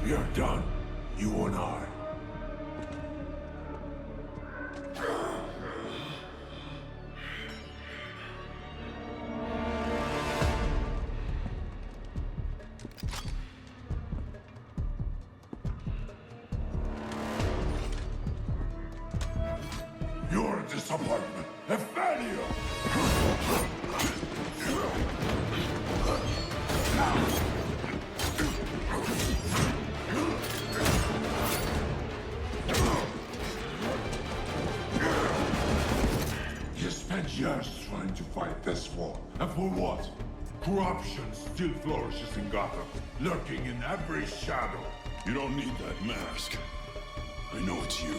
We are done, you and I. You're a disappointment, a failure! You spent years trying to fight this war, and for what? Corruption still flourishes in Gotham, lurking in every shadow. You don't need that mask. I know it's you.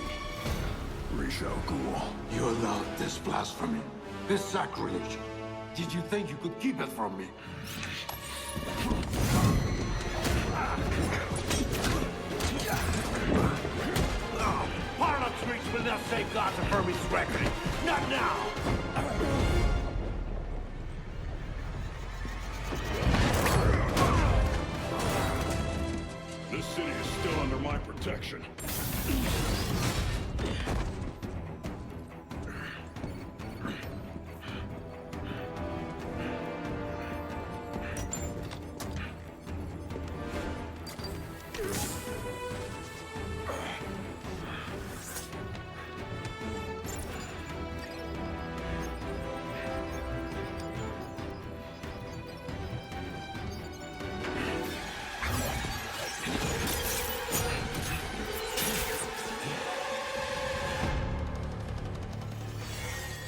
Ra's al Ghul. You allowed this blasphemy, this sacrilege. Did you think you could keep it from me? Parliament streets will not save Gotham from resurrected. Not now! This city is still under my protection.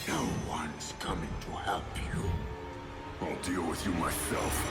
No one's coming to help you. I'll deal with you myself.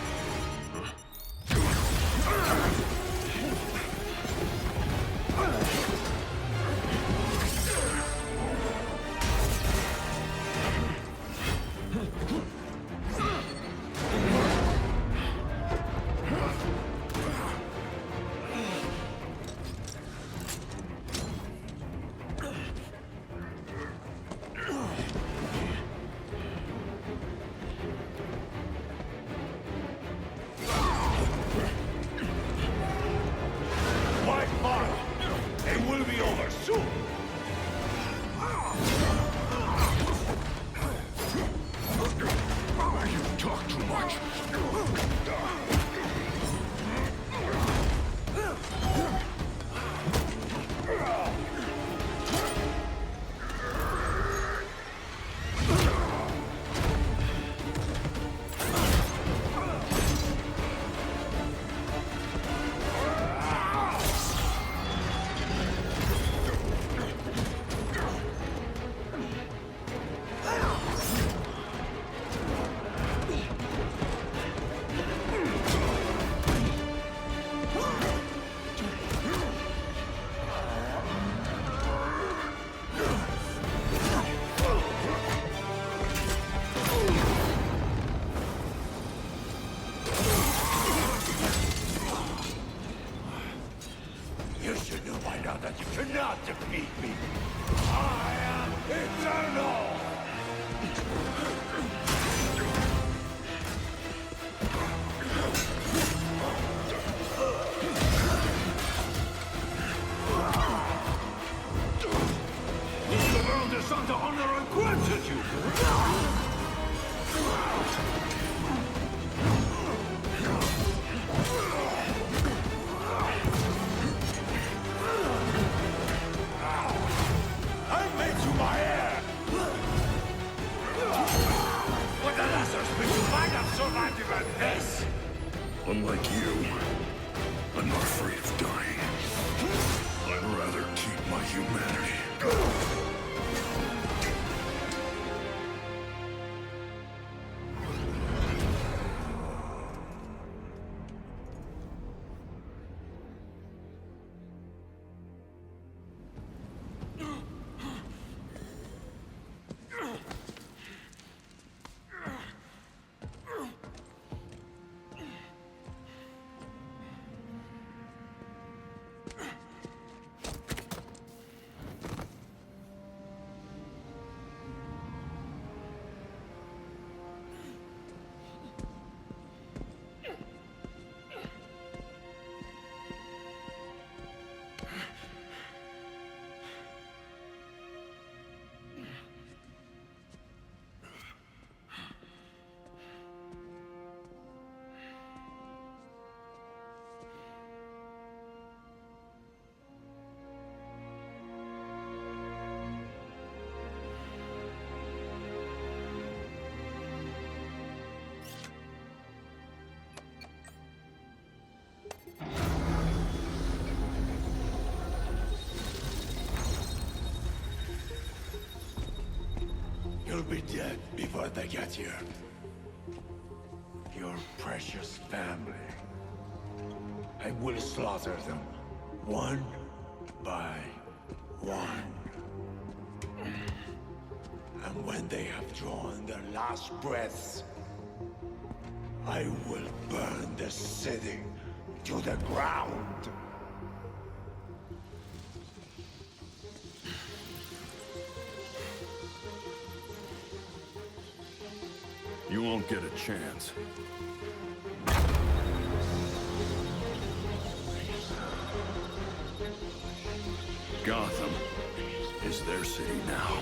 You should know by now that you cannot defeat me. I am eternal! The world is under honor and granted you! I made you my heir! With the Lazarus Pit, you might have survived even this! Unlike you, I'm not afraid of dying. I'd rather keep my humanity. will be dead before they get here. Your precious family. I will slaughter them, one by one. And when they have drawn their last breaths, I will burn the city to the ground. You won't get a chance. Gotham is their city now.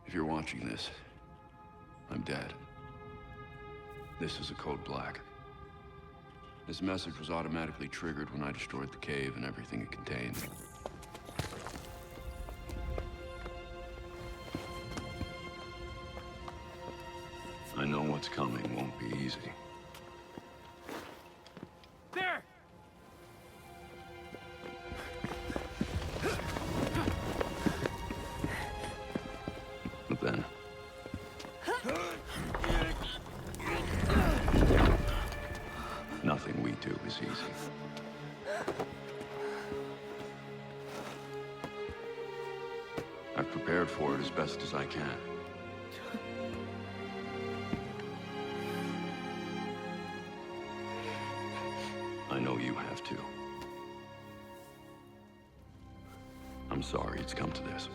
If you're watching this, I'm dead. This is a code black. This message was automatically triggered when I destroyed the cave and everything it contained. I know what's coming won't be easy. There! But then... nothing we do is easy. I've prepared for it as best as I can. I know you have too. I'm sorry it's come to this.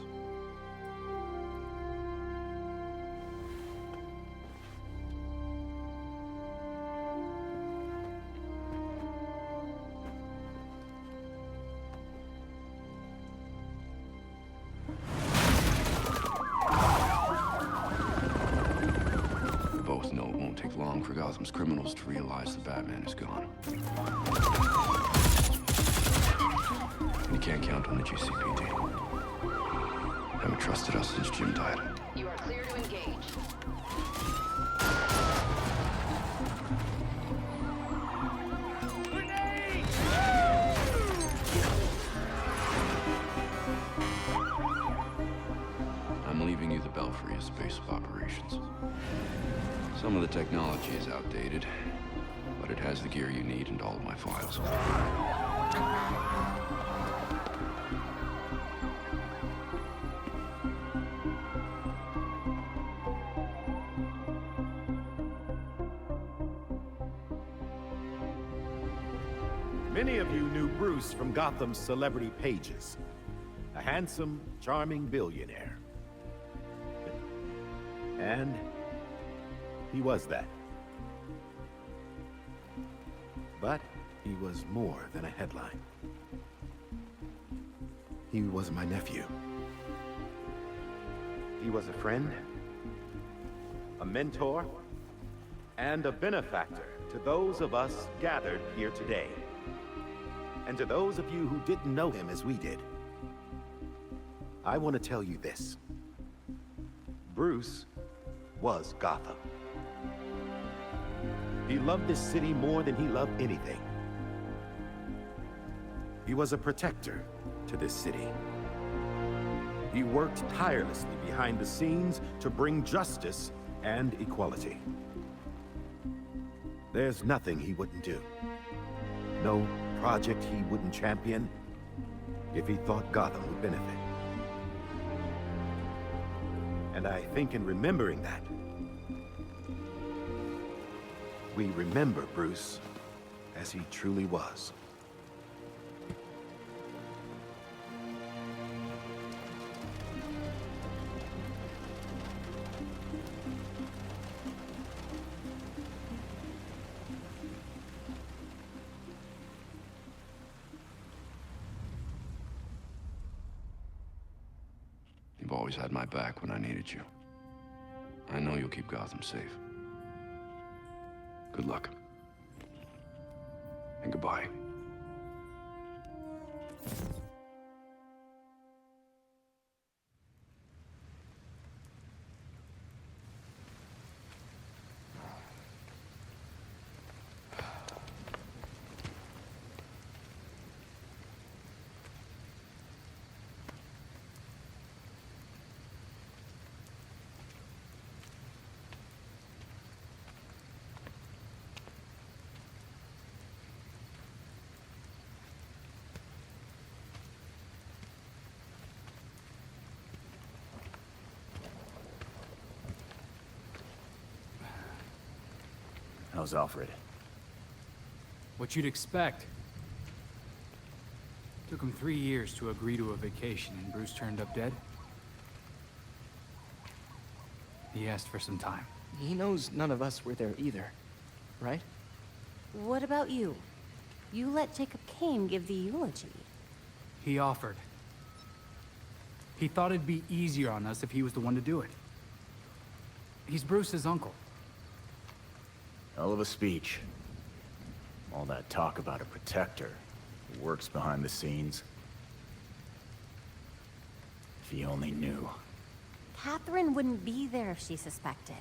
Both know it won't take long for Gotham's criminals to realize the Batman is gone. And you can't count on the GCPD. Haven't trusted us since Jim died. You are clear to engage. I'm leaving you the Belfry as base of operations. Some of the technology is outdated, but it has the gear you need and all of my files. Many of you knew Bruce from Gotham's celebrity pages. A handsome, charming billionaire. And he was that. But he was more than a headline. He was my nephew. He was a friend, a mentor, and a benefactor to those of us gathered here today. And to those of you who didn't know him as we did, I want to tell you this. Bruce was Gotham. He loved this city more than he loved anything. He was a protector to this city. He worked tirelessly behind the scenes to bring justice and equality. There's nothing he wouldn't do. No project he wouldn't champion if he thought Gotham would benefit. And I think in remembering that, we remember Bruce as he truly was. You've always had my back when I needed you. I know you'll keep Gotham safe. Good luck. And goodbye. How's Alfred? What you'd expect. Took him 3 years to agree to a vacation, and Bruce turned up dead. He asked for some time. He knows none of us were there either, right? What about you? You let Jacob Kane give the eulogy. He offered. He thought it'd be easier on us if he was the one to do it. He's Bruce's uncle. Hell of a speech. All that talk about a protector who works behind the scenes. If he only knew. Catherine wouldn't be there if she suspected.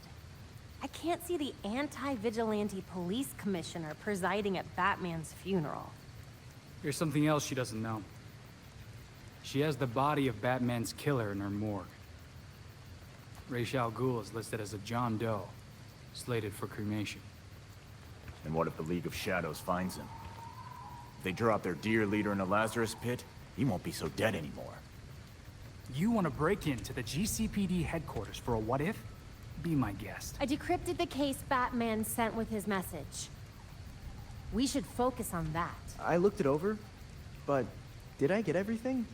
I can't see the anti-vigilante police commissioner presiding at Batman's funeral. Here's something else she doesn't know. She has the body of Batman's killer in her morgue. Ra's al Ghul is listed as a John Doe, slated for cremation. And what if the League of Shadows finds him? If they drop their dear leader in the Lazarus Pit, he won't be so dead anymore. You want to break into the GCPD headquarters for a what-if? Be my guest. I decrypted the case Batman sent with his message. We should focus on that. I looked it over, but did I get everything?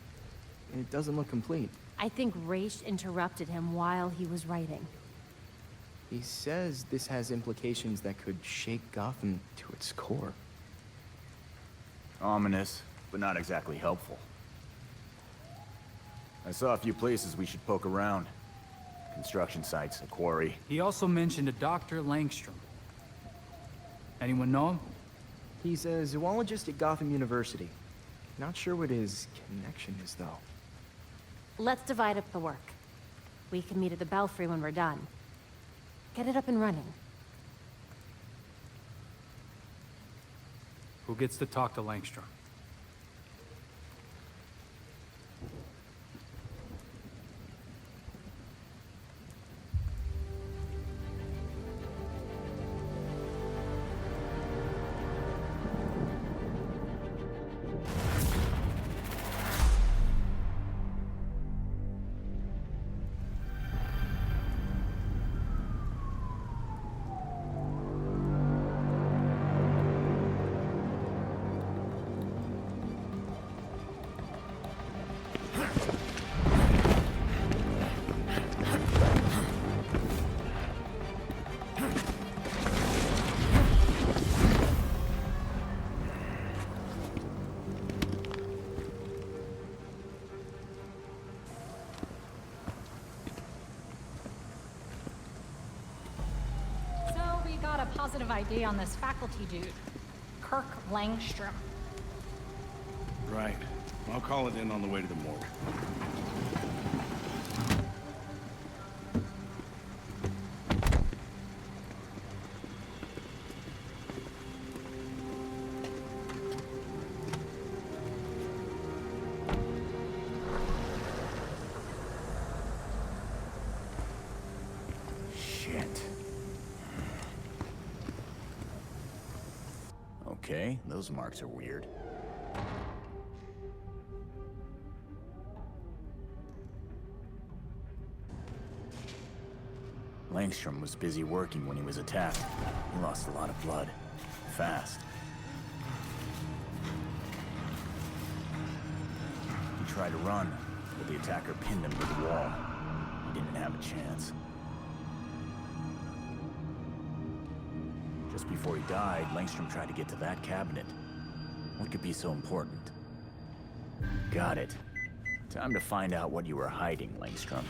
It doesn't look complete. I think Ra's interrupted him while he was writing. He says this has implications that could shake Gotham to its core. Ominous, but not exactly helpful. I saw a few places we should poke around. Construction sites, a quarry. He also mentioned a Dr. Langstrom. Anyone know him? He's a zoologist at Gotham University. Not sure what his connection is, though. Let's divide up the work. We can meet at the Belfry when we're done. Get it up and running. Who gets to talk to Langstrom? Got a positive ID on this faculty dude, Kirk Langstrom. Right. I'll call it in on the way to the morgue. Shit. Okay, those marks are weird. Langstrom was busy working when he was attacked. He lost a lot of blood. Fast. He tried to run, but the attacker pinned him to the wall. He didn't have a chance. Just before he died, Langstrom tried to get to that cabinet. What could be so important? Got it. Time to find out what you were hiding, Langstrom.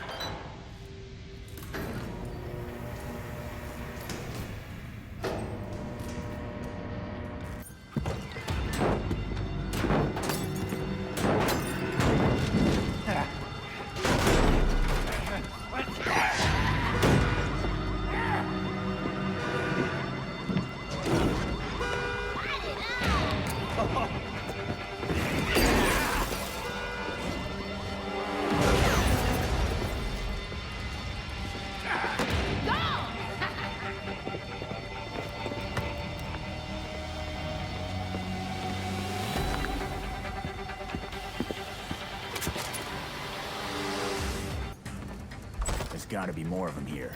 There's gotta be more of them here.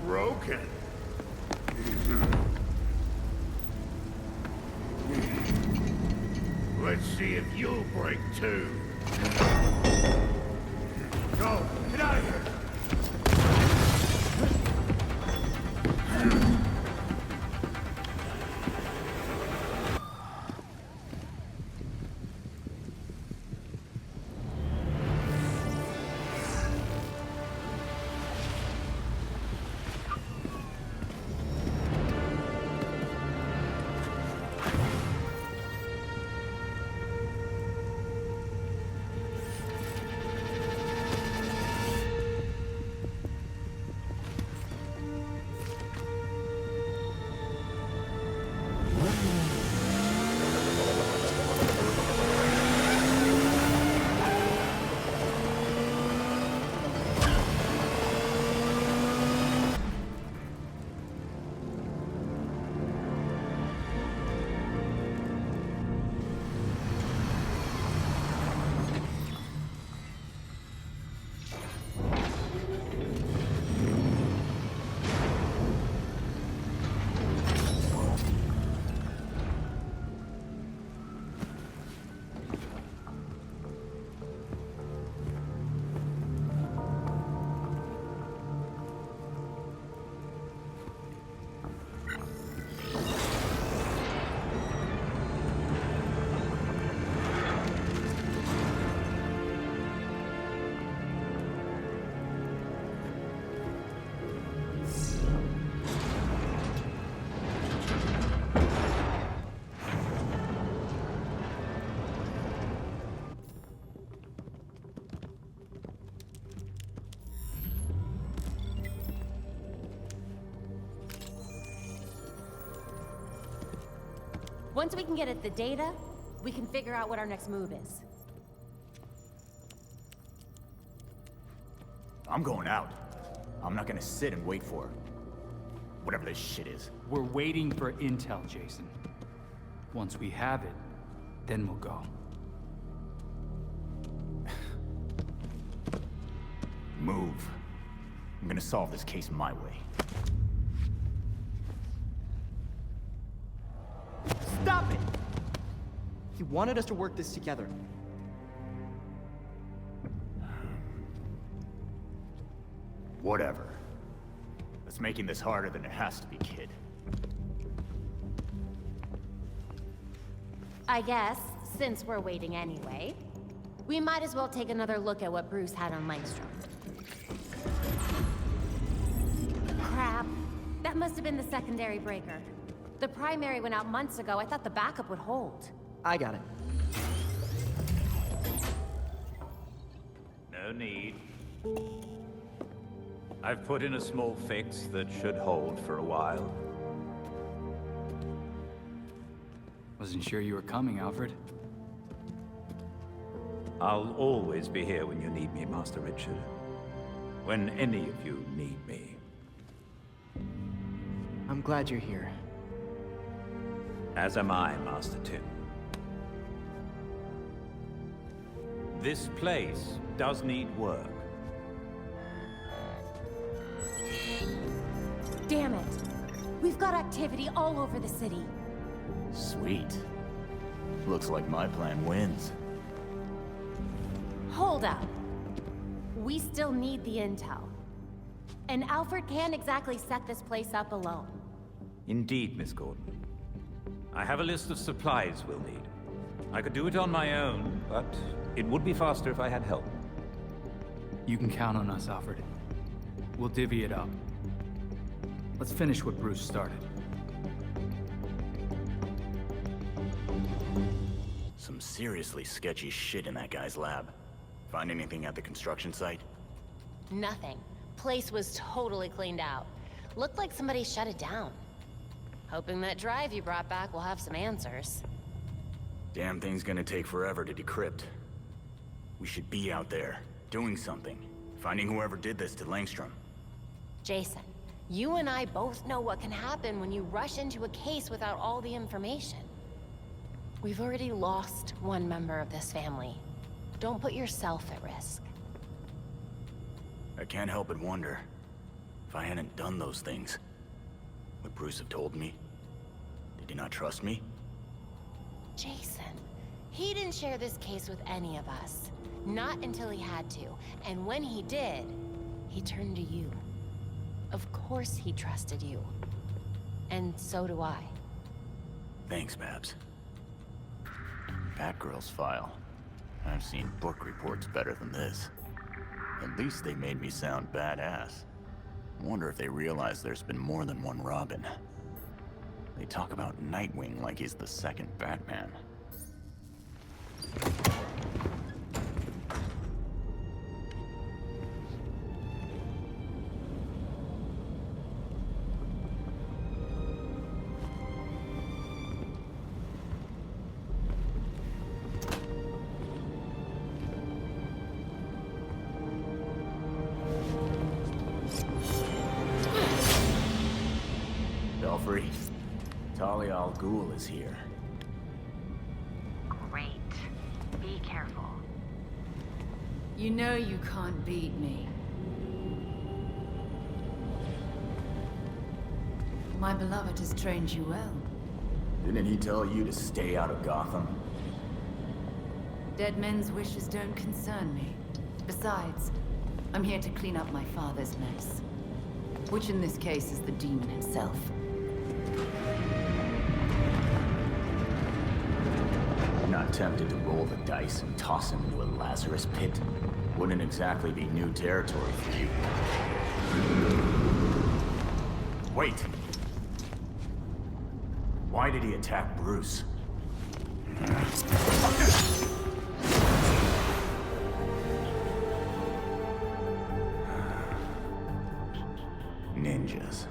Broken. Let's see if you'll break too. Go, get out of here. Once we can get at the data, we can figure out what our next move is. I'm going out. I'm not gonna sit and wait for whatever this shit is. We're waiting for intel, Jason. Once we have it, then we'll go. Move. I'm gonna solve this case my way. Stop it! He wanted us to work this together. Whatever. It's making this harder than it has to be, kid. I guess, since we're waiting anyway, we might as well take another look at what Bruce had on Langstrom. Crap. That must have been the secondary breaker. The primary went out months ago. I thought the backup would hold. I got it. No need. I've put in a small fix that should hold for a while. Wasn't sure you were coming, Alfred. I'll always be here when you need me, Master Richard. When any of you need me. I'm glad you're here. As am I, Master Tim. This place does need work. Damn it! We've got activity all over the city. Sweet. Looks like my plan wins. Hold up. We still need the intel. And Alfred can't exactly set this place up alone. Indeed, Miss Gordon. I have a list of supplies we'll need. I could do it on my own, but it would be faster if I had help. You can count on us, Alfred. We'll divvy it up. Let's finish what Bruce started. Some seriously sketchy shit in that guy's lab. Find anything at the construction site? Nothing. Place was totally cleaned out. Looked like somebody shut it down. Hoping that drive you brought back will have some answers. Damn thing's gonna take forever to decrypt. We should be out there, doing something. Finding whoever did this to Langstrom. Jason, you and I both know what can happen when you rush into a case without all the information. We've already lost one member of this family. Don't put yourself at risk. I can't help but wonder, if I hadn't done those things, would Bruce have told me? Did he not trust me? Jason, he didn't share this case with any of us. Not until he had to. And when he did, he turned to you. Of course he trusted you. And so do I. Thanks, Babs. Batgirl's file. I've seen book reports better than this. At least they made me sound badass. Wonder if they realize there's been more than one Robin. They talk about Nightwing like he's the second Batman. Belfry, Talia al Ghul is here. Great. Be careful. You know you can't beat me. My beloved has trained you well. Didn't he tell you to stay out of Gotham? Dead men's wishes don't concern me. Besides, I'm here to clean up my father's mess. Which in this case is the demon himself. Not tempted to roll the dice and toss him into a Lazarus Pit? Wouldn't exactly be new territory for you. Wait! Why did he attack Bruce? Ninjas.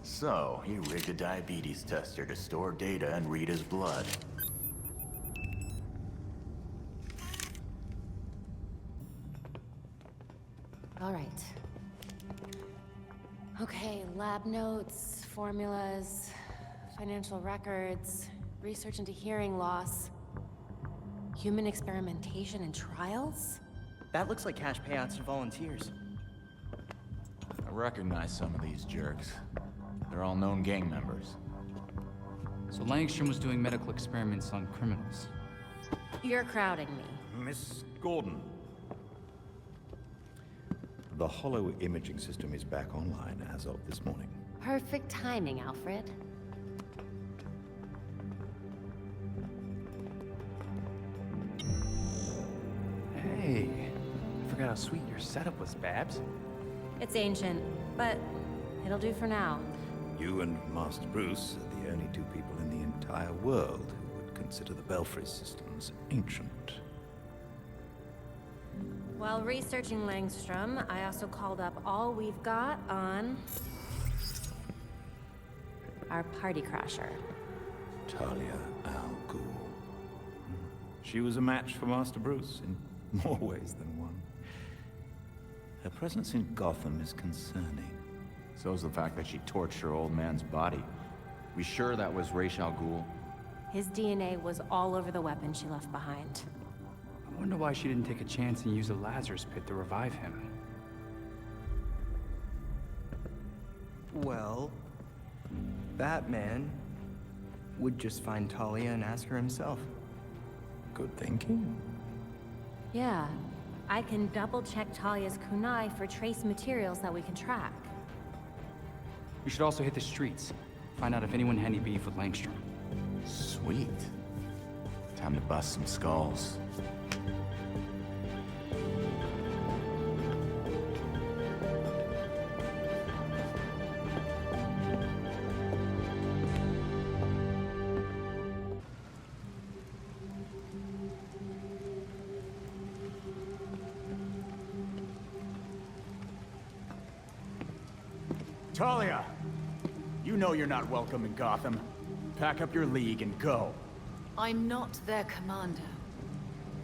So, he rigged a diabetes tester to store data and read his blood. All right. Okay, lab notes, formulas, financial records, research into hearing loss, human experimentation and trials? That looks like cash payouts to volunteers. I recognize some of these jerks. They're all known gang members. So Langstrom was doing medical experiments on criminals. You're crowding me. Miss Gordon. The hollow imaging system is back online as of this morning. Perfect timing, Alfred. Hey, I forgot how sweet your setup was, Babs. It's ancient, but it'll do for now. You and Master Bruce are the only two people in the entire world who would consider the Belfry systems ancient. While researching Langstrom, I also called up all we've got on our party crasher. Talia al Ghul. She was a match for Master Bruce in more ways than one. Her presence in Gotham is concerning. So's the fact that she torched her old man's body. We sure that was Ra's al Ghul? His DNA was all over the weapon she left behind. I wonder why she didn't take a chance and use the Lazarus Pit to revive him. Well, Batman would just find Talia and ask her himself. Good thinking. Yeah, I can double-check Talia's kunai for trace materials that we can track. We should also hit the streets. Find out if anyone had any beef with Langstrom. Sweet. Time to bust some skulls. Talia! You know you're not welcome in Gotham. Pack up your league and go. I'm not their commander.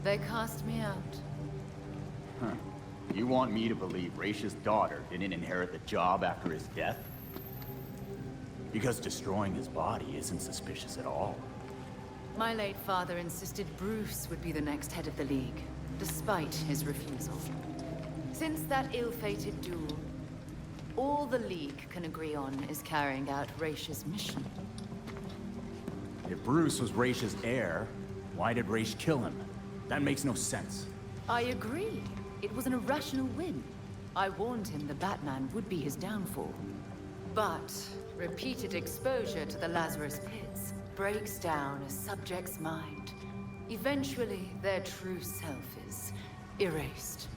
They cast me out. Huh. You want me to believe Ra's daughter didn't inherit the job after his death? Because destroying his body isn't suspicious at all. My late father insisted Bruce would be the next head of the League, despite his refusal. Since that ill-fated duel, all the League can agree on is carrying out Ra's mission. If Bruce was Ra's heir, why did Ra's kill him? That makes no sense. I agree. It was an irrational whim. I warned him the Batman would be his downfall. But repeated exposure to the Lazarus Pits breaks down a subject's mind. Eventually, their true self is erased.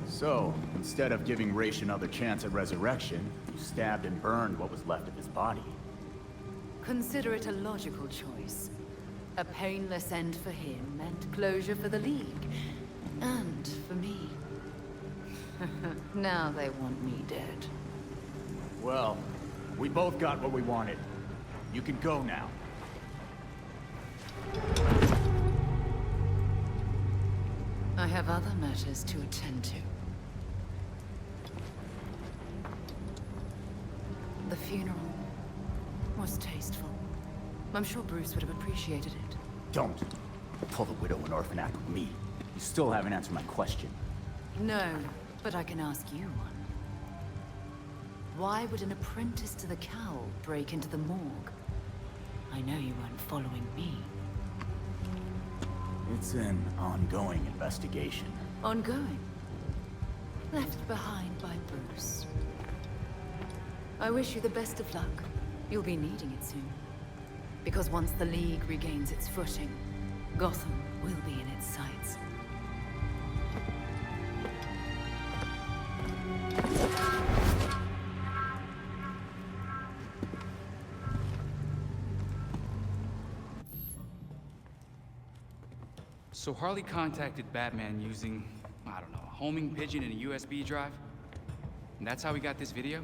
So, instead of giving Ra's another chance at resurrection, you stabbed and burned what was left of his body. Consider it a logical choice. A painless end for him and closure for the League. And for me. Now they want me dead. Well, we both got what we wanted. You can go now. I have other matters to attend to. The funeral was tasteful. I'm sure Bruce would have appreciated it. Don't pull the widow and orphan act with me. You still haven't answered my question. No, but I can ask you one. Why would an apprentice to the cowl break into the morgue? I know you weren't following me. It's an ongoing investigation. Ongoing? Left behind by Bruce. I wish you the best of luck. You'll be needing it soon. Because once the League regains its footing, Gotham will be in its sights. So Harley contacted Batman using, I don't know, a homing pigeon and a USB drive? And that's how we got this video?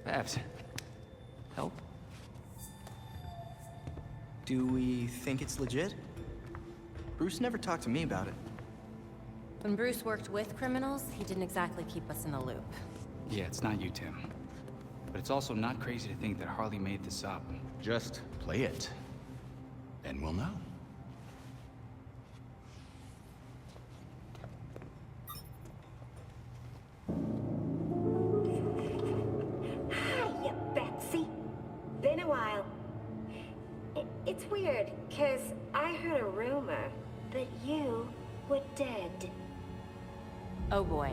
Babs, help? Do we think it's legit? Bruce never talked to me about it. When Bruce worked with criminals, he didn't exactly keep us in the loop. Yeah, it's not you, Tim. But it's also not crazy to think that Harley made this up. Just play it. Then we'll know. Hiya, Betsy. Been a while. It's weird, 'cause I heard a rumor that you were dead. Oh boy.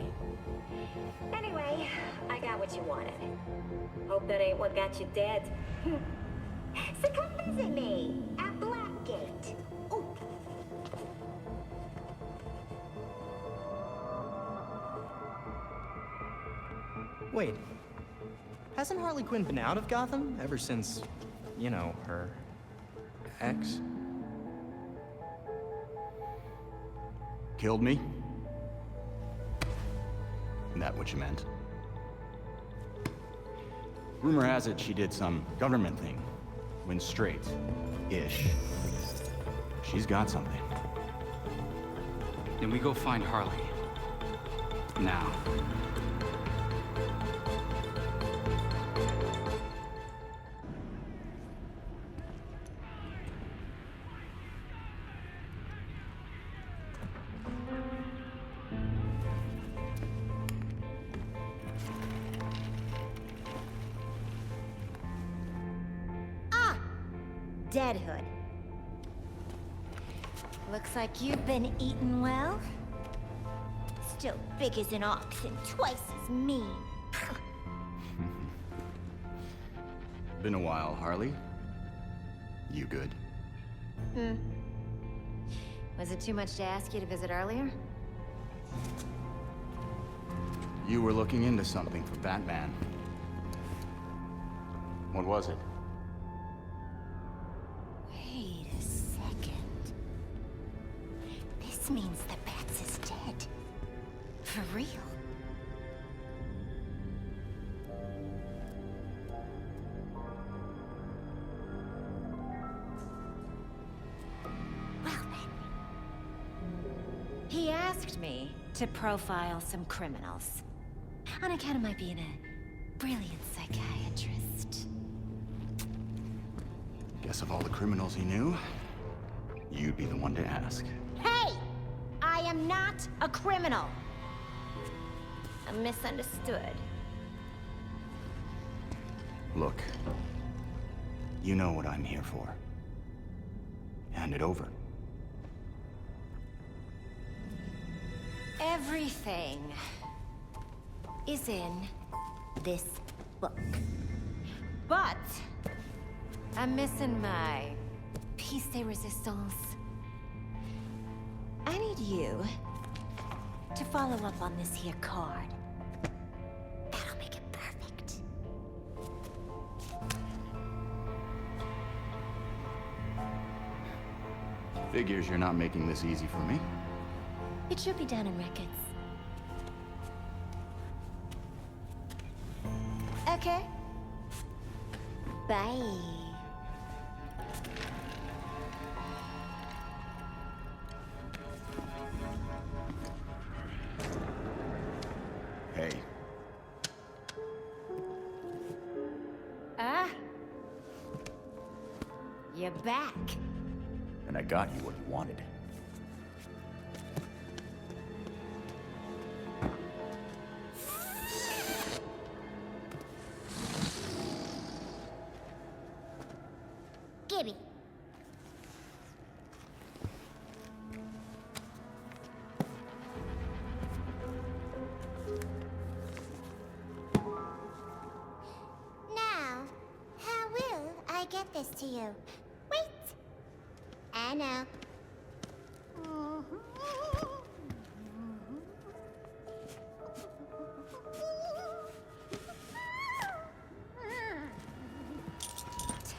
Anyway, I got got what you wanted. Hope that ain't what got you dead. So come visit me at Blackgate. Ooh. Wait, hasn't Harley Quinn been out of Gotham ever since, you know, her ex? Killed me? Isn't that what you meant? Rumor has it she did some government thing. Went straight-ish. She's got something. Then we go find Harley. Now. Deadhood. Looks like you've been eating well. Still big as an ox and twice as mean. Been a while, Harley. You good? Was it too much to ask you to visit earlier? You were looking into something for Batman. What was it? Wait a second. This means the Bats is dead. For real. Well then. He asked me to profile some criminals. On account of my being a brilliant psychiatrist. Guess of all the criminals he knew, you'd be the one to ask. Hey! I am not a criminal! I'm misunderstood. Look, you know what I'm here for. Hand it over. Everything is in this book. But I'm missing my piece de resistance. I need you to follow up on this here card. That'll make it perfect. Figures you're not making this easy for me. It should be done in records. Okay. Bye. Hey. You're back. And I got you what you wanted. Gimme. Now, how will I get this to you? Wait. I know.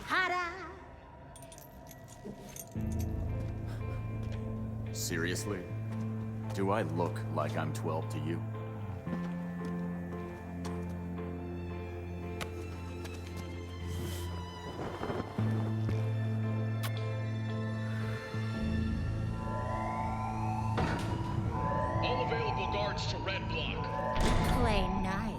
Ta-da! Seriously? Do I look like I'm 12 to you? All available guards to red block. Play nice.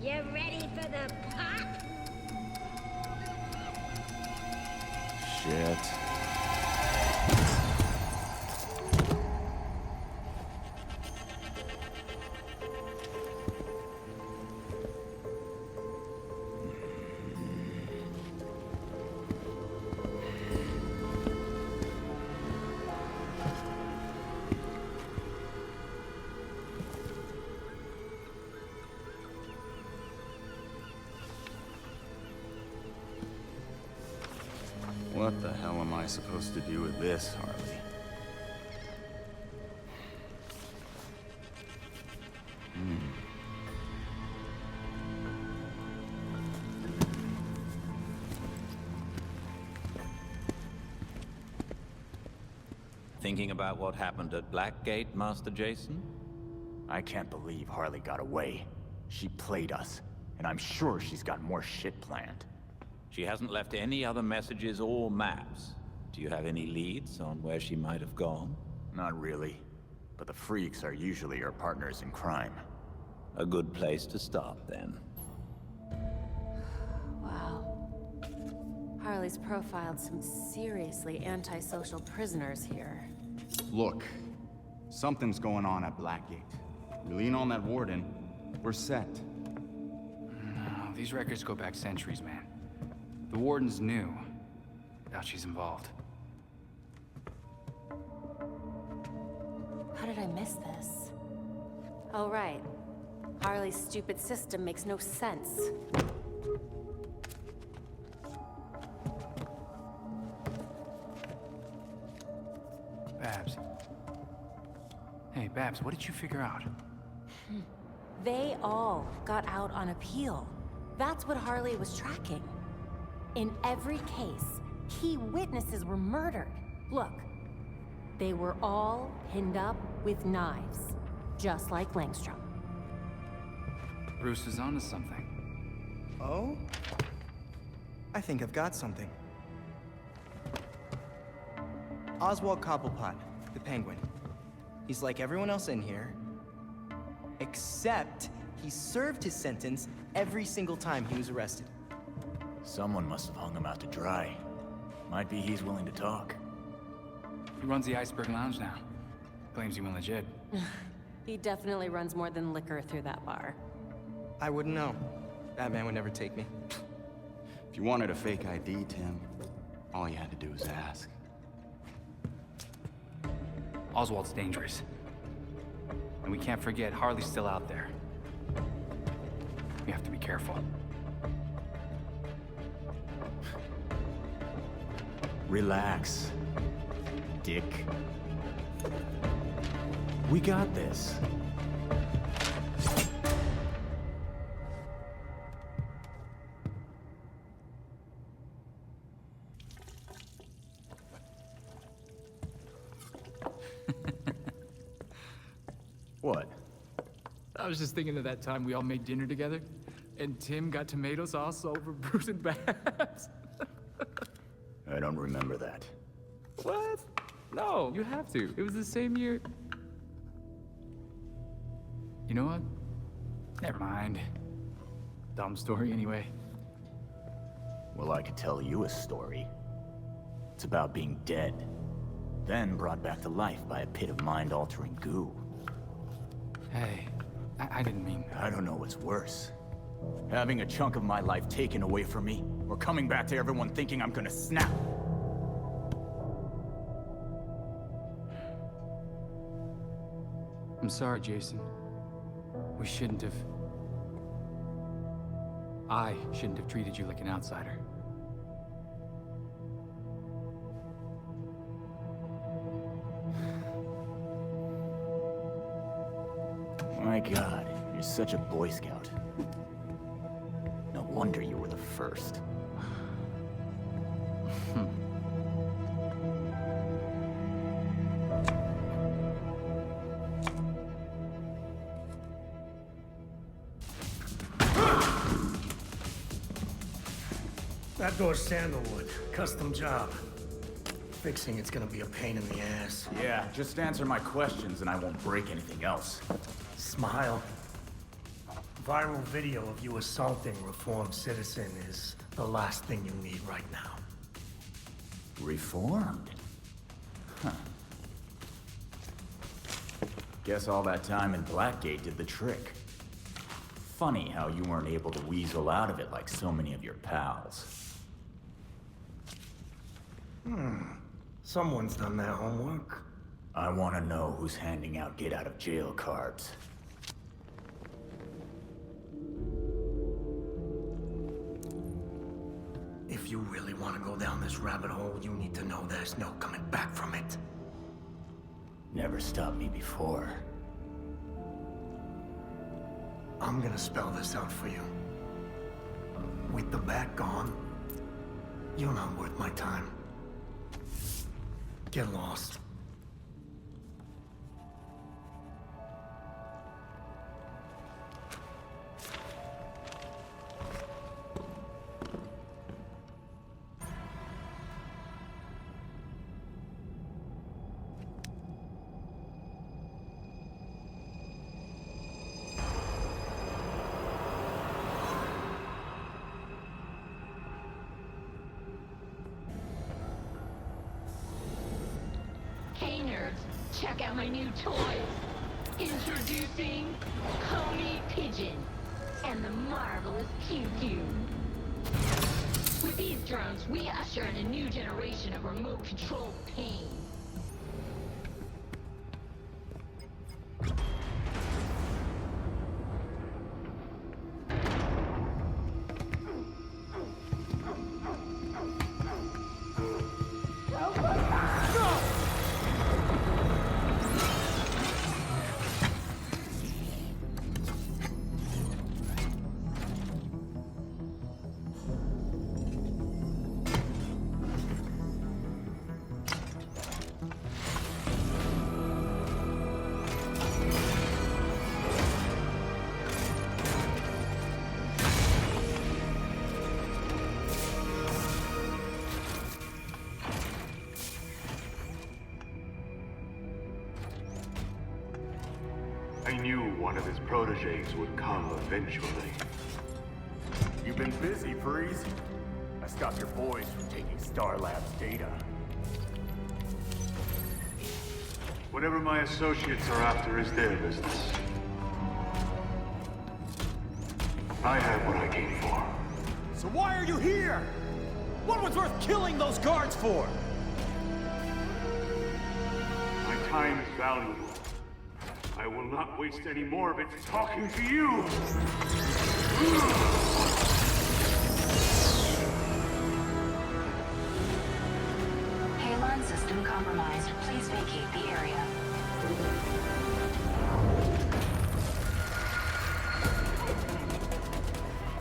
You ready for the pop? Shit. What the hell am I supposed to do with this, Harley? Thinking about what happened at Blackgate, Master Jason? I can't believe Harley got away. She played us, and I'm sure she's got more shit planned. She hasn't left any other messages or maps. Do you have any leads on where she might have gone? Not really, but the freaks are usually her partners in crime. A good place to start, then. Wow. Harley's profiled some seriously antisocial prisoners here. Look, something's going on at Blackgate. We lean on that warden, we're set. No, these records go back centuries, man. The warden's new. Doubt she's involved. How did I miss this? Oh, right. Harley's stupid system makes no sense. Babs. Hey, Babs, what did you figure out? They all got out on appeal. That's what Harley was tracking. In every case, key witnesses were murdered. Look, they were all pinned up with knives, just like Langstrom. Bruce is onto something. Oh? I think I've got something. Oswald Cobblepot, the Penguin. He's like everyone else in here, except he served his sentence every single time he was arrested. Someone must have hung him out to dry. Might be he's willing to talk. He runs the Iceberg Lounge now. Claims he went legit. He definitely runs more than liquor through that bar. I wouldn't know. That man would never take me. If you wanted a fake ID, Tim, all you had to do was ask. Oswald's dangerous. And we can't forget Harley's still out there. We have to be careful. Relax, Dick. We got this. What? I was just thinking of that time we all made dinner together, and Tim got tomato sauce all over Bruce and Babs. I don't remember that. What? No, you have to. It was the same year. You know what? Never mind. Dumb story anyway. Well, I could tell you a story. It's about being dead, then brought back to life by a pit of mind-altering goo. Hey, I didn't mean... I don't know what's worse. Having a chunk of my life taken away from me, or coming back to everyone thinking I'm gonna snap. I'm sorry, Jason. We shouldn't have... I shouldn't have treated you like an outsider. My God, you're such a Boy Scout. No wonder you were the first. That door's sandalwood. Custom job. Fixing it's gonna be a pain in the ass. Yeah, just answer my questions and I won't break anything else. Smile. Viral video of you assaulting reformed citizen is the last thing you need right now. Reformed? Huh. Guess all that time in Blackgate did the trick. Funny how you weren't able to weasel out of it like so many of your pals. Someone's done their homework. I want to know who's handing out get-out-of-jail cards. If you really want to go down this this rabbit hole, you need to know there's no coming back from it. Never stopped me before. I'm gonna spell this out for you. With the bat gone, you're not worth my time. Get lost. Hey nerds, check out my new toys. Introducing Coney Pigeon and the marvelous Pew Pew. With these drones, we usher in a new generation of remote-controlled pain. I knew one of his proteges would come eventually. You've been busy, Freeze. I stopped your boys from taking Star Labs data. Whatever my associates are after is their business. I have what I came for. So why are you here? What was worth killing those guards for? My time is valuable. I will not waste any more of it talking to you! Halon system compromised. Please vacate the area.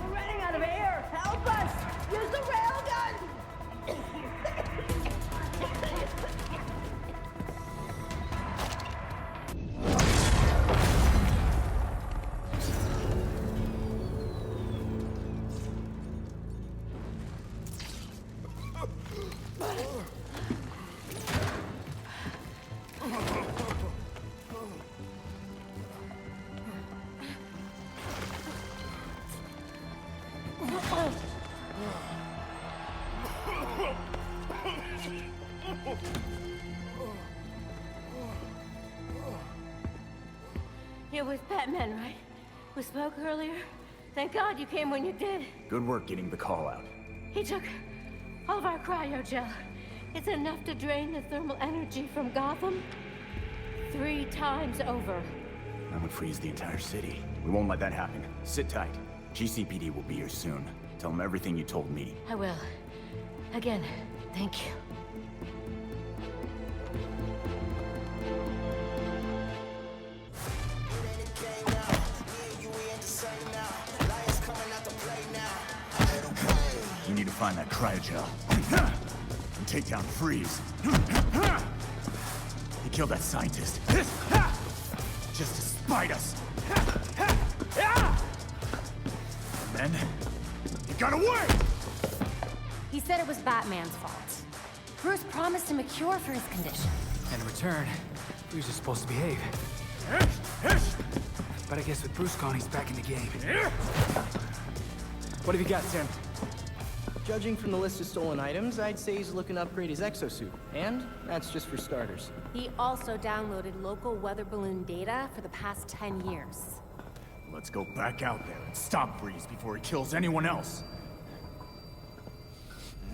We're running out of air! Help us! Use the railgun! You're with Batman, right? We spoke earlier? Thank God you came when you did. Good work getting the call out. He took all of our cryogel. It's enough to drain the thermal energy from Gotham 3 times over. That would freeze the entire city. We won't let that happen. Sit tight. GCPD will be here soon. Tell them everything you told me. I will. Again, thank you. We need to find that cryogel. And take down Freeze. He killed that scientist. Just to spite us. And then, he got away! He said it was Batman's fault. Bruce promised him a cure for his condition. And in return, he was just supposed to behave. But I guess with Bruce gone, he's back in the game. What have you got, Tim? Judging from the list of stolen items, I'd say he's looking to upgrade his exosuit. And that's just for starters. He also downloaded local weather balloon data for the past 10 years. Let's go back out there and stop Freeze before he kills anyone else.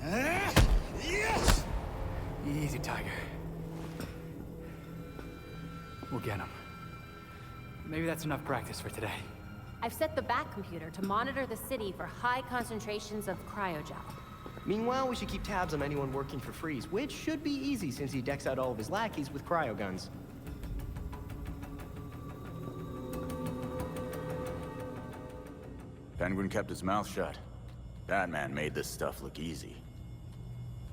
Yes! Easy, Tiger. We'll get him. Maybe that's enough practice for today. I've set the Bat computer to monitor the city for high concentrations of cryogel. Meanwhile, we should keep tabs on anyone working for Freeze, which should be easy since he decks out all of his lackeys with cryo guns. Penguin kept his mouth shut. Batman made this stuff look easy.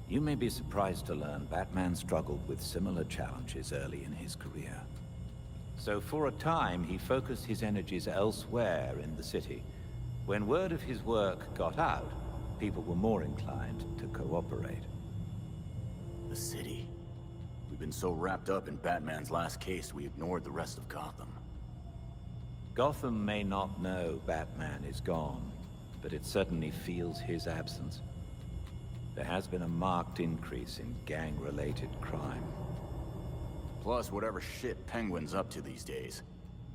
You may be surprised to learn Batman struggled with similar challenges early in his career. So for a time, he focused his energies elsewhere in the city. When word of his work got out, people were more inclined to cooperate. The city. We've been so wrapped up in Batman's last case, we ignored the rest of Gotham. Gotham may not know Batman is gone, but it certainly feels his absence. There has been a marked increase in gang-related crime. Plus, whatever shit Penguin's up to these days.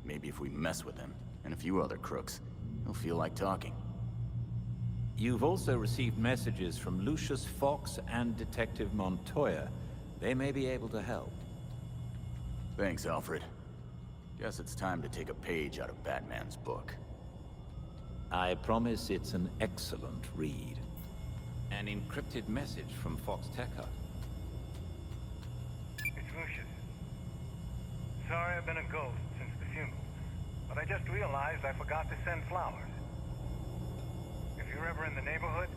Maybe if we mess with him, and a few other crooks, he'll feel like talking. You've also received messages from Lucius Fox and Detective Montoya. They may be able to help. Thanks, Alfred. Guess it's time to take a page out of Batman's book. I promise it's an excellent read. An encrypted message from Fox Tech-Hut. It's Lucius. Sorry I've been a ghost since the funeral, but I just realized I forgot to send flowers. If you're ever in the neighborhood,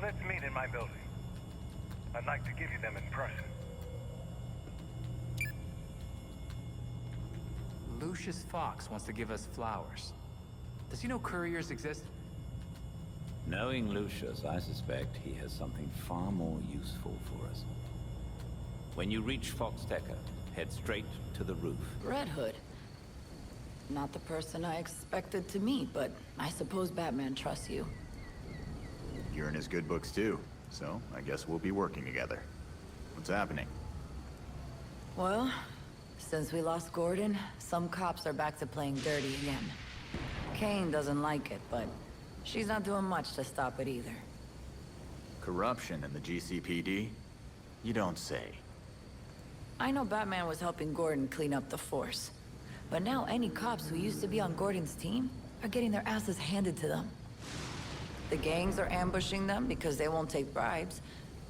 let's meet in my building. I'd like to give you them in person. Lucius Fox wants to give us flowers. Does he know couriers exist? Knowing Lucius, I suspect he has something far more useful for us. When you reach Fox Tech-Hut, head straight to the roof. Red Hood. Not the person I expected to meet, but I suppose Batman trusts you. You're in his good books too, so I guess we'll be working together. What's happening? Well, since we lost Gordon, some cops are back to playing dirty again. Kane doesn't like it, but she's not doing much to stop it either. Corruption in the GCPD? You don't say. I know Batman was helping Gordon clean up the force, but now any cops who used to be on Gordon's team are getting their asses handed to them. The gangs are ambushing them because they won't take bribes,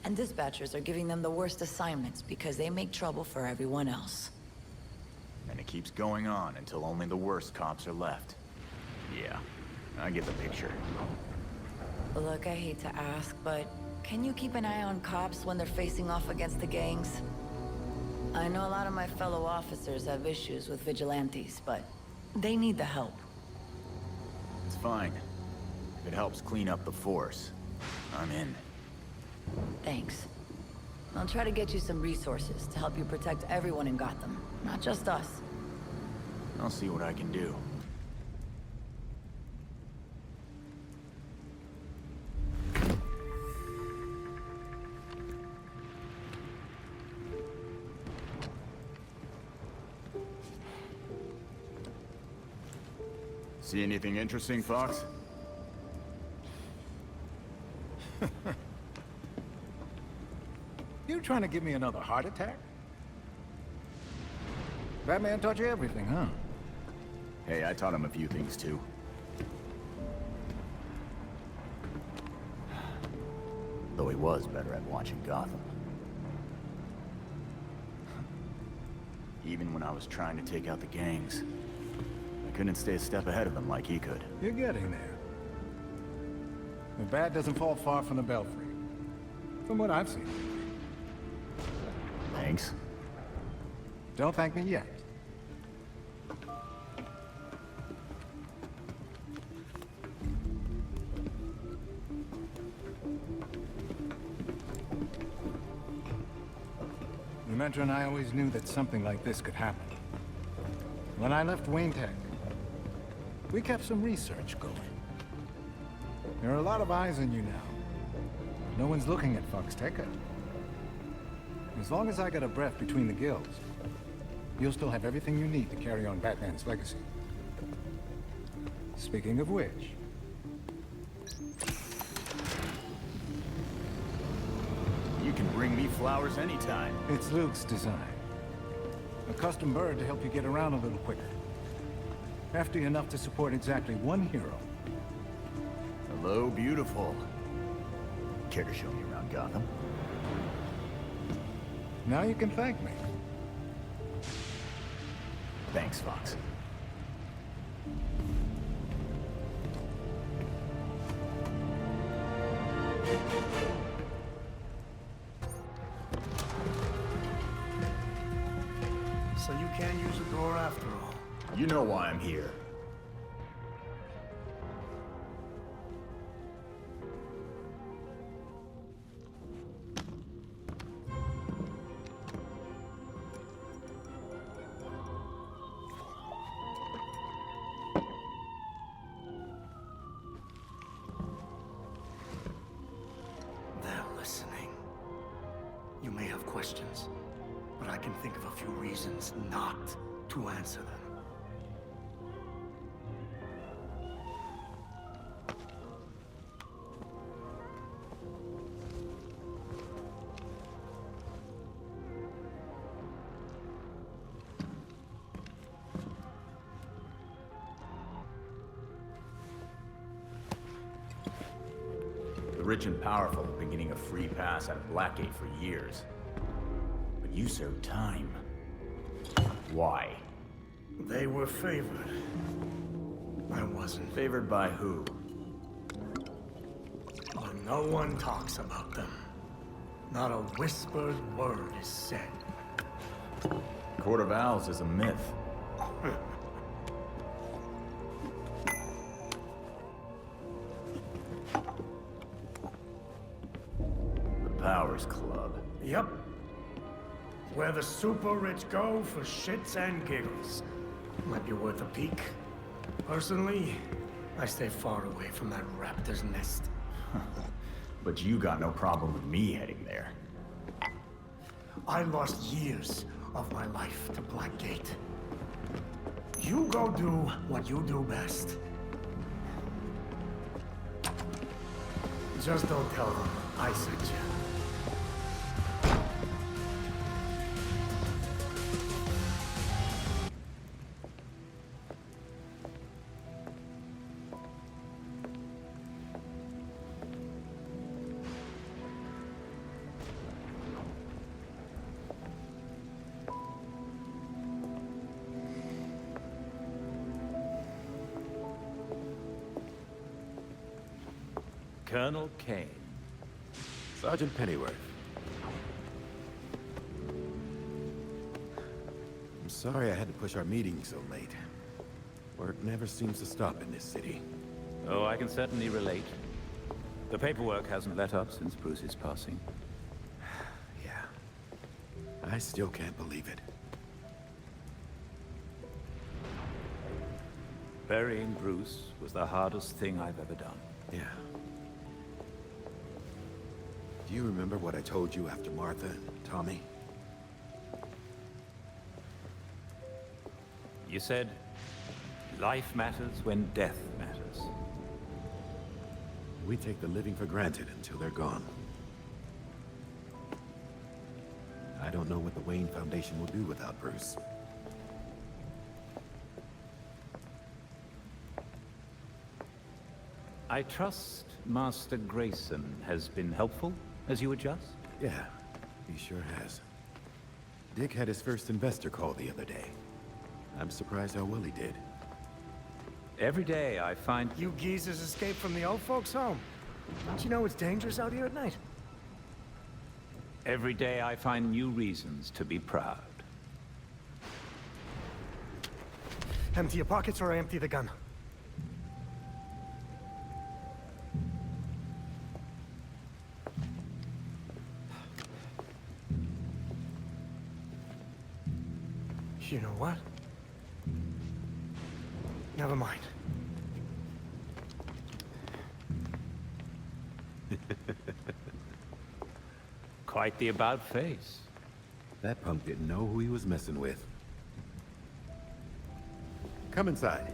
and dispatchers are giving them the worst assignments because they make trouble for everyone else. And it keeps going on until only the worst cops are left. Yeah, I get the picture. Look, I hate to ask, but can you keep an eye on cops when they're facing off against the gangs? I know a lot of my fellow officers have issues with vigilantes, but they need the help. It's fine. If it helps clean up the force, I'm in. Thanks. I'll try to get you some resources to help you protect everyone in Gotham, not just us. I'll see what I can do. See anything interesting, Fox? You trying to give me another heart attack? Batman taught you everything, huh? Hey, I taught him a few things too. Though he was better at watching Gotham. Even when I was trying to take out the gangs, I couldn't stay a step ahead of them like he could. You're getting there. The bat doesn't fall far from the belfry. From what I've seen. Thanks. Don't thank me yet. Dementor and I always knew that something like this could happen. When I left Wayne Tech, we kept some research going. There are a lot of eyes on you now. No one's looking at Fox Tech-Hut. As long as I got a breath between the gills, you'll still have everything you need to carry on Batman's legacy. Speaking of which... You can bring me flowers anytime. It's Luke's design. A custom bird to help you get around a little quicker. Hefty enough to support exactly one hero. Hello, beautiful. Care to show me around? Gotham. Now you can thank me. Thanks, Fox. So you can't use the door after all. You know why I'm here. They're listening. You may have questions, but I can think of a few reasons not to answer them. The rich and powerful have been getting a free pass out of Blackgate for years. But you served time. Why? They were favored. I wasn't. Favored by who? But no one talks about them. Not a whispered word is said. Court of Owls is a myth. The Powers Club. Yep. Where the super rich go for shits and giggles. Might be worth a peek. Personally, I stay far away from that raptor's nest. But you got no problem with me heading there. I lost years of my life to Blackgate. You go do what you do best. Just don't tell them I sent you. Colonel Kane. Sergeant Pennyworth. I'm sorry I had to push our meeting so late. Work never seems to stop in this city. Oh, I can certainly relate. The paperwork hasn't let up since Bruce's passing. Yeah. I still can't believe it. Burying Bruce was the hardest thing I've ever done. Yeah. Do you remember what I told you after Martha and Tommy? You said, life matters when death matters. We take the living for granted until they're gone. I don't know what the Wayne Foundation will do without Bruce. I trust Master Grayson has been helpful as you adjust? Yeah, he sure has. Dick had his first investor call the other day. I'm surprised how well he did. Every day I find... You geezers escaped from the old folks' home. Don't you know it's dangerous out here at night? Every day I find new reasons to be proud. Empty your pockets or I empty the gun. You know what? Never mind. Quite the about face. That punk didn't know who he was messing with. Come inside.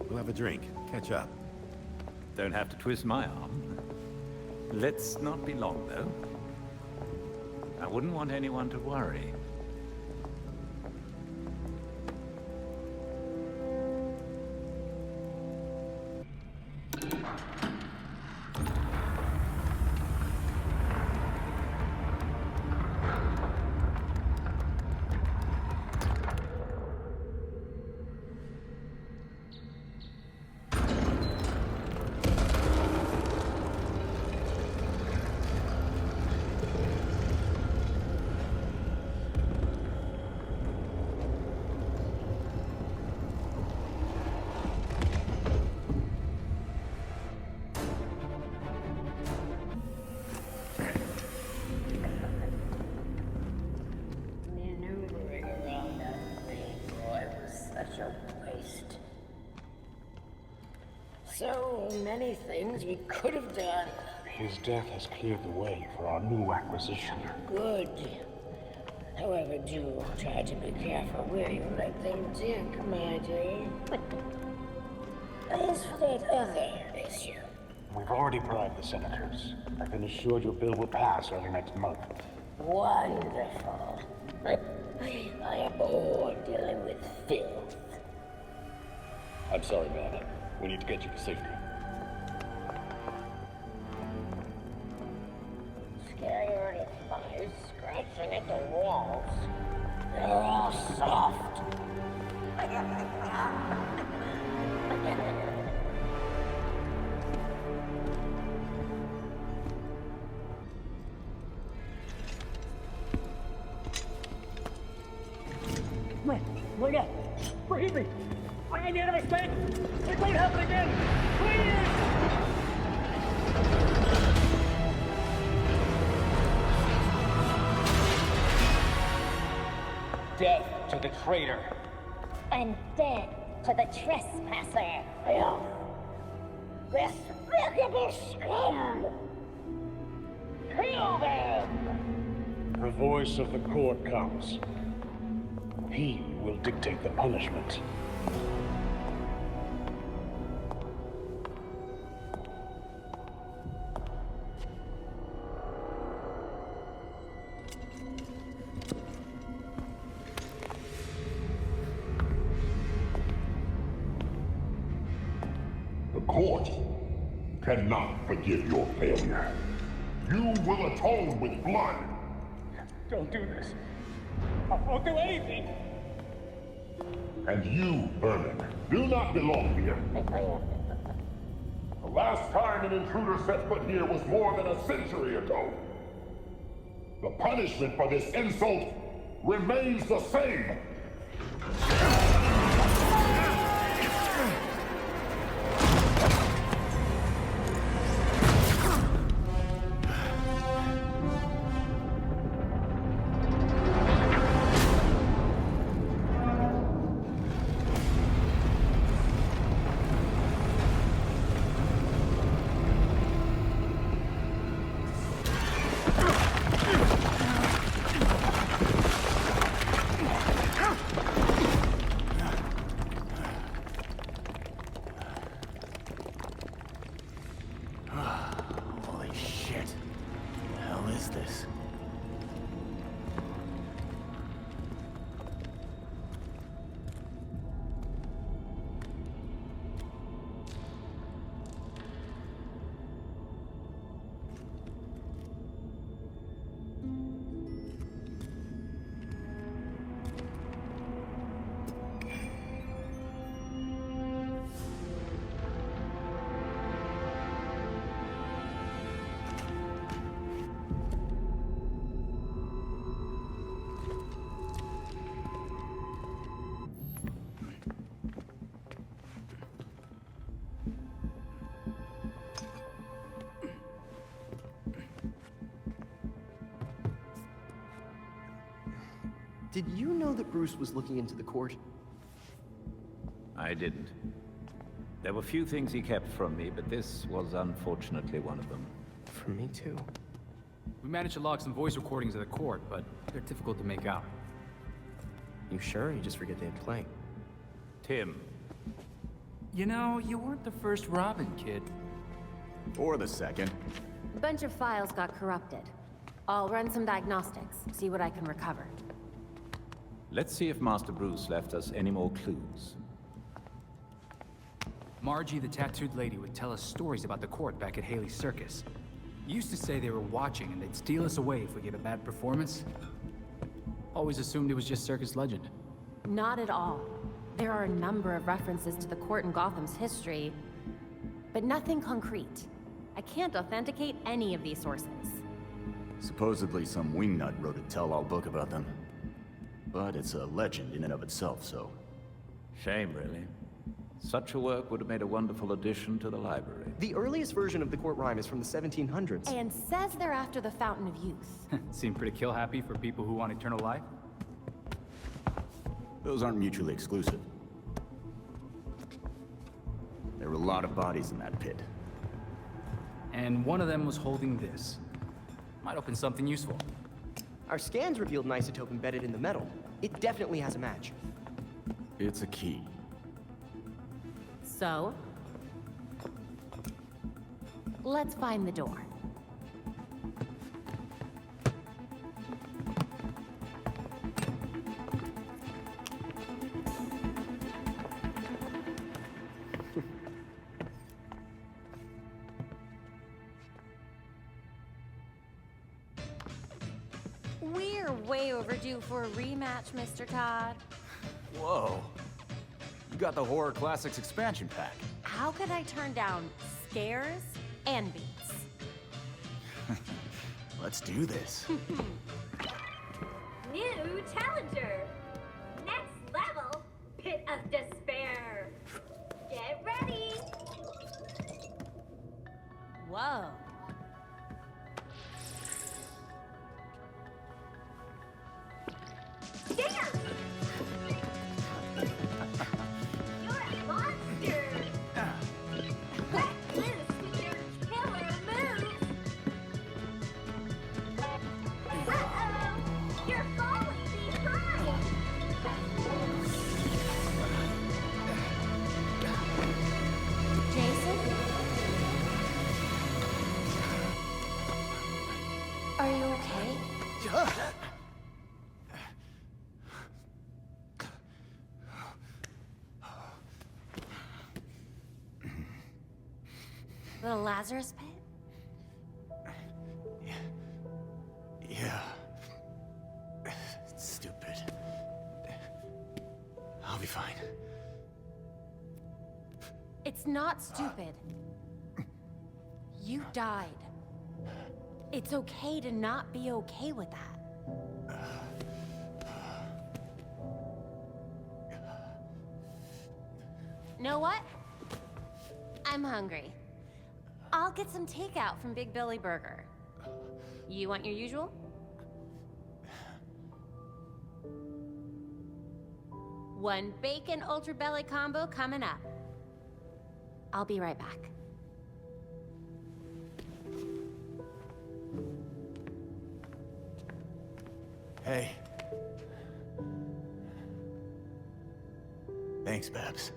We'll have a drink, catch up. Don't have to twist my arm. Let's not be long, though. I wouldn't want anyone to worry. such a waste. So many things we could have done. His death has cleared the way for our new acquisition. Good. However, do try to be careful where you let them dig, my dear. As for that other issue, We've already bribed the senators. I've been assured your bill will pass early next month. wonderful. I am bored dealing with filth. I'm sorry, man. We need to get you to safety. Scared of flies scratching at the walls. They're all soft. Wait up! Forgive me! I need a mistake! It won't happen again! Please! Death to the traitor! And death to the trespasser. Despicable scum! Kill them! The voice of the court comes. He will dictate the punishment. The court cannot forgive your failure. You will atone with blood. Don't do this. I won't do anything! And you, Vermin, do not belong here. The last time an intruder set foot here was more than a century ago. The punishment for this insult remains the same. Did you know that Bruce was looking into the court? I didn't. There were few things he kept from me, but this was unfortunately one of them. From me too. We managed to log some voice recordings of the court, but they're difficult to make out. You sure? You just forget they had playing. Tim. You know, you weren't the first Robin, kid. Or the second. A bunch of files got corrupted. I'll run some diagnostics, see what I can recover. Let's see if Master Bruce left us any more clues. Margie, the tattooed lady, would tell us stories about the court back at Haley's Circus. Used to say they were watching and they'd steal us away if we gave a bad performance. Always assumed it was just circus legend. Not at all. There are a number of references to the court in Gotham's history, but nothing concrete. I can't authenticate any of these sources. Supposedly some wingnut wrote a tell-all book about them. But it's a legend in and of itself, so... Shame, really. Such a work would have made a wonderful addition to the library. The earliest version of the court rhyme is from the 1700s. And says they're after the Fountain of Youth. Seem pretty kill-happy for people who want eternal life. Those aren't mutually exclusive. There were a lot of bodies in that pit. And one of them was holding this. Might open something useful. Our scans revealed an isotope embedded in the metal. It definitely has a match. It's a key. So? Let's find the door. We're way overdue for a rematch, Mr. Todd. Whoa. You got the Horror Classics expansion pack. How could I turn down scares and beats? Let's do this. New challenger! Next level, Pit of Despair! Get ready! Whoa. Damn! You're a monster! Let loose with your killer moves! Uh-oh! You're falling behind! Jason? Are you okay? The Lazarus Pit? Yeah. It's stupid. I'll be fine. It's not stupid. You died. It's okay to not be okay with that. Know what? I'm hungry. I'll get some takeout from Big Billy Burger. You want your usual? One bacon ultra belly combo coming up. I'll be right back. Hey. Thanks, Babs.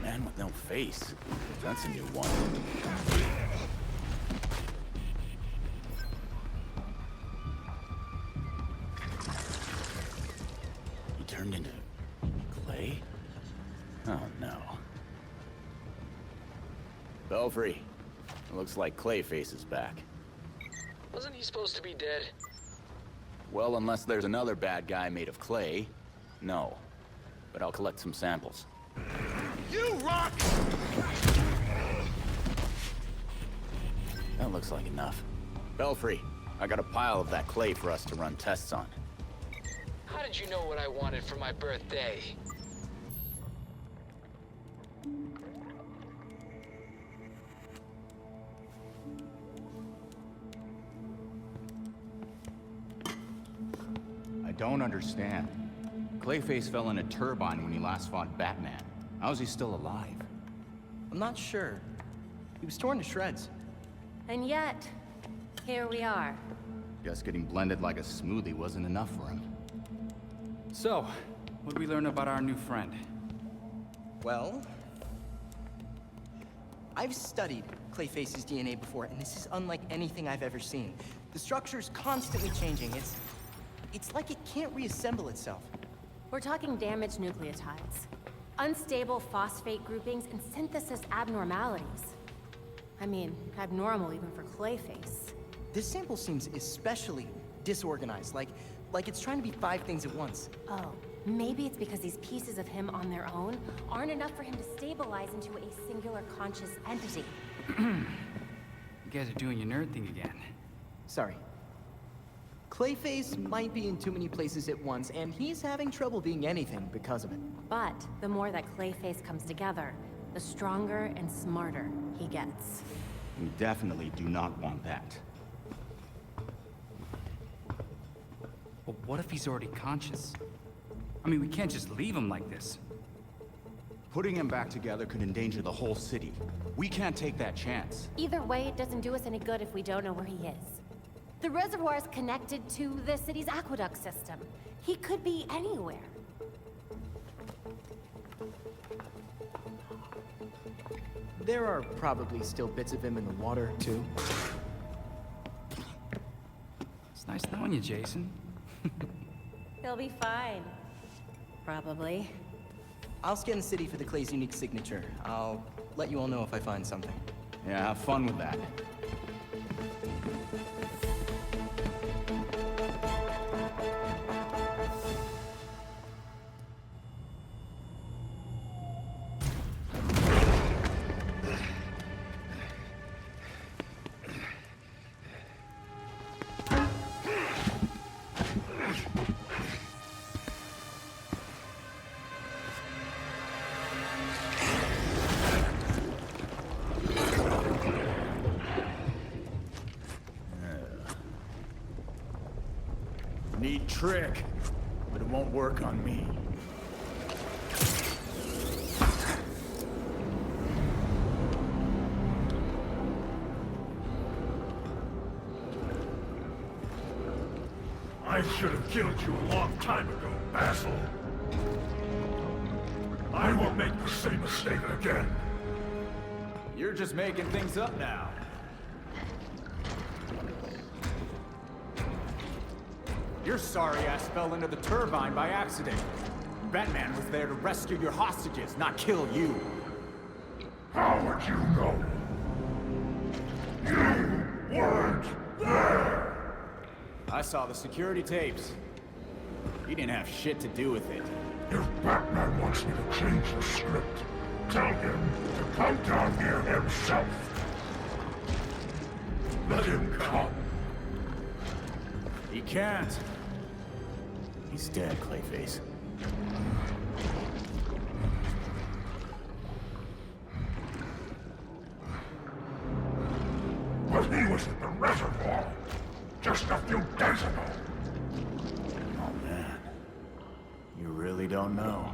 Man with no face. That's a new one. He turned into clay? Oh no. Belfry. It looks like Clayface is back. Wasn't he supposed to be dead? Well, unless there's another bad guy made of clay, no. But I'll collect some samples. You rock! That looks like enough. Belfry, I got a pile of that clay for us to run tests on. How did you know what I wanted for my birthday? I don't understand. Clayface fell in a turbine when he last fought Batman. How is he still alive? I'm not sure. He was torn to shreds. And yet, here we are. Guess getting blended like a smoothie wasn't enough for him. So, what did we learn about our new friend? Well, I've studied Clayface's DNA before, and this is unlike anything I've ever seen. The structure's constantly changing. It's like it can't reassemble itself. We're talking damaged nucleotides, unstable phosphate groupings, and synthesis abnormalities. I mean, abnormal even for Clayface. This sample seems especially disorganized, like it's trying to be 5 things at once. Oh, maybe it's because these pieces of him on their own aren't enough for him to stabilize into a singular conscious entity. You guys are doing your nerd thing again. Sorry. Clayface might be in too many places at once, and he's having trouble being anything because of it. But the more that Clayface comes together, the stronger and smarter he gets. We definitely do not want that. But what if he's already conscious? I mean, we can't just leave him like this. Putting him back together could endanger the whole city. We can't take that chance. Either way, it doesn't do us any good if we don't know where he is. The reservoir is connected to the city's aqueduct system. He could be anywhere. There are probably still bits of him in the water, too. It's nice knowing you, Jason. He'll be fine. Probably. I'll scan the city for the Clay's unique signature. I'll let you all know if I find something. Yeah, have fun with that. Neat trick, but it won't work on me. I should have killed you a long time ago, Basil. I won't make the same mistake again. You're just making things up now. Your sorry ass fell into the turbine by accident. Batman was there to rescue your hostages, not kill you. How would you know? You weren't there! I saw the security tapes. You didn't have shit to do with it. If Batman wants me to change the script, tell him to come down here himself. Let him come. He can't. He's dead, Clayface. But he was at the reservoir just a few days ago. Oh man. You really don't know.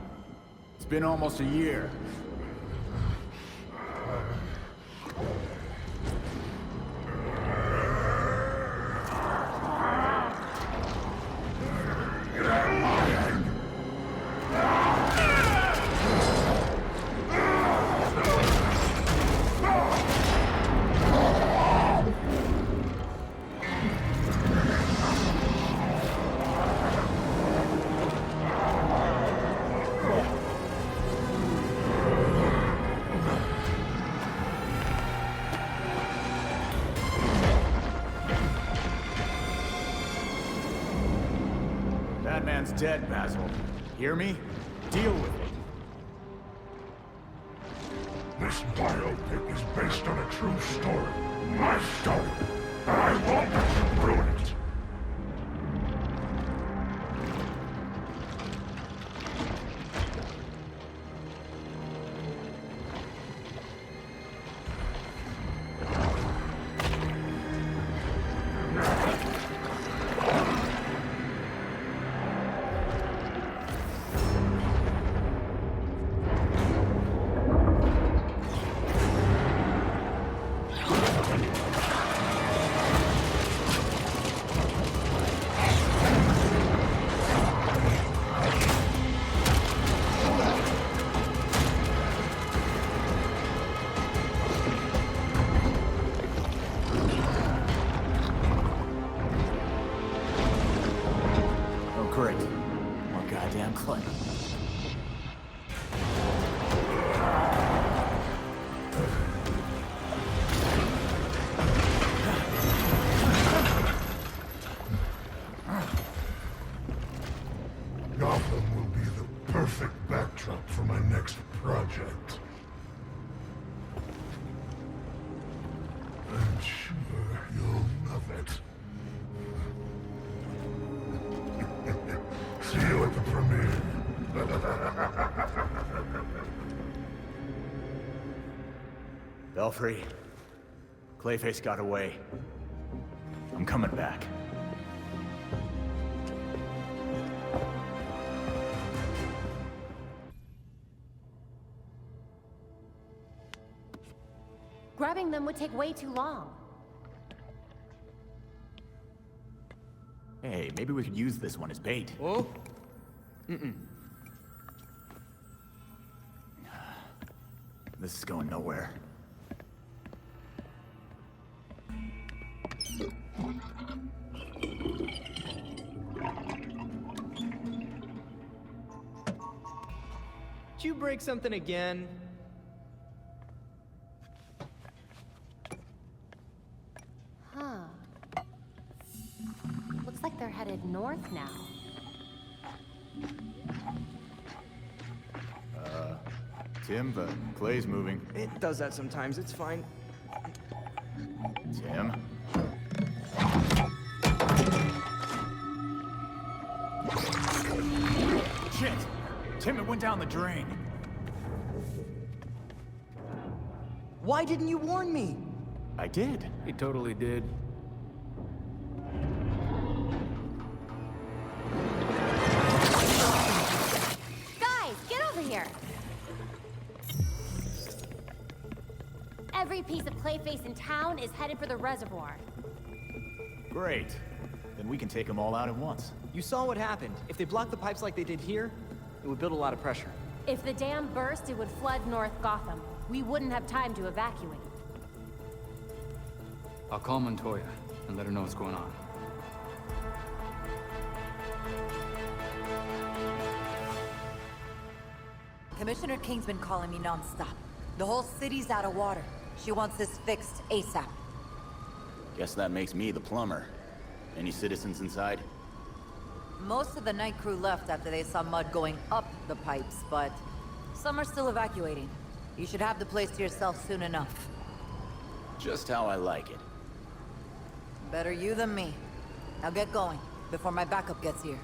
It's been almost a year. Batman's dead, Basil. Hear me? Deal with it. This biopic is based on a true story. My story. And I won't let you ruin it. Great. More goddamn Clay. Gotham will be the perfect backdrop for my next project. I'm sure you'll love it. See you at the premiere. Belfry, Clayface got away. I'm coming back. Grabbing them would take way too long. Hey, maybe we could use this one as bait. Oh? Mm-mm. This is going nowhere. Did you break something again? Huh. Looks like they're headed north now. Tim, the clay's moving. It does that sometimes, it's fine. Tim? Shit! Tim, it went down the drain. Why didn't you warn me? I did. He totally did. Guys, get over here! Every piece of Clayface in town is headed for the reservoir. Great. Then we can take them all out at once. You saw what happened. If they blocked the pipes like they did here, it would build a lot of pressure. If the dam burst, it would flood North Gotham. We wouldn't have time to evacuate. I'll call Montoya and let her know what's going on. Commissioner King's been calling me non-stop. The whole city's out of water. She wants this fixed ASAP. Guess that makes me the plumber. Any citizens inside? Most of the night crew left after they saw mud going up the pipes, but some are still evacuating. You should have the place to yourself soon enough. Just how I like it. Better you than me. Now get going, before my backup gets here.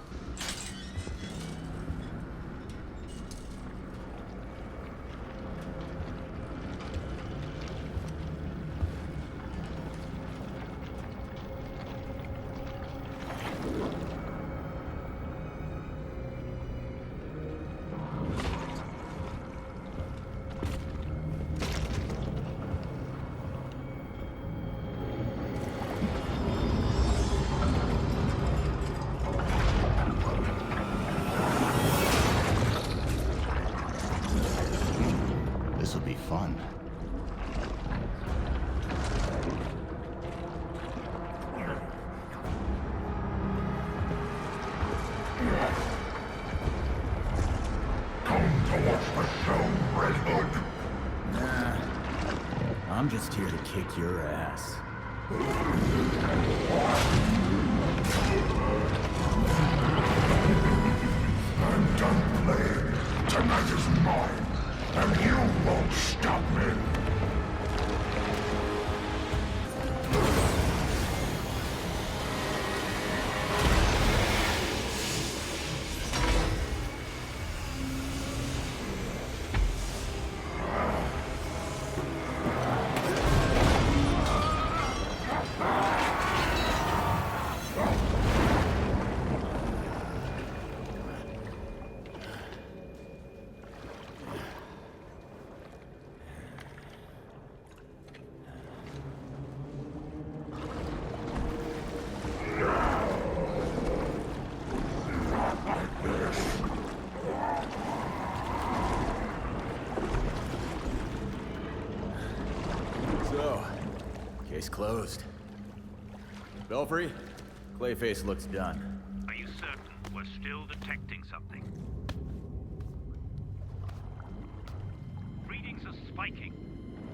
This'll be fun. Come to watch the show, Red Hood. Nah. I'm just here to kick your ass. I'm done playing. Tonight is mine, and you won't stop me. So, case closed. Belfry, Clayface looks done. Are you certain we're still detecting something? Readings are spiking.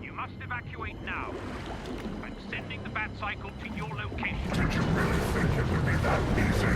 You must evacuate now. I'm sending the bat cycle to your location. Did you really think it would be that easy?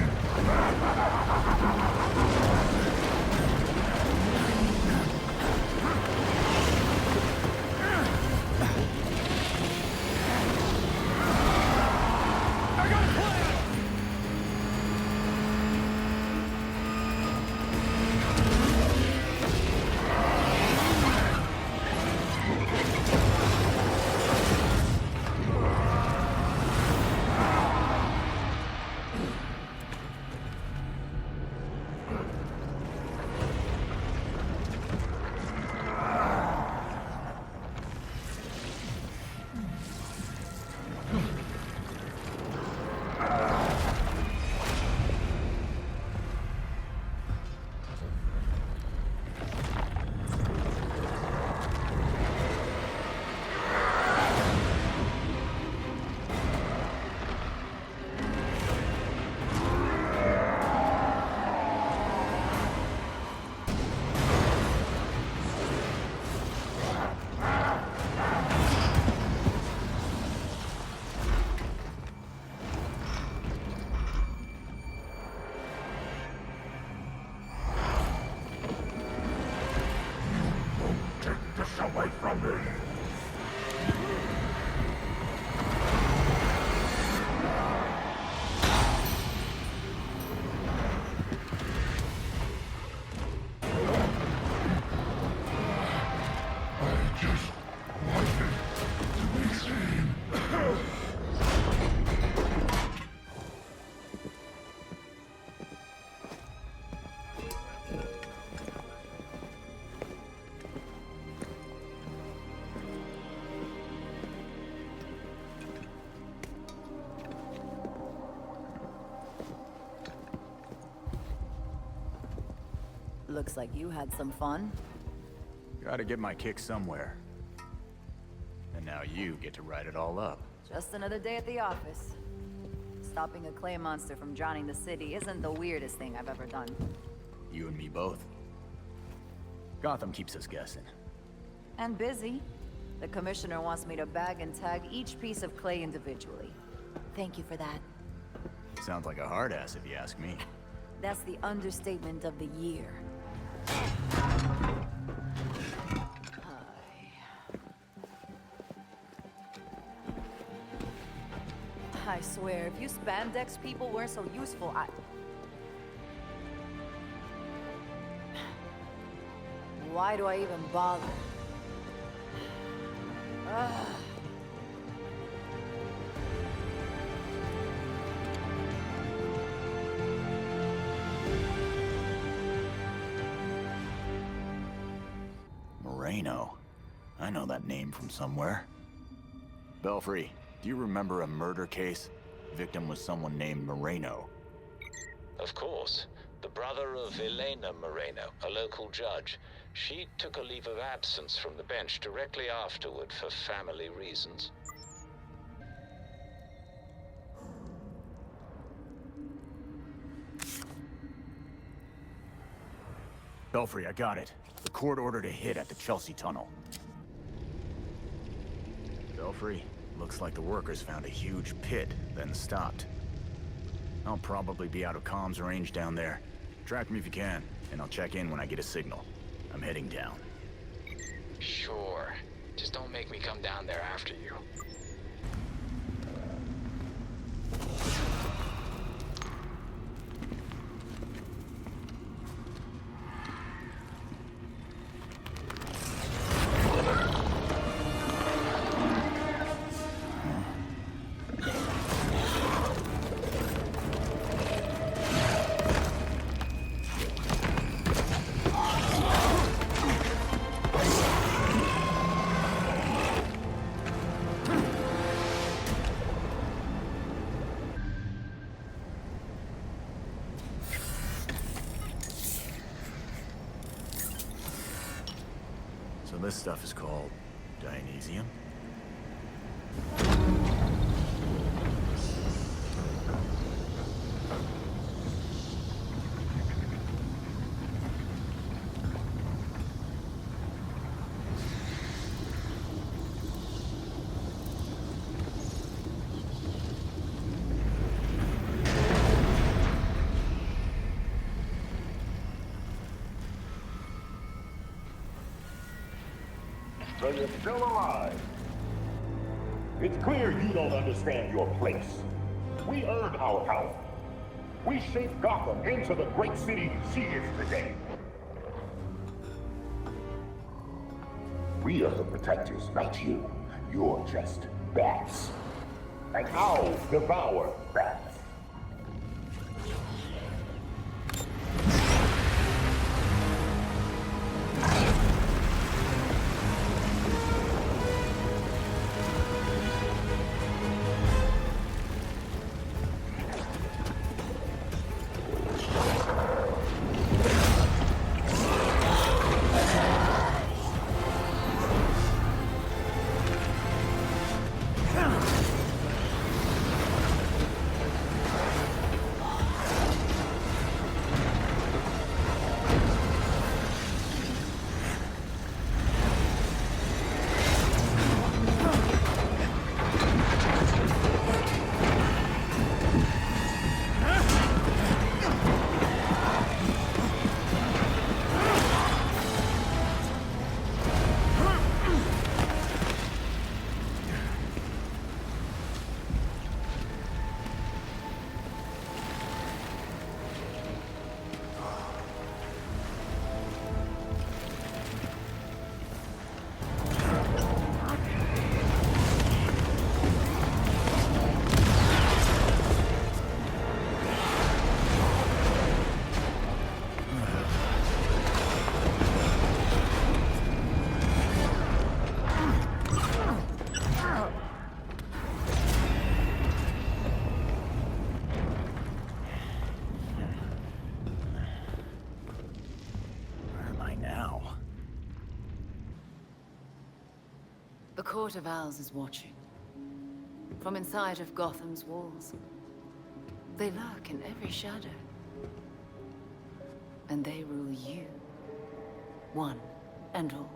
surrendered. Looks like you had some fun. Gotta get my kick somewhere. And now you get to write it all up. Just another day at the office. Stopping a clay monster from drowning the city isn't the weirdest thing I've ever done. You and me both. Gotham keeps us guessing. And busy. The commissioner wants me to bag and tag each piece of clay individually. Thank you for that. Sounds like a hard ass if you ask me. That's the understatement of the year. I swear, if you spandex people weren't so useful, why do I even bother? Ugh. Moreno. I know that name from somewhere. Belfry, do you remember a murder case? Victim was someone named Moreno. Of course. The brother of Elena Moreno, a local judge. She took a leave of absence from the bench directly afterward for family reasons. Belfry, I got it. The court ordered a hit at the Chelsea Tunnel. Belfry, looks like the workers found a huge pit, then stopped. I'll probably be out of comms range down there. Track me if you can, and I'll check in when I get a signal. I'm heading down. Sure. Just don't make me come down there after you. So this stuff is called Dionysium? So you're still alive. It's clear you don't understand your place. We earned our power. We shaped Gotham into the great city she is today. We are the protectors, not you. You're just bats. And I'll devour bats. The Court of Owls is watching. From inside of Gotham's walls. They lurk in every shadow. And they rule you. One and all.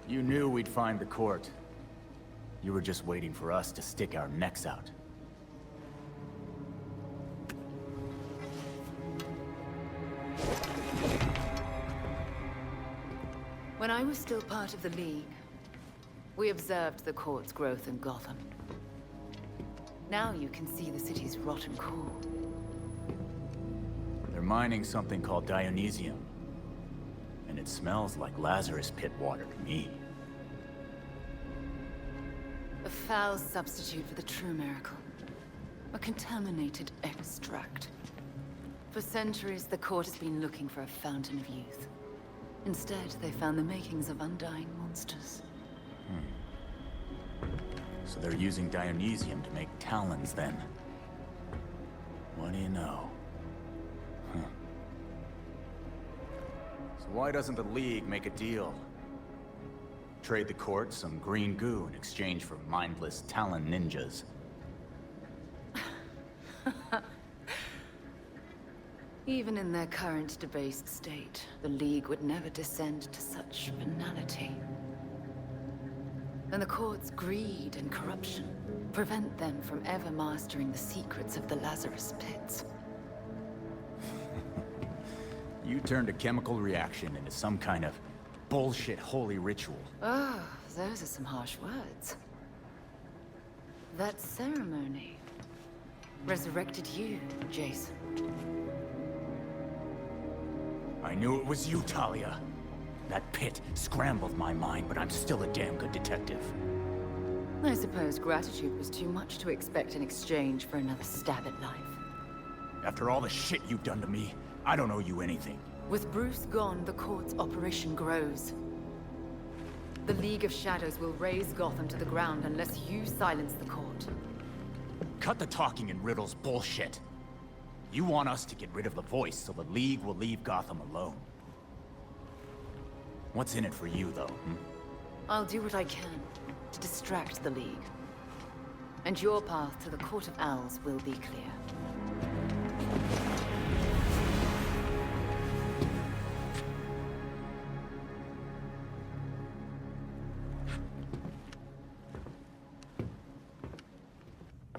You knew we'd find the court. You were just waiting for us to stick our necks out. When I was still part of the League, we observed the court's growth in Gotham. Now you can see the city's rotten core. They're mining something called Dionysium. And it smells like Lazarus Pit water to me. A foul substitute for the true miracle. A contaminated extract. For centuries, the court has been looking for a fountain of youth. Instead, they found the makings of undying monsters. So they're using Dionysium to make talons, then. What do you know? So why doesn't the League make a deal? Trade the court some green goo in exchange for mindless talon ninjas. Even in their current debased state, the League would never descend to such banality. And the court's greed and corruption prevent them from ever mastering the secrets of the Lazarus Pits. You turned a chemical reaction into some kind of bullshit holy ritual. Oh, those are some harsh words. That ceremony resurrected you, Jason. I knew it was you, Talia. That pit scrambled my mind, but I'm still a damn good detective. I suppose gratitude was too much to expect in exchange for another stab at life. After all the shit you've done to me, I don't owe you anything. With Bruce gone, the court's operation grows. The League of Shadows will raze Gotham to the ground unless you silence the court. Cut the talking in riddles bullshit. You want us to get rid of the voice so the League will leave Gotham alone. What's in it for you, though, I'll do what I can to distract the League. And your path to the Court of Owls will be clear.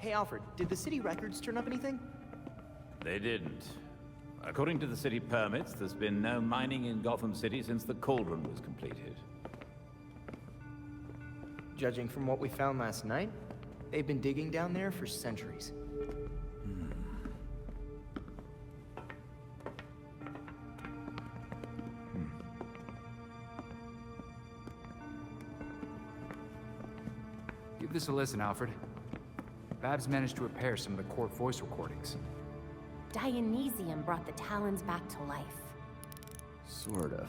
Hey, Alfred, did the city records turn up anything? They didn't. According to the city permits, there's been no mining in Gotham City since the Cauldron was completed. Judging from what we found last night, they've been digging down there for centuries. Give this a listen, Alfred. Babs managed to repair some of the court voice recordings. Dionysium brought the Talons back to life. Sort of.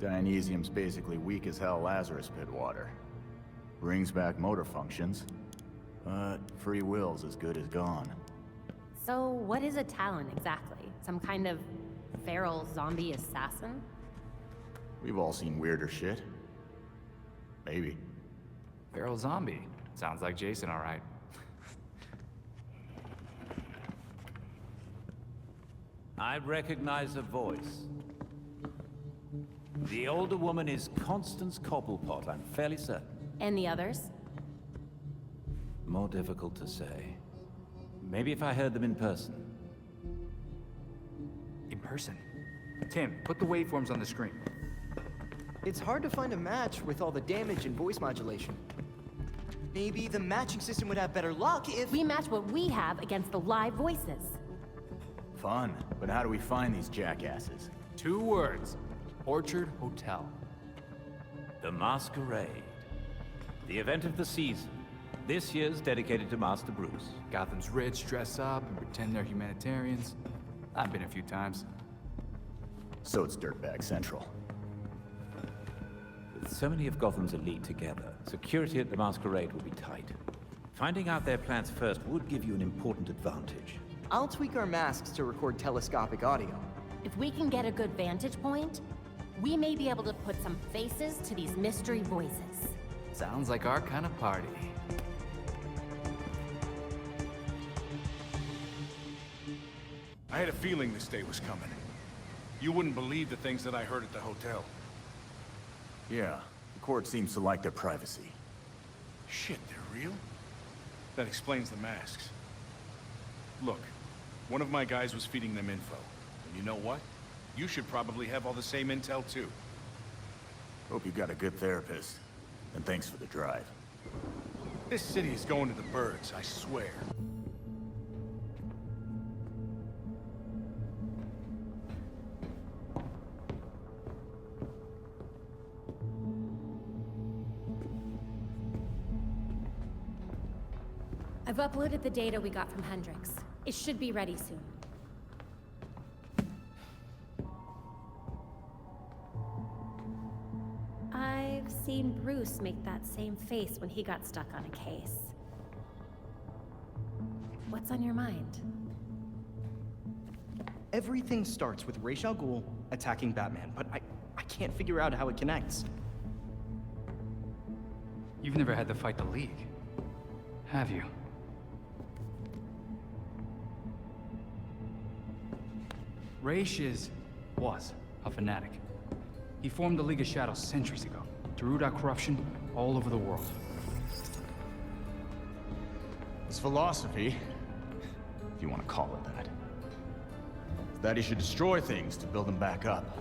Dionysium's basically weak as hell Lazarus Pit water. Brings back motor functions, but free will's as good as gone. So, what is a Talon exactly? Some kind of feral zombie assassin? We've all seen weirder shit. Maybe. Feral zombie. Sounds like Jason, all right. I recognize a voice. The older woman is Constance Cobblepot, I'm fairly certain. And the others? More difficult to say. Maybe if I heard them in person. In person? Tim, put the waveforms on the screen. It's hard to find a match with all the damage and voice modulation. Maybe the matching system would have better luck if... We match what we have against the live voices. Fun, but how do we find these jackasses? 2 words. Orchard Hotel. The Masquerade. The event of the season. This year's dedicated to Master Bruce. Gotham's rich dress up and pretend they're humanitarians. I've been a few times. So it's Dirtbag Central. With so many of Gotham's elite together, security at the Masquerade will be tight. Finding out their plans first would give you an important advantage. I'll tweak our masks to record telescopic audio. If we can get a good vantage point, we may be able to put some faces to these mystery voices. Sounds like our kind of party. I had a feeling this day was coming. You wouldn't believe the things that I heard at the hotel. Yeah, the court seems to like their privacy. Shit, they're real? That explains the masks. Look, one of my guys was feeding them info. And you know what? You should probably have all the same intel too. Hope you got a good therapist. And thanks for the drive. This city is going to the birds, I swear. I've uploaded the data we got from Hendrix. It should be ready soon. I've seen Bruce make that same face when he got stuck on a case. What's on your mind? Everything starts with Ra's al Ghul attacking Batman, but I can't figure out how it connects. You've never had to fight the League, have you? Ra's was a fanatic. He formed the League of Shadows centuries ago to root out corruption all over the world. His philosophy, if you want to call it that, is that he should destroy things to build them back up.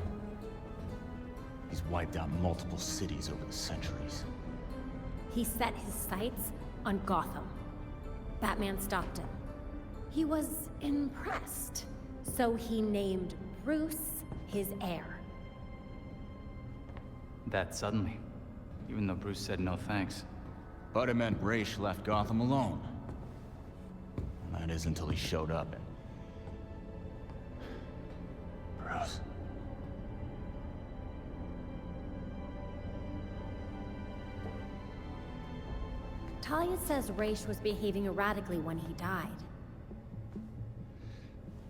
He's wiped out multiple cities over the centuries. He set his sights on Gotham. Batman stopped him. He was impressed, so he named Bruce his heir. That suddenly, even though Bruce said no thanks. But it meant Ra's left Gotham alone. And that is until he showed up and... Bruce. Talia says Ra's was behaving erratically when he died.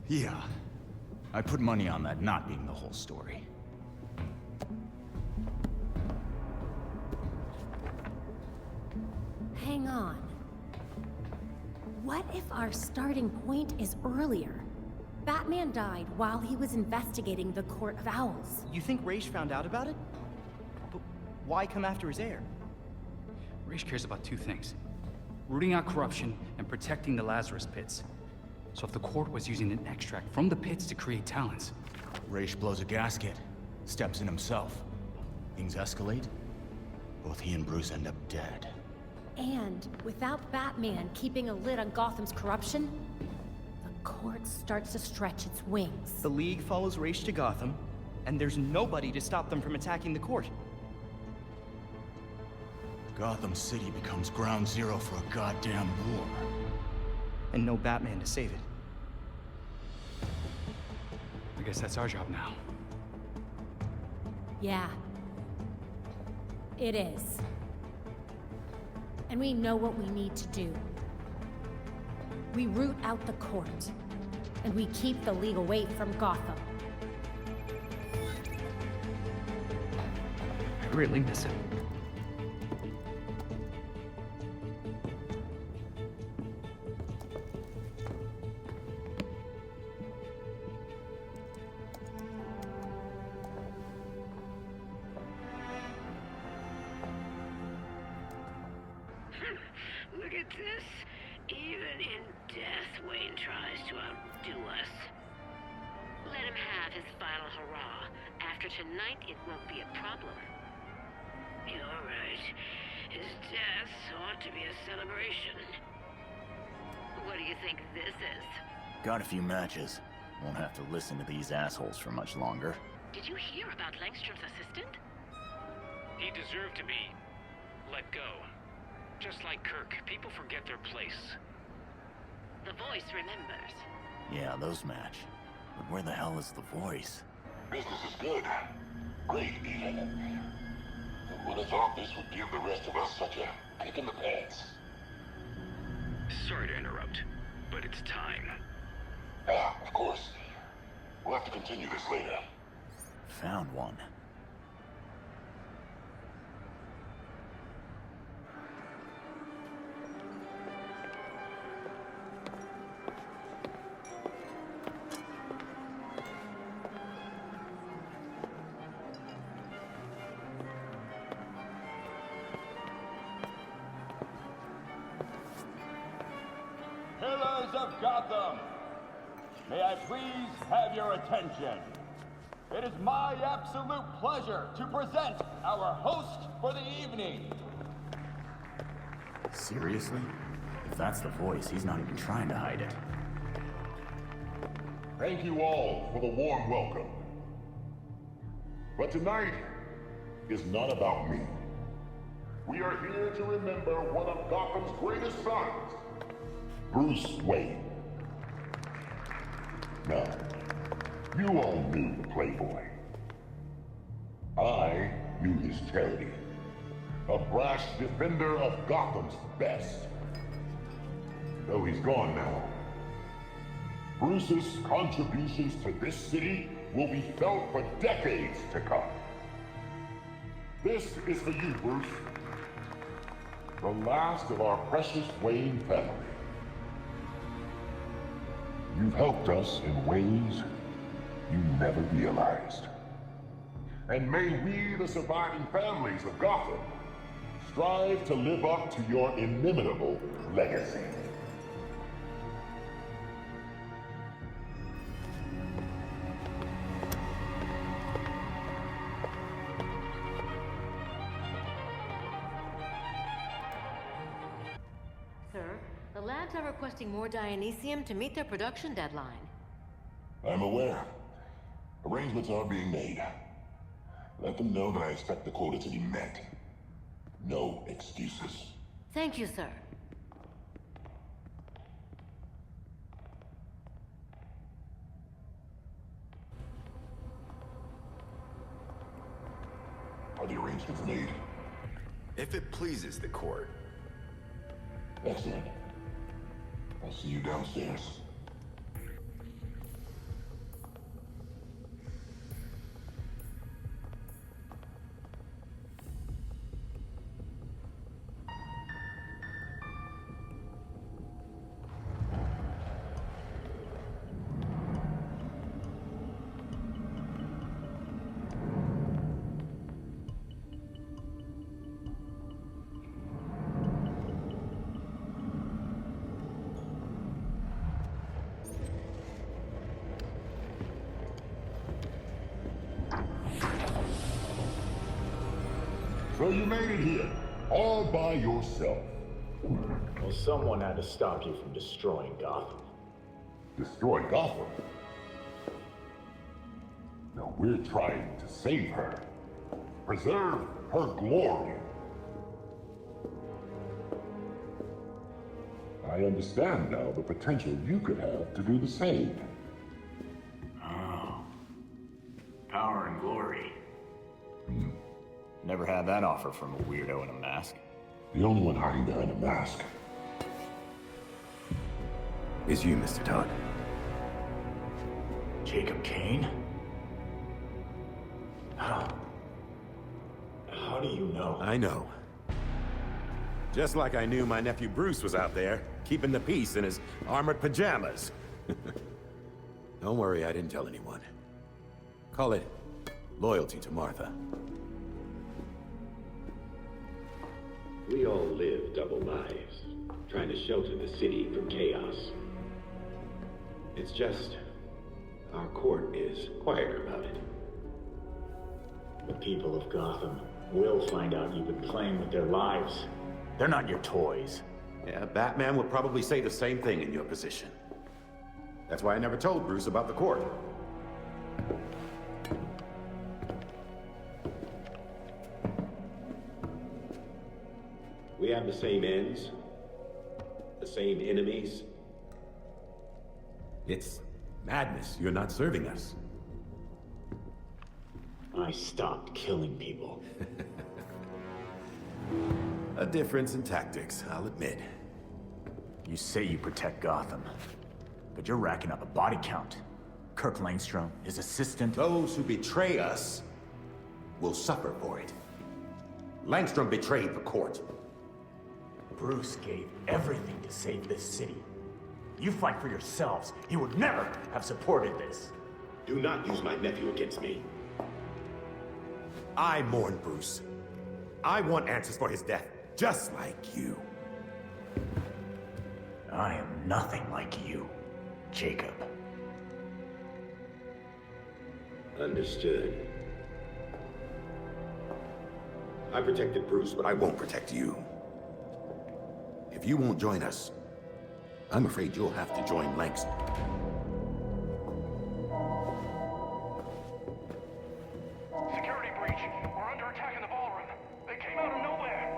Yeah. I put money on that not being the whole story. Hang on. What if our starting point is earlier? Batman died while he was investigating the Court of Owls. You think Ra's found out about it? But why come after his heir? Ra's cares about two things: rooting out corruption and protecting the Lazarus Pits. So if the court was using an extract from the pits to create talents... Ra's blows a gasket, steps in himself. Things escalate. Both he and Bruce end up dead. And without Batman keeping a lid on Gotham's corruption, the court starts to stretch its wings. The League follows Ra's to Gotham, and there's nobody to stop them from attacking the court. Gotham City becomes ground zero for a goddamn war. And no Batman to save it. I guess that's our job now. Yeah. It is. And we know what we need to do. We root out the court, and we keep the League away from Gotham. I really miss him. Look at this. Even in death, Wayne tries to outdo us. Let him have his final hurrah. After tonight, it won't be a problem. You're right. His death ought to be a celebration. What do you think this is? Got a few matches. Won't have to listen to these assholes for much longer. Did you hear about Langstrom's assistant? He deserved to be let go. Just like Kirk, people forget their place. The voice remembers. Yeah, those match. But where the hell is the voice? Business is good. Great, even. Who would have thought this would give the rest of us such a kick in the pants? Sorry to interrupt, but it's time. Ah, of course. We'll have to continue this later. Found one. of Gotham, may I please have your attention? It is my absolute pleasure to present our host for the evening. Seriously? If that's the voice, he's not even trying to hide it. Thank you all for the warm welcome. But tonight is not about me. We are here to remember one of Gotham's greatest sons, Bruce Wayne. Now, you all knew the Playboy. I knew his charity. A brash defender of Gotham's best. Though he's gone now, Bruce's contributions to this city will be felt for decades to come. This is for you, Bruce. The last of our precious Wayne family. You've helped us in ways you never realized. And may we, the surviving families of Gotham, strive to live up to your inimitable legacy. Sir, the labs are requesting more Dionysium to meet their production deadline. I'm aware. Arrangements are being made. Let them know that I expect the quota to be met. No excuses. Thank you, sir. Are the arrangements made? If it pleases the court. Excellent. I'll see you downstairs. So you made it here, all by yourself. Well, someone had to stop you from destroying Gotham. Destroy Gotham? No, we're trying to save her. Preserve her glory. I understand now the potential you could have to do the same. Oh. Power and glory. Never had that offer from a weirdo in a mask. The only one hiding behind a mask is you, Mr. Todd. Jacob Kane? How do you know? I know. Just like I knew my nephew Bruce was out there, keeping the peace in his armored pajamas. Don't worry, I didn't tell anyone. Call it loyalty to Martha. We all live double lives, trying to shelter the city from chaos. It's just, our court is quieter about it. The people of Gotham will find out you've been playing with their lives. They're not your toys. Yeah, Batman would probably say the same thing in your position. That's why I never told Bruce about the court. We have the same ends, the same enemies. It's madness. You're not serving us. I stopped killing people. A difference in tactics, I'll admit. You say you protect Gotham, but you're racking up a body count. Kirk Langstrom, his assistant. Those who betray us will suffer for it. Langstrom betrayed the court. Bruce gave everything to save this city. You fight for yourselves. He would never have supported this. Do not use my nephew against me. I mourn Bruce. I want answers for his death, just like you. I am nothing like you, Jacob. Understood. I protected Bruce, but I won't protect you. If you won't join us, I'm afraid you'll have to join Langston. Security breach. We're under attack in the ballroom. They came out of nowhere.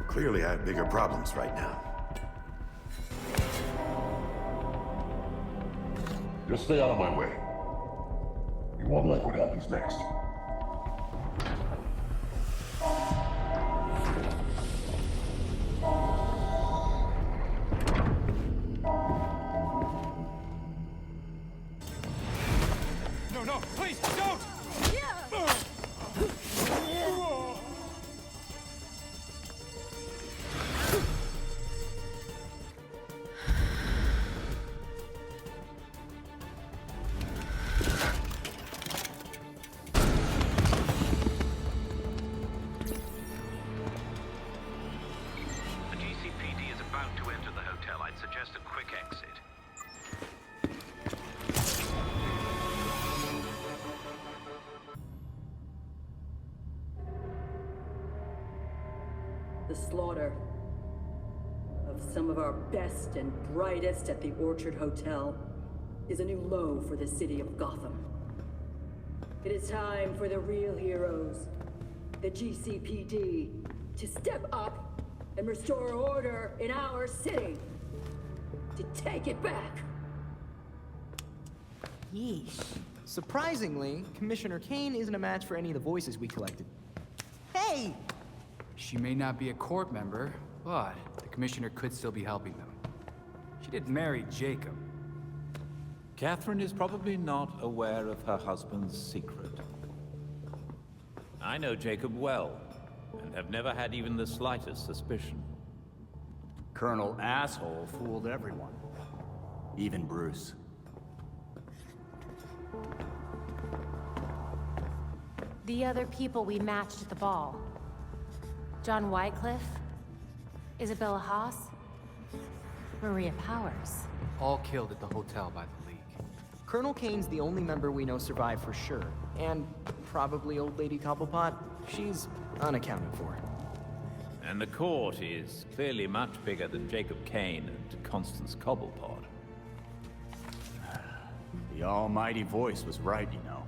Clearly, I have bigger problems right now. Just stay out of my way. You won't like what happens next. No, please, don't! The GCPD is about to enter the hotel. I'd suggest a quick exit. The slaughter of some of our best and brightest at the Orchard Hotel is a new low for the city of Gotham. It is time for the real heroes, the GCPD, to step up and restore order in our city. To take it back. Yeesh. Surprisingly, Commissioner Kane isn't a match for any of the voices we collected. Hey! She may not be a court member, but the commissioner could still be helping them. She did marry Jacob. Catherine is probably not aware of her husband's secret. I know Jacob well, and have never had even the slightest suspicion. Colonel Asshole fooled everyone. Even Bruce. The other people we matched at the ball. John Wycliffe, Isabella Haas, Maria Powers. All killed at the hotel by the League. Colonel Kane's the only member we know survived for sure. And probably Old Lady Cobblepot. She's unaccounted for. And the court is clearly much bigger than Jacob Kane and Constance Cobblepot. The almighty voice was right, you know.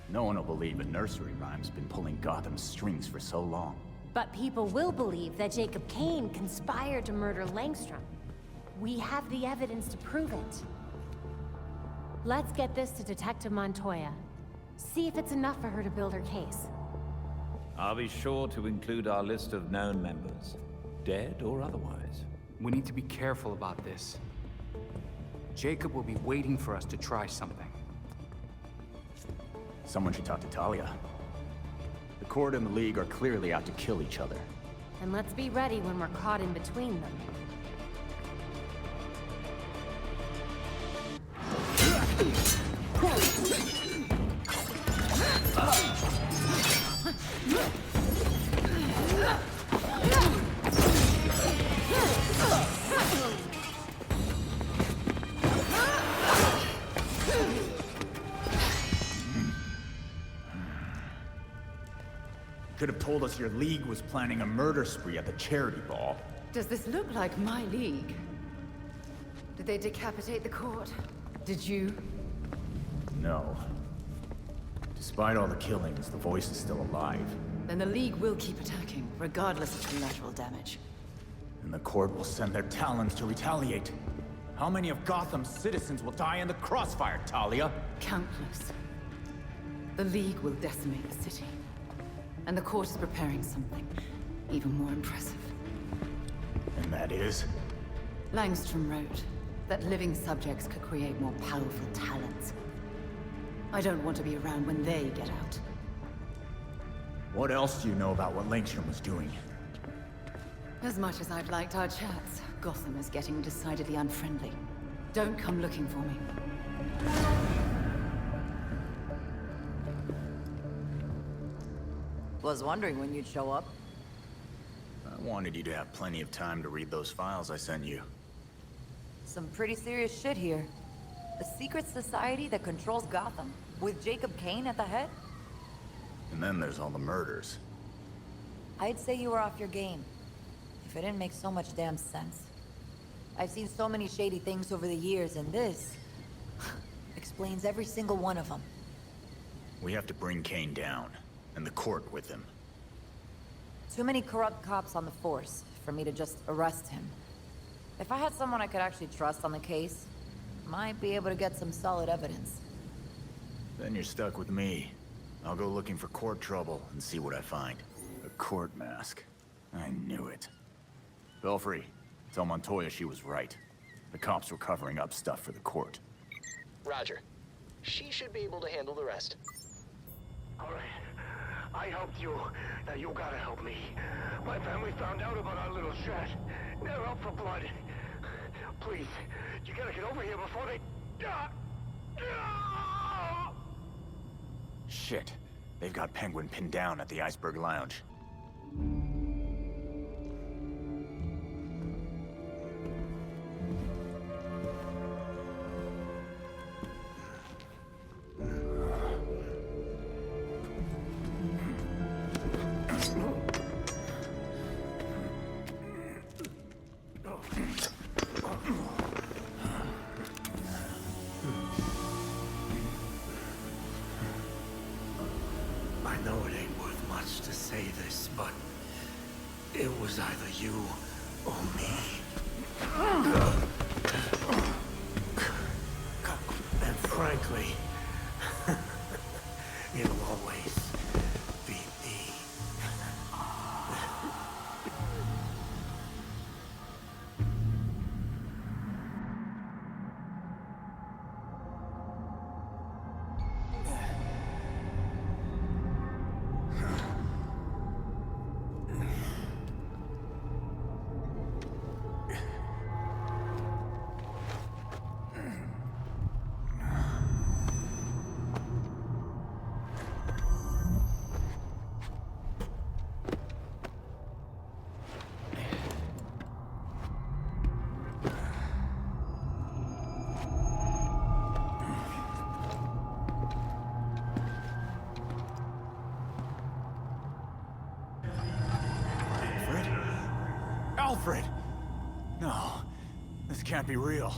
No one will believe a nursery rhyme's been pulling Gotham's strings for so long. But people will believe that Jacob Kane conspired to murder Langstrom. We have the evidence to prove it. Let's get this to Detective Montoya. See if it's enough for her to build her case. I'll be sure to include our list of known members, dead or otherwise. We need to be careful about this. Jacob will be waiting for us to try something. Someone should talk to Talia. The court and the League are clearly out to kill each other. And let's be ready when we're caught in between them. Could have told us your League was planning a murder spree at the charity ball. Does this look like my League? Did they decapitate the court? Did you? No. Despite all the killings, the voice is still alive. Then the League will keep attacking, regardless of collateral damage. And the court will send their talons to retaliate. How many of Gotham's citizens will die in the crossfire, Talia? Countless. The League will decimate the city. And the court is preparing something even more impressive. And that is? Langstrom wrote that living subjects could create more powerful talents. I don't want to be around when they get out. What else do you know about what Langstrom was doing? As much as I've liked our chats, Gotham is getting decidedly unfriendly. Don't come looking for me. Was wondering when you'd show up. I wanted you to have plenty of time to read those files I sent you. Some pretty serious shit here. A secret society that controls Gotham, with Jacob Kane at the head? And then there's all the murders. I'd say you were off your game, if it didn't make so much damn sense. I've seen so many shady things over the years, and this explains every single one of them. We have to bring Kane down, and the court with him. Too many corrupt cops on the force for me to just arrest him. If I had someone I could actually trust on the case, might be able to get some solid evidence. Then you're stuck with me. I'll go looking for court trouble and see what I find. A court mask. I knew it. Belfry, tell Montoya she was right. The cops were covering up stuff for the court. Roger. She should be able to handle the rest. All right. I helped you. Now you gotta help me. My family found out about our little chat. They're out for blood. Please, you gotta get over here before they... Shit. They've got Penguin pinned down at the Iceberg Lounge. I know it ain't worth much to say this, but it was either you or me. And frankly, it'll always be me. Alfred! No, this can't be real.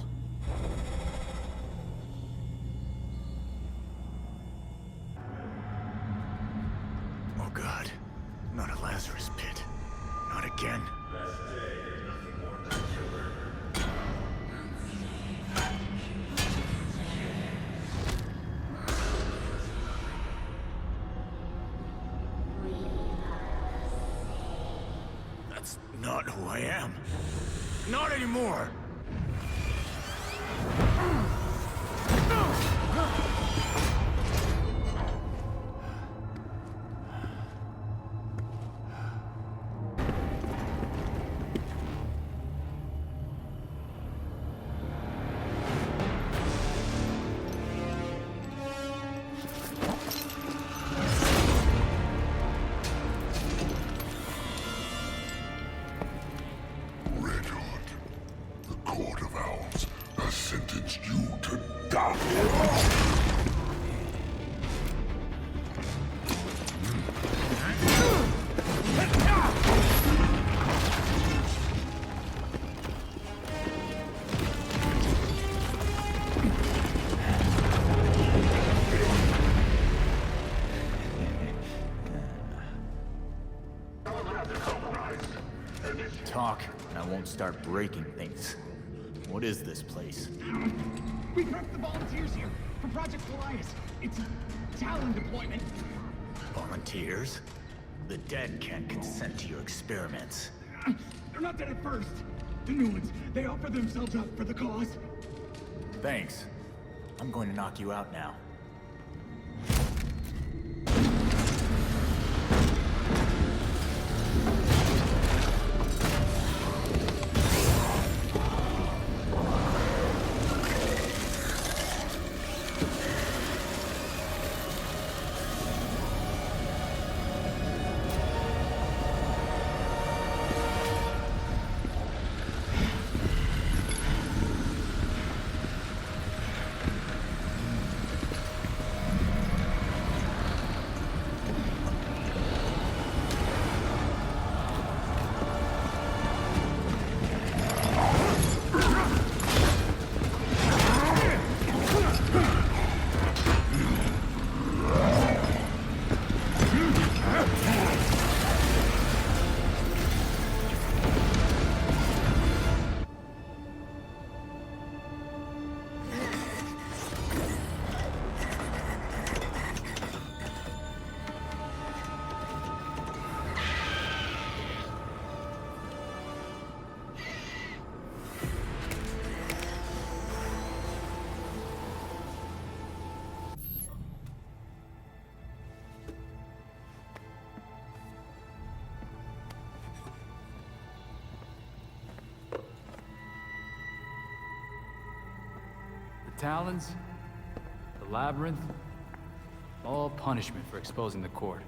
Oh God, not a Lazarus Pit. Not again. That's not who I am. Not anymore! Sentenced you to die. Talk, and I won't start breaking things. What is this place? We prepped the volunteers here for Project Goliath. It's a Talon deployment. Volunteers? The dead can't consent to your experiments. They're not dead at first. The new ones, they offer themselves up for the cause. Thanks. I'm going to knock you out now. Talons, the labyrinth, all punishment for exposing the court.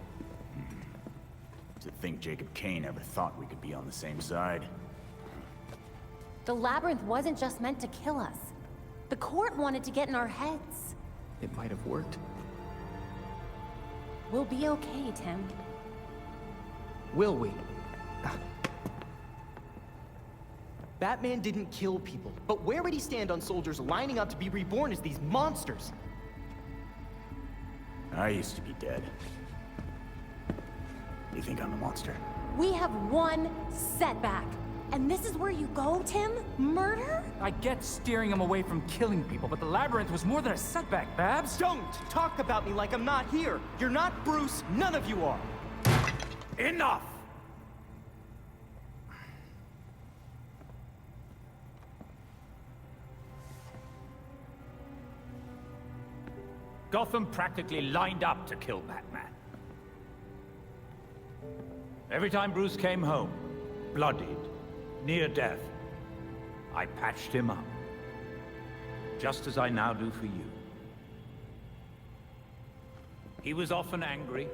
To think Jacob Kane ever thought we could be on the same side. The labyrinth wasn't just meant to kill us. The court wanted to get in our heads. It might have worked. We'll be okay, Tim. Will we? Batman didn't kill people, but where would he stand on soldiers lining up to be reborn as these monsters? I used to be dead. You think I'm a monster? We have one setback. And this is where you go, Tim? Murder? I get steering him away from killing people, but the labyrinth was more than a setback, Babs. Don't talk about me like I'm not here. You're not Bruce. None of you are. Enough! Gotham practically lined up to kill Batman. Every time Bruce came home, bloodied, near death, I patched him up. Just as I now do for you. He was often angry,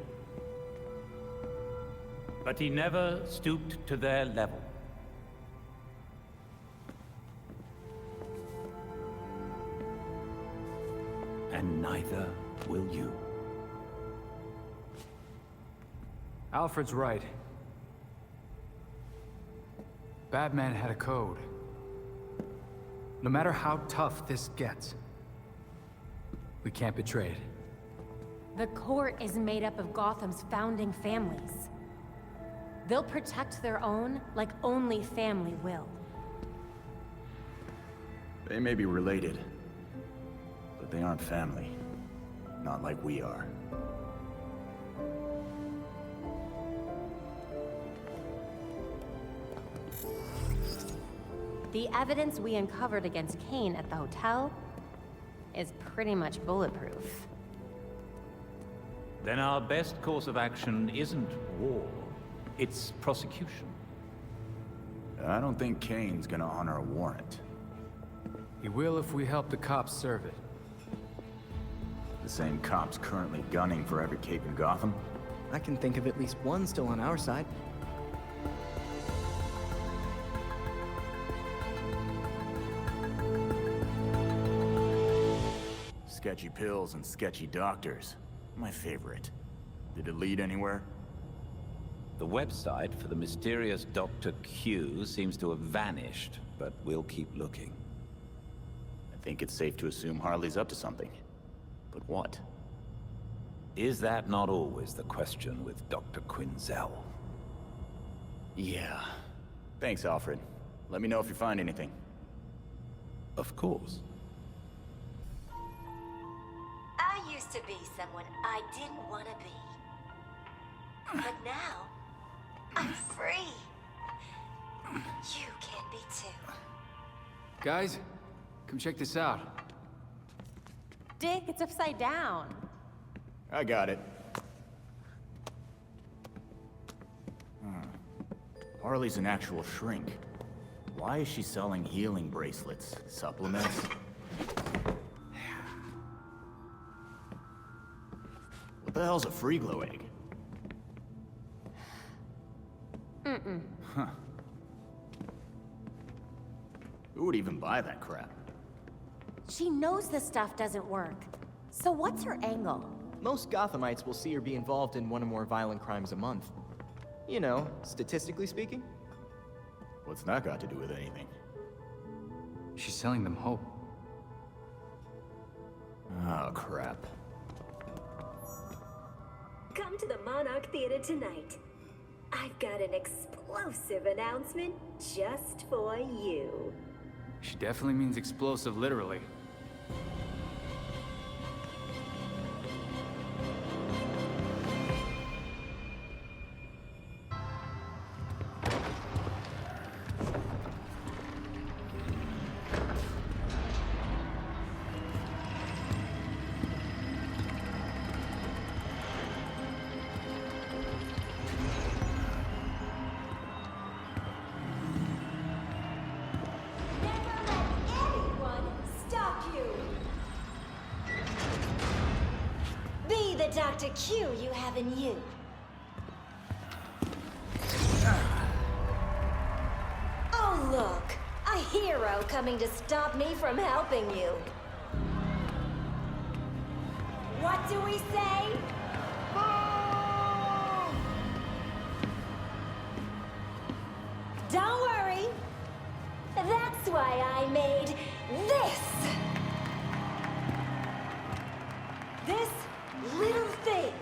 but he never stooped to their level. And neither will you. Alfred's right. Batman had a code. No matter how tough this gets, we can't betray it. The court is made up of Gotham's founding families. They'll protect their own like only family will. They may be related, but they aren't family. Not like we are. The evidence we uncovered against Kane at the hotel is pretty much bulletproof. Then our best course of action isn't war, it's prosecution. I don't think Kane's gonna honor a warrant. He will if we help the cops serve it. The same cops currently gunning for every cape in Gotham? I can think of at least one still on our side. Sketchy pills and sketchy doctors. My favorite. Did it lead anywhere? The website for the mysterious Dr. Q seems to have vanished, but we'll keep looking. I think it's safe to assume Harley's up to something. But what? Is that not always the question with Dr. Quinzel? Yeah. Thanks, Alfred. Let me know if you find anything. Of course. I used to be someone I didn't want to be. But now, I'm free. You can be too. Guys, come check this out. Dick, it's upside down. I got it. Harley's an actual shrink. Why is she selling healing bracelets? Supplements? What the hell's a free glow egg? Mm-mm. Huh. Who would even buy that crap? She knows this stuff doesn't work. So what's her angle? Most Gothamites will see her be involved in one or more violent crimes a month. You know, statistically speaking. What's that got to do with anything? She's selling them hope. Oh, crap. Come to the Monarch Theater tonight. I've got an explosive announcement just for you. She definitely means explosive, literally. Stop the Dr. Q you have in you. Oh, look. A hero coming to stop me from helping you. What do we say? Don't worry. That's why I made this. This little thing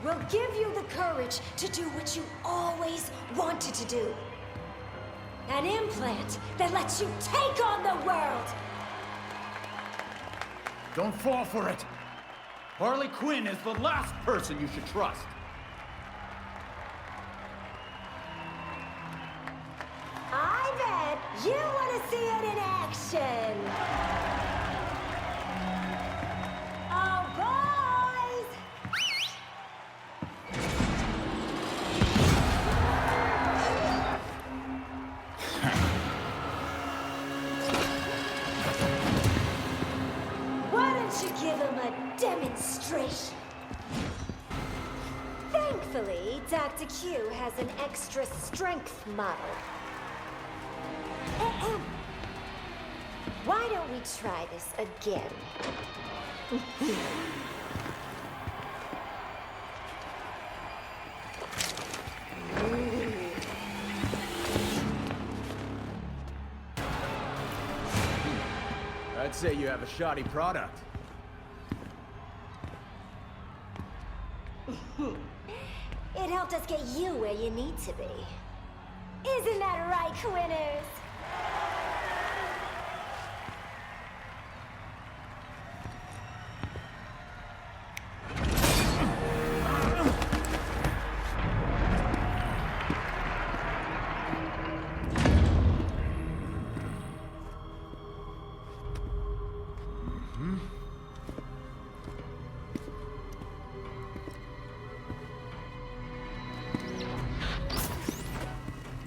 will give you the courage to do what you always wanted to do. An implant that lets you take on the world! Don't fall for it! Harley Quinn is the last person you should trust! I bet you want to see it in action! Oh, boys! Why don't you give him a demonstration? Thankfully, Dr. Q has an extra strength model. Why don't we try this again? I'd say you have a shoddy product. It helped us get you where you need to be. Isn't that right, Quinners?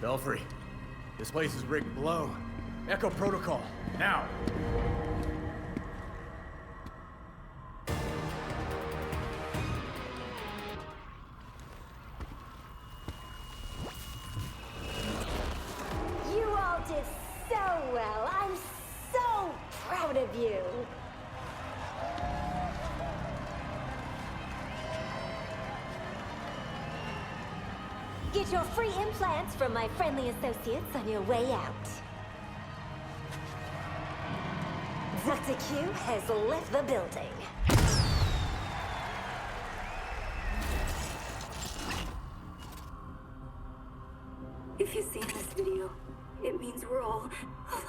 Belfry, this place is rigged to blow. Echo protocol, now! You all did so well. I'm so proud of you. Get your free implants from my friendly associates on your way out. Dr. Q has left the building. If you've seen this video, it means we're all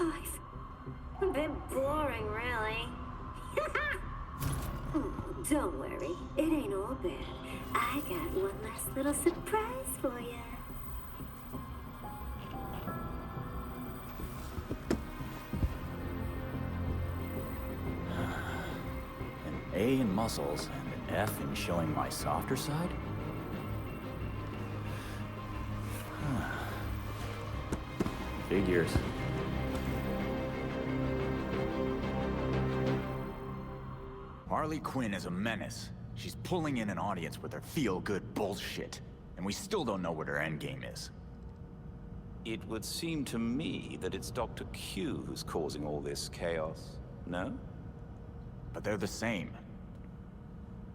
alive. A bit boring, really. Oh, don't worry, it ain't all bad. I got one last little surprise for you. An A in muscles and an F in showing my softer side? Figures. Harley Quinn is a menace. She's pulling in an audience with her feel-good bullshit. And we still don't know what her endgame is. It would seem to me that it's Dr. Q who's causing all this chaos, no? But they're the same.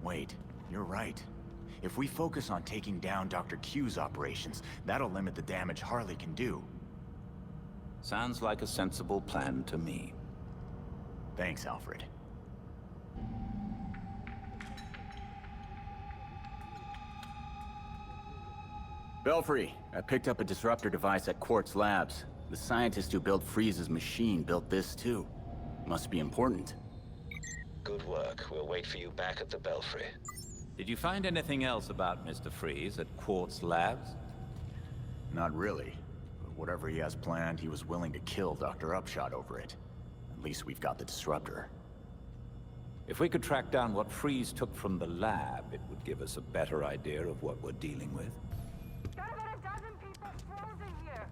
Wait, you're right. If we focus on taking down Dr. Q's operations, that'll limit the damage Harley can do. Sounds like a sensible plan to me. Thanks, Alfred. Belfry, I picked up a disruptor device at Quartz Labs. The scientist who built Freeze's machine built this too. Must be important. Good work. We'll wait for you back at the Belfry. Did you find anything else about Mr. Freeze at Quartz Labs? Not really. But whatever he has planned, he was willing to kill Dr. Upshot over it. At least we've got the disruptor. If we could track down what Freeze took from the lab, it would give us a better idea of what we're dealing with. Got about a dozen people frozen here.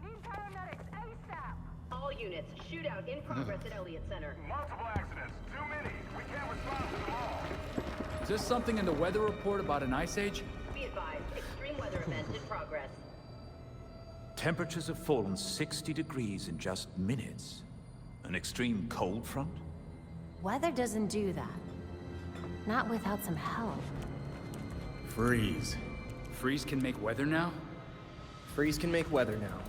Need paramedics ASAP. All units, shootout in progress at Elliott Center. Multiple accidents. Too many. We can't respond to them all. this something in the weather report about an ice age? Be advised, extreme weather event in progress. Temperatures have fallen 60 degrees in just minutes. An extreme cold front? Weather doesn't do that. Not without some help. Freeze. Freeze can make weather now? Freeze can make weather now.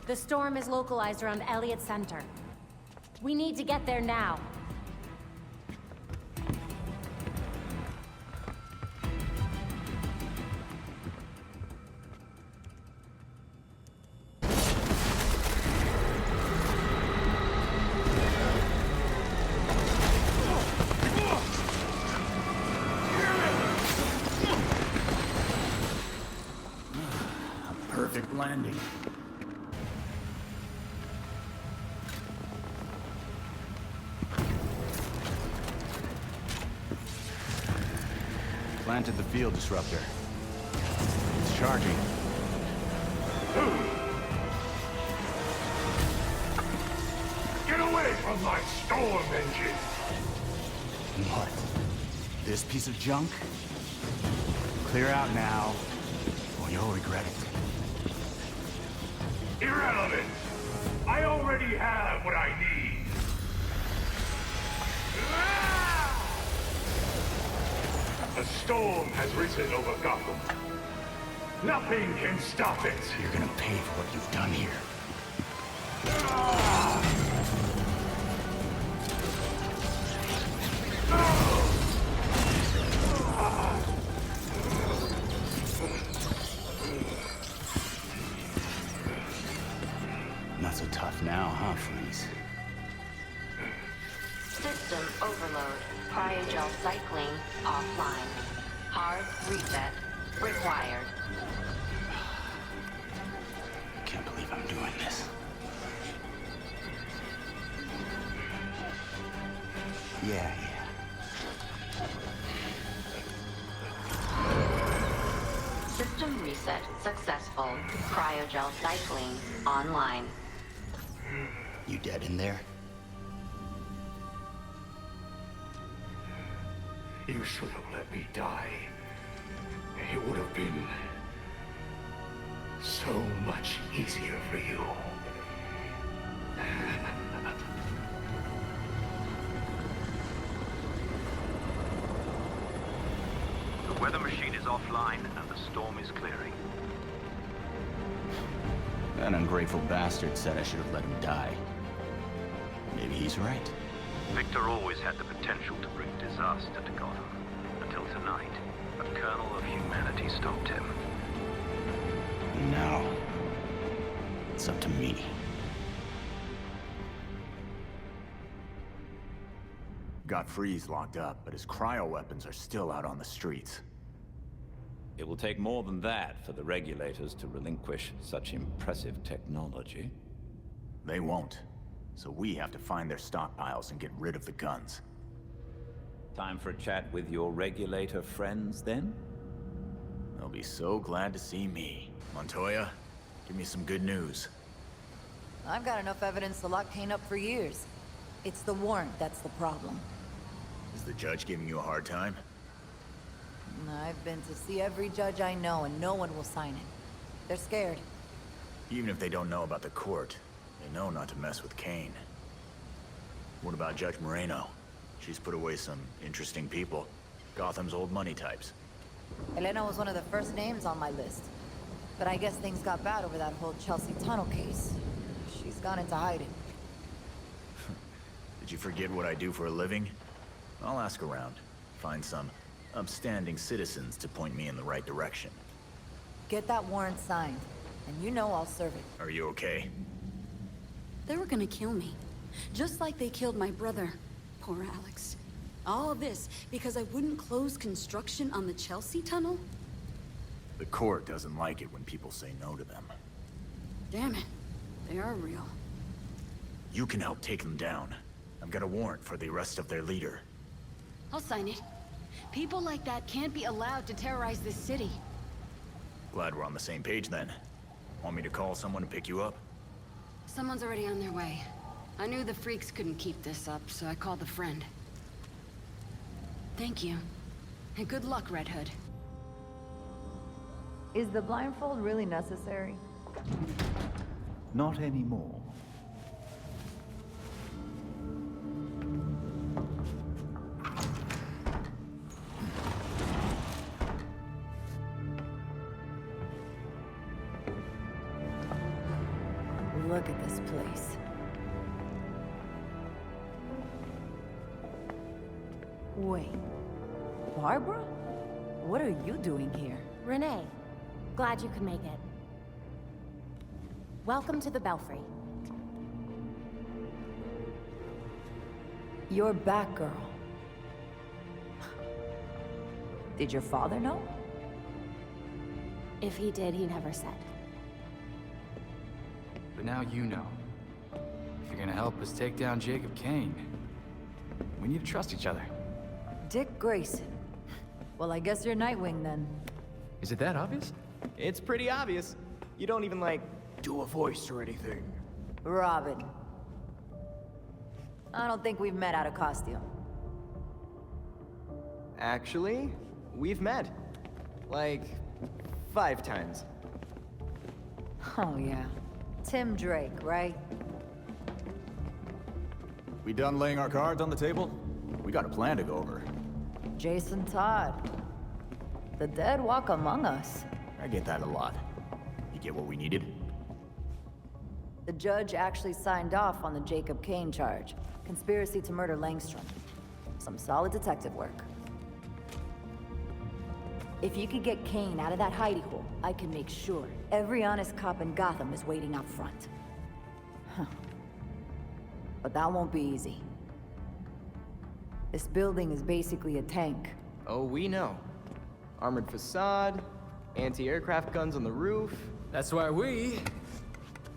The storm is localized around Elliott Center. We need to get there now. Perfect landing. Planted the field disruptor. It's charging. Get away from my storm engine! What? This piece of junk? Clear out now, or you'll regret it. Irrelevant! I already have what I need! A storm has risen over Gotham. Nothing can stop it! You're gonna pay for what you've done here. Not so tough now, huh, Freeze? System overload. Cryogel cycling offline. Hard reset required. I can't believe I'm doing this. Yeah. System reset successful. Cryogel cycling online. You dead in there? You should have let me die. It would have been so much easier for you. The weather machine is offline and the storm is clearing. That ungrateful bastard said I should have let him die. Maybe he's right. Victor always had the potential to bring disaster to Gotham. Until tonight. A kernel of humanity stopped him. And now, it's up to me. Got Freeze locked up, but his cryo weapons are still out on the streets. It will take more than that for the regulators to relinquish such impressive technology. They won't. So we have to find their stockpiles and get rid of the guns. Time for a chat with your regulator friends, then? They'll be so glad to see me. Montoya, give me some good news. I've got enough evidence to lock Kane up for years. It's the warrant that's the problem. Is the judge giving you a hard time? I've been to see every judge I know, and no one will sign it. They're scared. Even if they don't know about the court, they know not to mess with Kane. What about Judge Moreno? She's put away some interesting people. Gotham's old money types. Elena was one of the first names on my list. But I guess things got bad over that whole Chelsea tunnel case. She's gone into hiding. Did you forget what I do for a living? I'll ask around. Find some upstanding citizens to point me in the right direction. Get that warrant signed, and you know I'll serve it. Are you okay? They were gonna kill me. Just like they killed my brother. Poor Alex. All this because I wouldn't close construction on the Chelsea tunnel? The court doesn't like it when people say no to them. Damn it. They are real. You can help take them down. I've got a warrant for the arrest of their leader. I'll sign it. People like that can't be allowed to terrorize this city. Glad we're on the same page then. Want me to call someone to pick you up? Someone's already on their way. I knew the freaks couldn't keep this up, so I called a friend. Thank you. Hey, good luck, Red Hood. Is the blindfold really necessary? Not anymore. Look at this place. Wait. Barbara? What are you doing here? Renee, glad you could make it. Welcome to the Belfry. You're Batgirl. Did your father know? If he did, he never said. But now you know. If you're gonna help us take down Jacob Kane, we need to trust each other. Dick Grayson. Well, I guess you're Nightwing then. Is it that obvious? It's pretty obvious. You don't even, like, do a voice or anything. Robin. I don't think we've met out of costume. Actually, we've met. Like, 5 times. Oh, yeah. Tim Drake, right? We done laying our cards on the table? We got a plan to go over. Jason Todd. The dead walk among us. I get that a lot. You get what we needed? The judge actually signed off on the Jacob Kane charge. Conspiracy to murder Langstrom. Some solid detective work. If you could get Kane out of that hidey hole, I can make sure every honest cop in Gotham is waiting out front. Huh. But that won't be easy. This building is basically a tank. Oh, we know. Armored facade, anti-aircraft guns on the roof. That's why we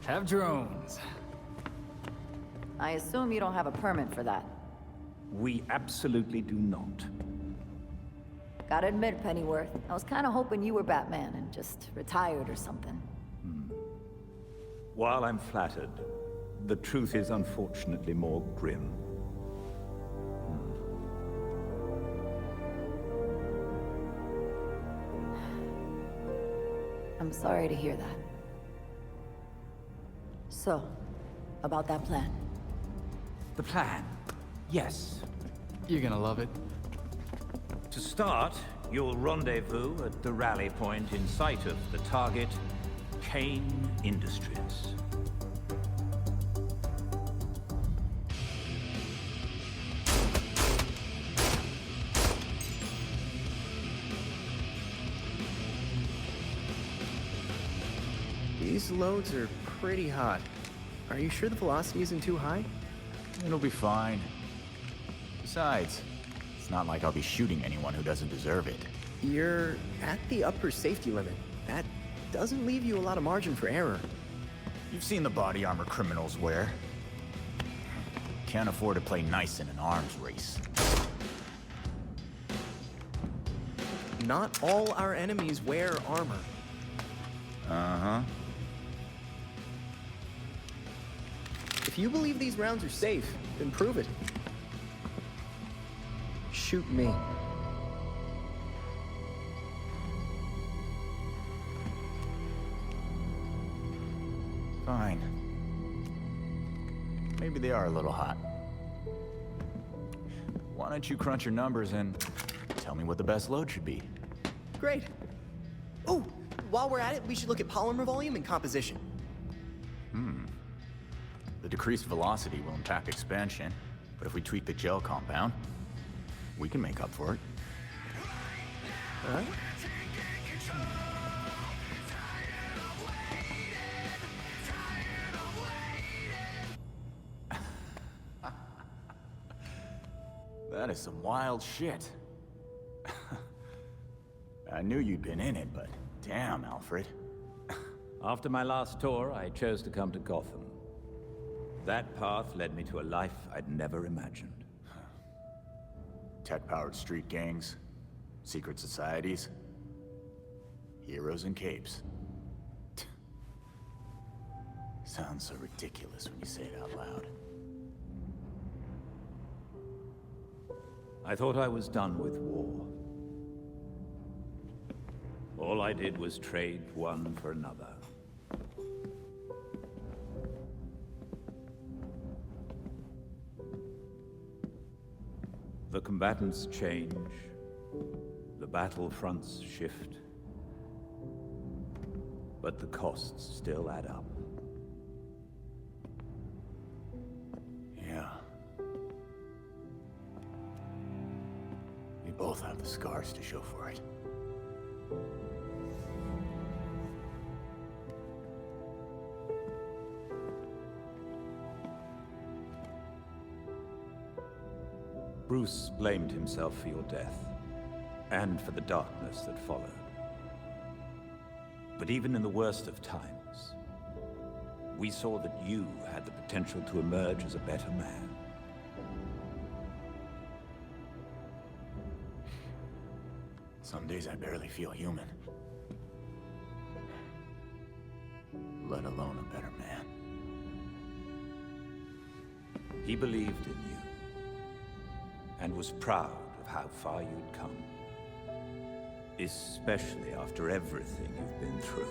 have drones. I assume you don't have a permit for that. We absolutely do not. Gotta admit, Pennyworth, I was kinda hoping you were Batman and just retired or something. While I'm flattered, the truth is unfortunately more grim. I'm sorry to hear that. So, about that plan. The plan? Yes. You're gonna love it. To start, you'll rendezvous at the rally point in sight of the target, Kane Industries. These loads are pretty hot. Are you sure the velocity isn't too high? It'll be fine. Besides, it's not like I'll be shooting anyone who doesn't deserve it. You're at the upper safety limit. That doesn't leave you a lot of margin for error. You've seen the body armor criminals wear. Can't afford to play nice in an arms race. Not all our enemies wear armor. Uh-huh. If you believe these rounds are safe, then prove it. Shoot me. Fine. Maybe they are a little hot. Why don't you crunch your numbers and tell me what the best load should be? Great. Oh, while we're at it, we should look at polymer volume and composition. The decreased velocity will impact expansion, but if we tweak the gel compound, we can make up for it. Huh? That is some wild shit. I knew you'd been in it, but damn, Alfred. After my last tour, I chose to come to Gotham. That path led me to a life I'd never imagined. Tech-powered street gangs, secret societies, heroes in capes. Sounds so ridiculous when you say it out loud. I thought I was done with war. All I did was trade one for another. The combatants change, the battlefronts shift, but the costs still add up. Yeah. We both have the scars to show for it. Bruce blamed himself for your death, and for the darkness that followed. But even in the worst of times, we saw that you had the potential to emerge as a better man. Some days I barely feel human. Let alone a better man. He believed in you, and was proud of how far you'd come. Especially after everything you've been through.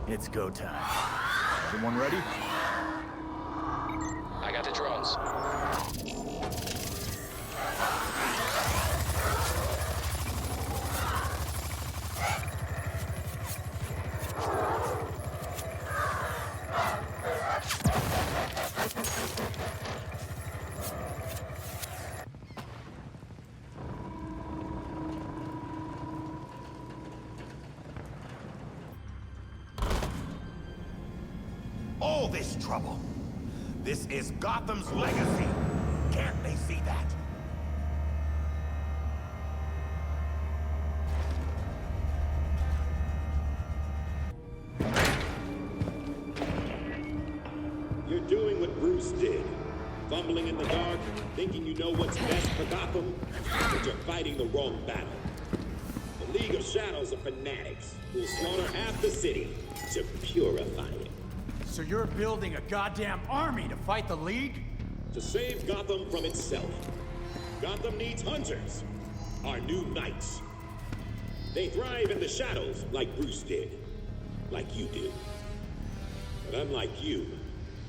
It's go time. Everyone ready? I got the drones. All this trouble. This is Gotham's legacy. Can't they see that? You're doing what Bruce did. Fumbling in the dark, thinking you know what's best for Gotham, but you're fighting the wrong battle. The League of Shadows are fanatics who'll slaughter half the city to purify it. So you're building a goddamn army to fight the League? To save Gotham from itself. Gotham needs hunters. Our new knights. They thrive in the shadows like Bruce did. Like you do. But unlike you,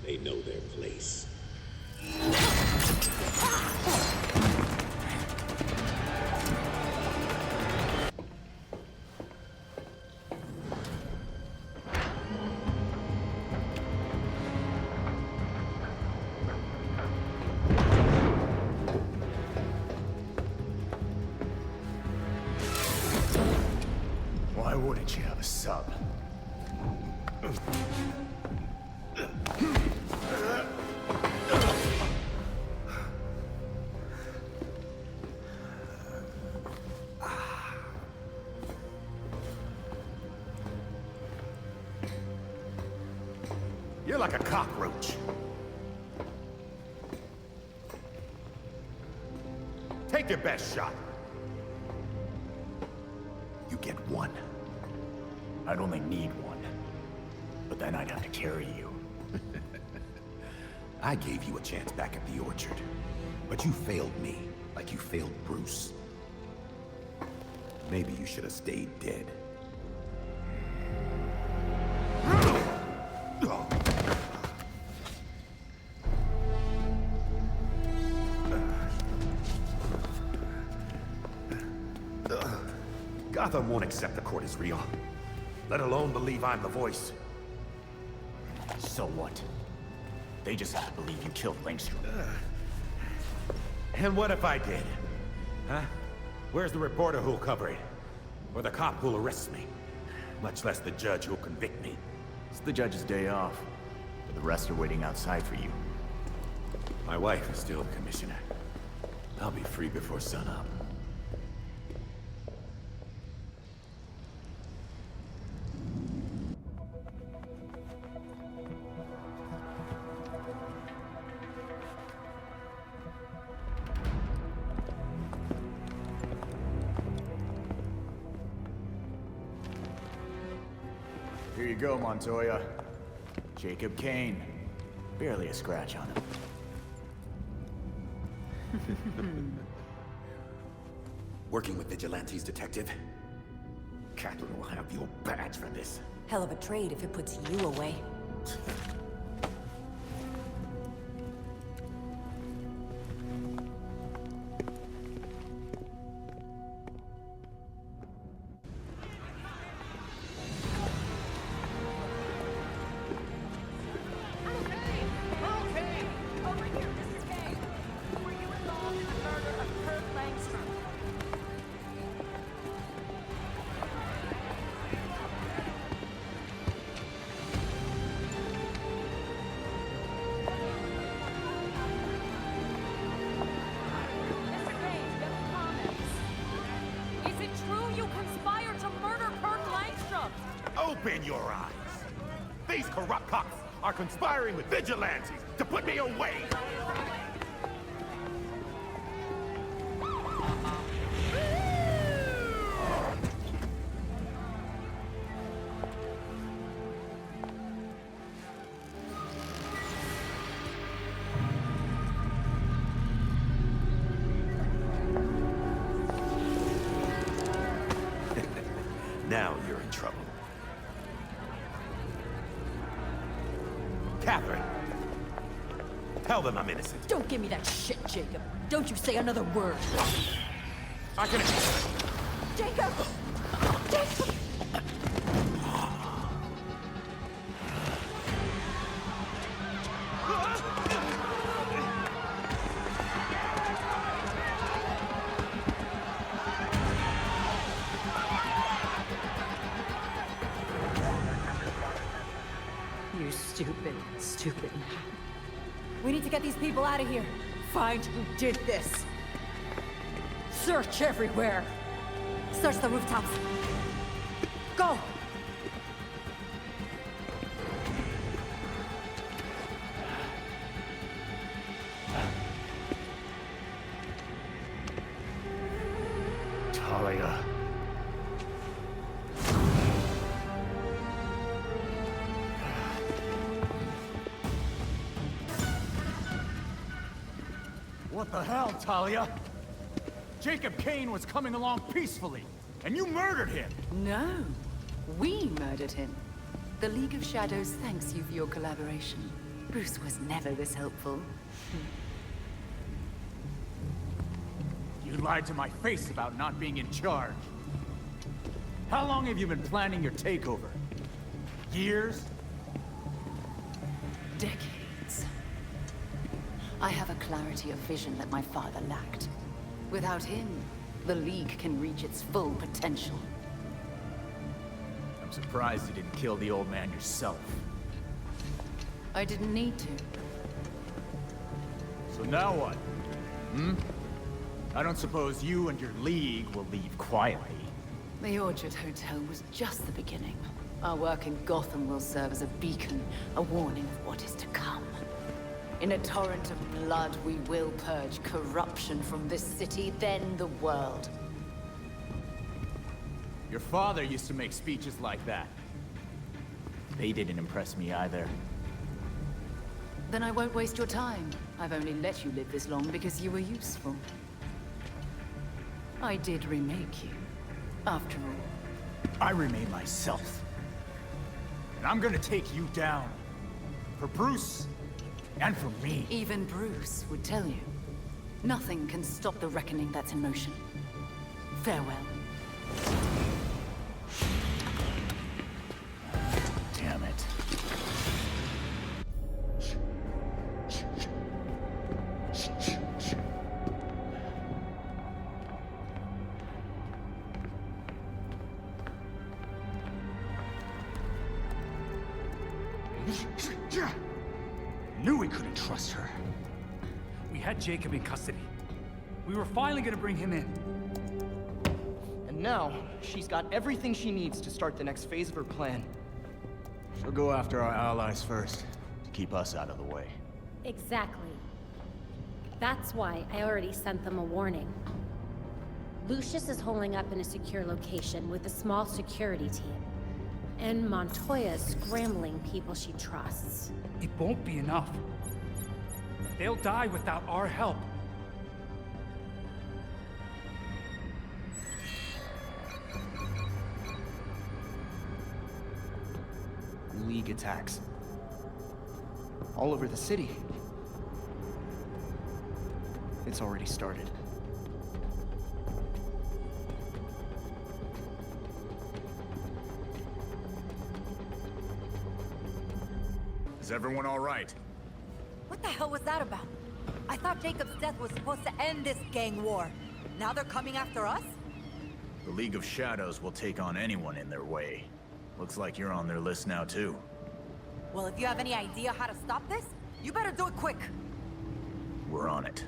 they know their place. Why wouldn't you have a sub? You're like a cockroach. Take your best shot. You get one. I'd only need one. But then I'd have to carry you. I gave you a chance back at the Orchard. But you failed me, like you failed Bruce. Maybe you should have stayed dead. Gotham won't accept the court is real. Let alone believe I'm the voice. So what? They just have to believe you killed Langstrom. And what if I did? Huh? Where's the reporter who'll cover it? Or the cop who'll arrest me? Much less the judge who'll convict me. It's the judge's day off. But the rest are waiting outside for you. My wife is still the commissioner. I'll be free before sunup. you go, Montoya. Jacob Kane. Barely a scratch on him. Working with vigilantes, Detective. Catherine will have your badge for this. Hell of a trade if it puts you away. Open your eyes! These corrupt cops are conspiring with vigilantes to put me away! Now you're in trouble. Catherine! Tell them I'm innocent. Don't give me that shit, Jacob. Don't you say another word. I can... Jacob! Jacob! You stupid. We need to get these people out of here. Find who did this. Search everywhere. Search the rooftops. Go! Talia. What the hell, Talia? Jacob Kane was coming along peacefully, and you murdered him! No, we murdered him. The League of Shadows thanks you for your collaboration. Bruce was never this helpful. You lied to my face about not being in charge. How long have you been planning your takeover? Years? Decades. I have a clarity of vision that my father lacked. Without him, the League can reach its full potential. I'm surprised you didn't kill the old man yourself. I didn't need to. So now what? I don't suppose you and your League will leave quietly. The Orchard Hotel was just the beginning. Our work in Gotham will serve as a beacon, a warning of what is to come. In a torrent of blood, we will purge corruption from this city, then the world. Your father used to make speeches like that. They didn't impress me either. Then I won't waste your time. I've only let you live this long because you were useful. I did remake you, after all. I remade myself. And I'm gonna take you down. For Bruce, and for me. Even Bruce would tell you. Nothing can stop the reckoning that's in motion. Farewell. Damn it. Knew we couldn't trust her. We had Jacob in custody. We were finally gonna bring him in. And now, she's got everything she needs to start the next phase of her plan. She'll go after our allies first, to keep us out of the way. Exactly. That's why I already sent them a warning. Lucius is holding up in a secure location with a small security team. And Montoya's scrambling people she trusts. It won't be enough. They'll die without our help. League attacks. All over the city. It's already started. Is everyone all right? What the hell was that about? I thought Jacob's death was supposed to end this gang war. Now they're coming after us? The League of Shadows will take on anyone in their way. Looks like you're on their list now, too. Well, if you have any idea how to stop this, you better do it quick. We're on it.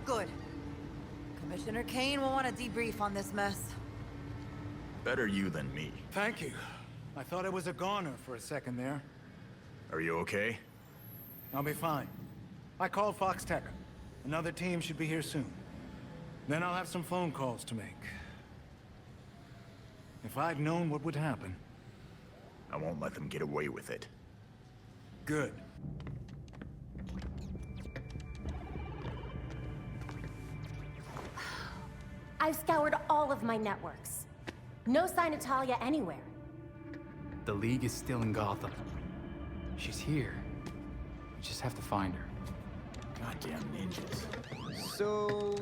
Good. Commissioner Kane will want to debrief on this mess. Better you than me. Thank you. I thought I was a goner for a second there. Are you okay? I'll be fine. I called Fox Tech. Another team should be here soon. Then I'll have some phone calls to make. If I'd known what would happen... I won't let them get away with it. Good. I've scoured all of my networks. No sign of Talia anywhere. The League is still in Gotham. She's here. We just have to find her. Goddamn ninjas. So...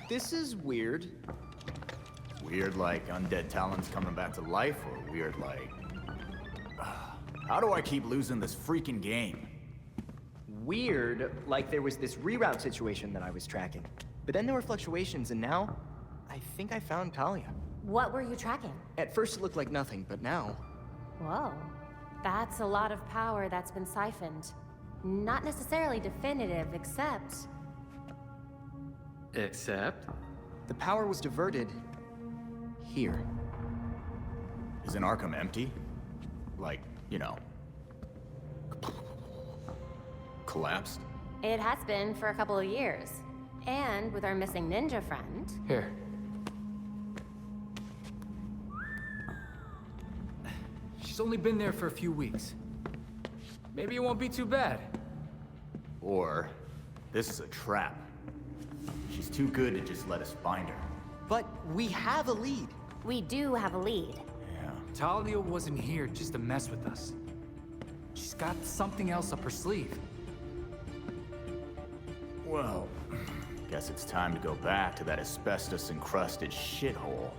this is weird. Weird like undead talents coming back to life, or weird like... How do I keep losing this freaking game? Weird, like there was this reroute situation that I was tracking. But then there were fluctuations, and now... I think I found Talia. What were you tracking? At first it looked like nothing, but now... Whoa. That's a lot of power that's been siphoned. Not necessarily definitive, except... Except? The power was diverted... here. Isn't Arkham empty? Like, you know... collapsed? It has been for a couple of years. And with our missing ninja friend... Here. She's only been there for a few weeks. Maybe it won't be too bad. Or, this is a trap. She's too good to just let us find her. But we have a lead. We do have a lead. Yeah. Talia wasn't here just to mess with us. She's got something else up her sleeve. Well, guess it's time to go back to that asbestos-encrusted shithole.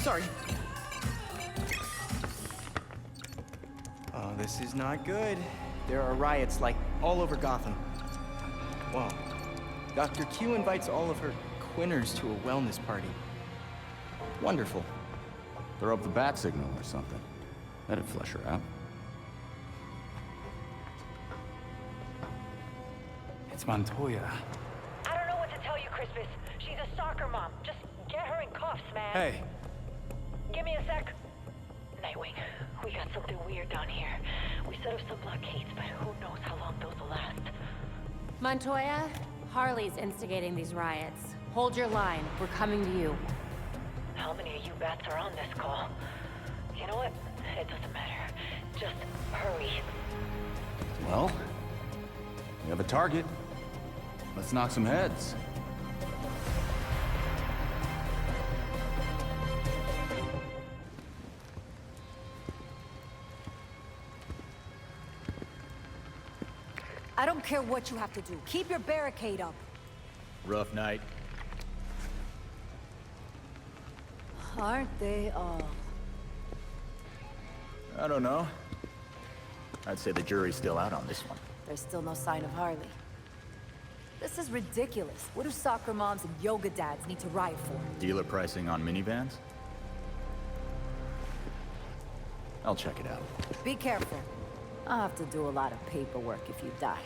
Sorry. Oh, this is not good. There are riots, like, all over Gotham. Whoa. Dr. Q invites all of her quinners to a wellness party. Wonderful. Throw up the bat signal or something. That'd flush her out. It's Montoya. I don't know what to tell you, Crispus. She's a soccer mom. Just get her in cuffs, man. Hey. Give me a sec. Nightwing, we got something weird down here. We set up some blockades, but who knows how long those will last. Montoya, Harley's instigating these riots. Hold your line. We're coming to you. How many of you bats are on this call? You know what? It doesn't matter. Just hurry. Well, we have a target. Let's knock some heads. I don't care what you have to do. Keep your barricade up. Rough night. Aren't they all? I don't know. I'd say the jury's still out on this one. There's still no sign of Harley. This is ridiculous. What do soccer moms and yoga dads need to riot for? Dealer pricing on minivans? I'll check it out. Be careful. I'll have to do a lot of paperwork if you die.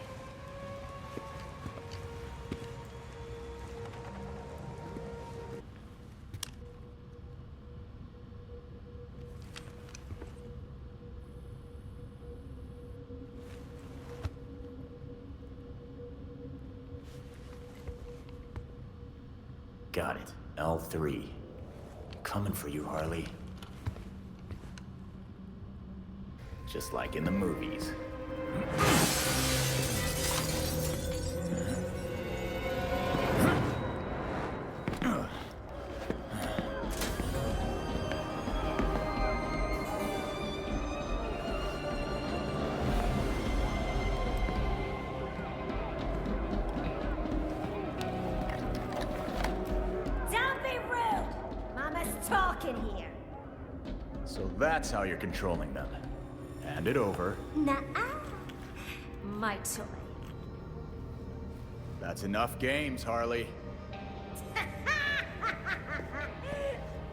Got it. L3. Coming for you, Harley. Just like in the movies. So that's how you're controlling them. Hand it over. Nuh-uh. My toy. That's enough games, Harley.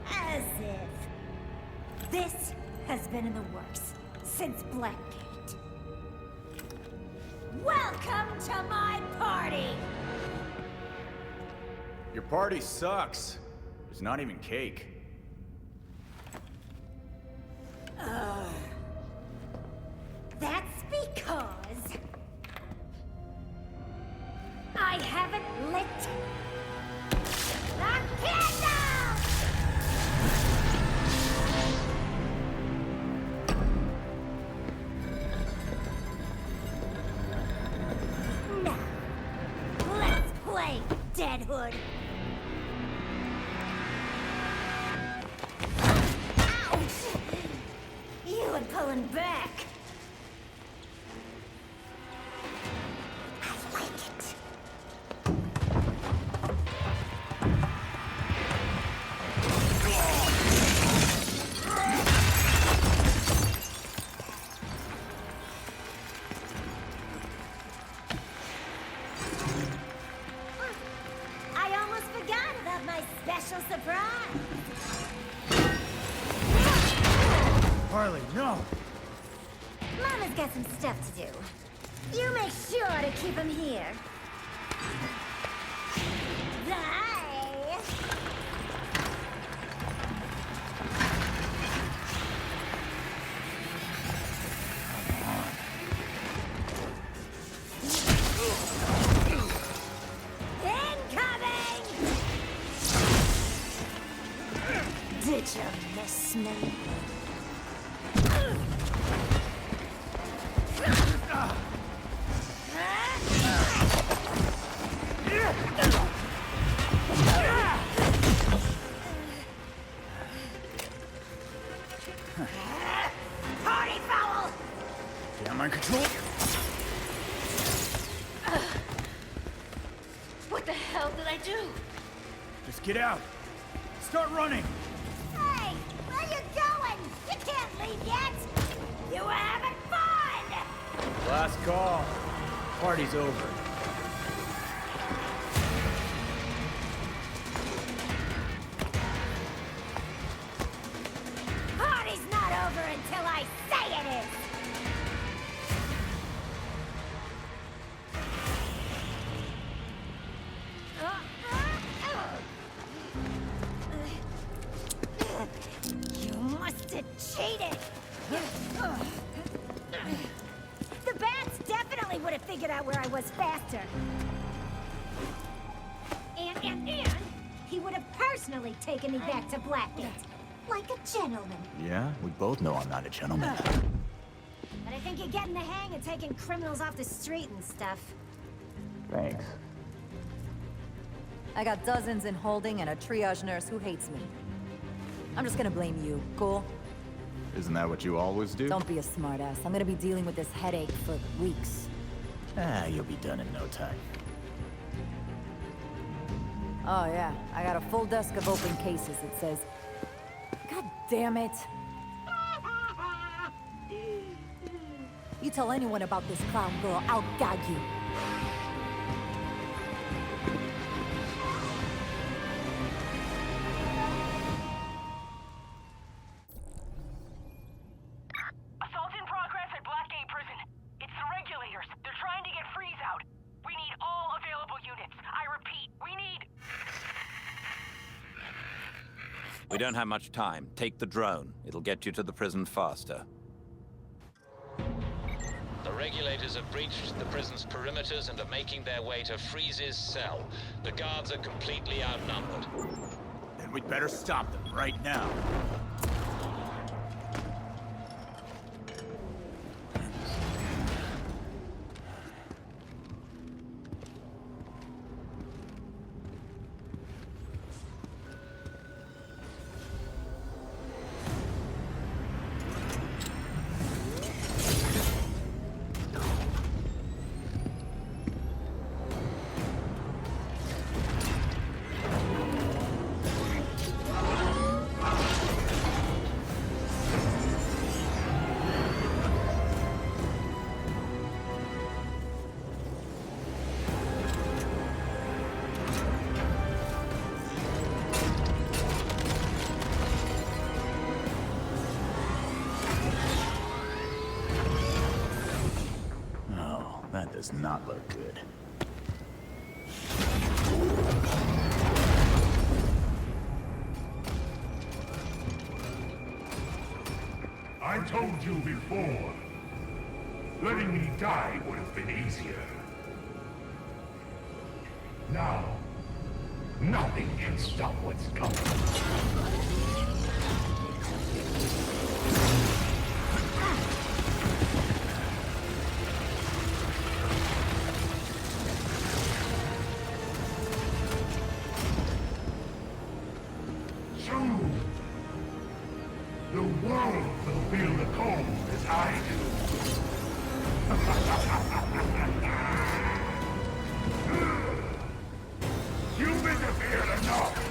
As if. This has been in the works since Blackgate. Welcome to my party! Your party sucks. There's not even cake. That's because I haven't lit the candle! Now, let's play, Deadhood. Ouch! You were pulling back. Harley, no! Mama's got some stuff to do. You make sure to keep him here. Bye! Incoming! Did you miss me? Party foul! Am I in control? What the hell did I do? Just get out. Start running. Hey, where you going? You can't leave yet. You were having fun! Last call. Party's over. Party's not over until I say it is! You must have cheated! The bats definitely would have figured out where I was faster. And he would have personally taken me back to Blackgate. Like a gentleman. Yeah, we both know I'm not a gentleman. But I think you're getting the hang of taking criminals off the street and stuff. Thanks. I got dozens in holding and a triage nurse who hates me. I'm just gonna blame you, cool? Isn't that what you always do? Don't be a smartass. I'm gonna be dealing with this headache for weeks. You'll be done in no time. Oh yeah, I got a full desk of open cases. It says, damn it. You tell anyone about this clown girl, I'll gag you. Assault in progress at Blackgate Prison. It's the regulators. They're trying to get Freeze out. We need all available units. I repeat, we need... We don't have much time. Take the drone. It'll get you to the prison faster. The regulators have breached the prison's perimeters and are making their way to Freeze's cell. The guards are completely outnumbered. Then we'd better stop them right now. That does not look good. I told you before. Letting me die would have been easier. Now, nothing can stop what's coming. The world will feel the cold as I do. You've interfered enough.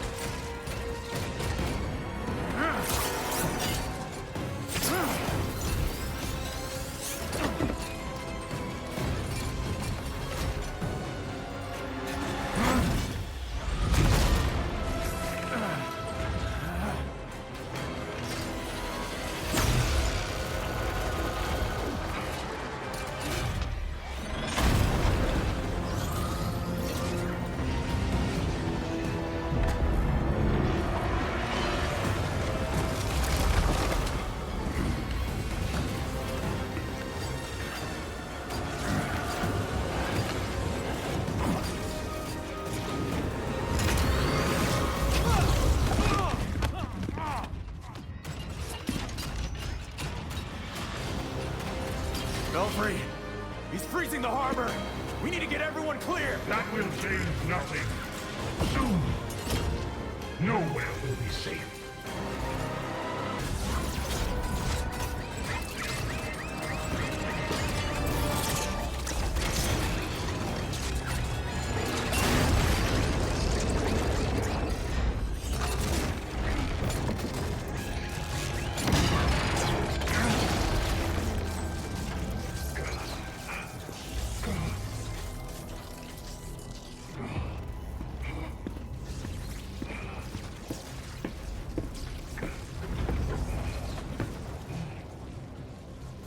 Belfry! He's freezing the harbor! We need to get everyone clear! That will change nothing. Soon, nowhere will be safe.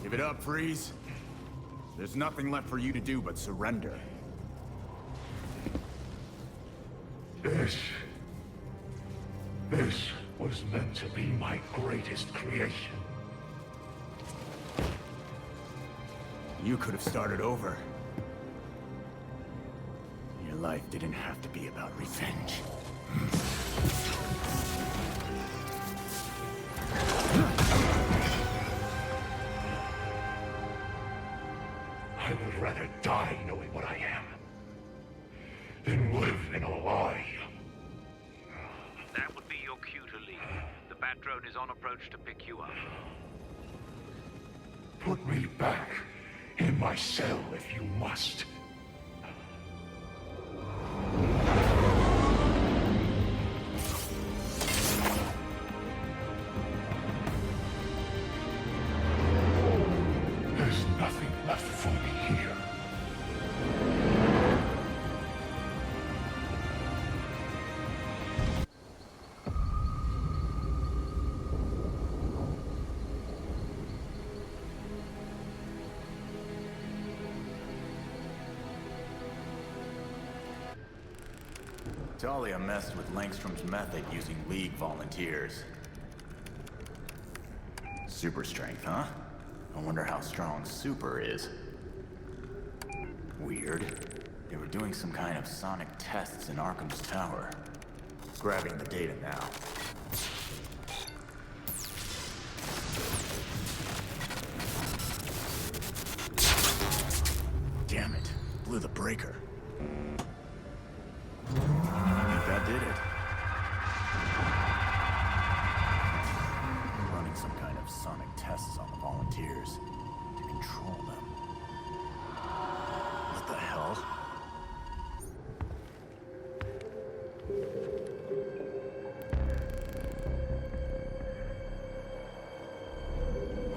Give it up, Freeze. There's nothing left for you to do but surrender. This was meant to be my greatest creation. You could have started over. Your life didn't have to be about revenge. I would rather die knowing what I am than live in a lie. That would be your cue to leave. The bat drone is on approach to pick you up. Put me back in my cell if you must. Talia messed with Langstrom's method using League volunteers. Super strength, huh? I wonder how strong Super is. Weird. They were doing some kind of sonic tests in Arkham's tower. Grabbing the data now. Damn it. Blew the breaker. I think that did it. Running some kind of sonic tests on the volunteers to control them. What the hell?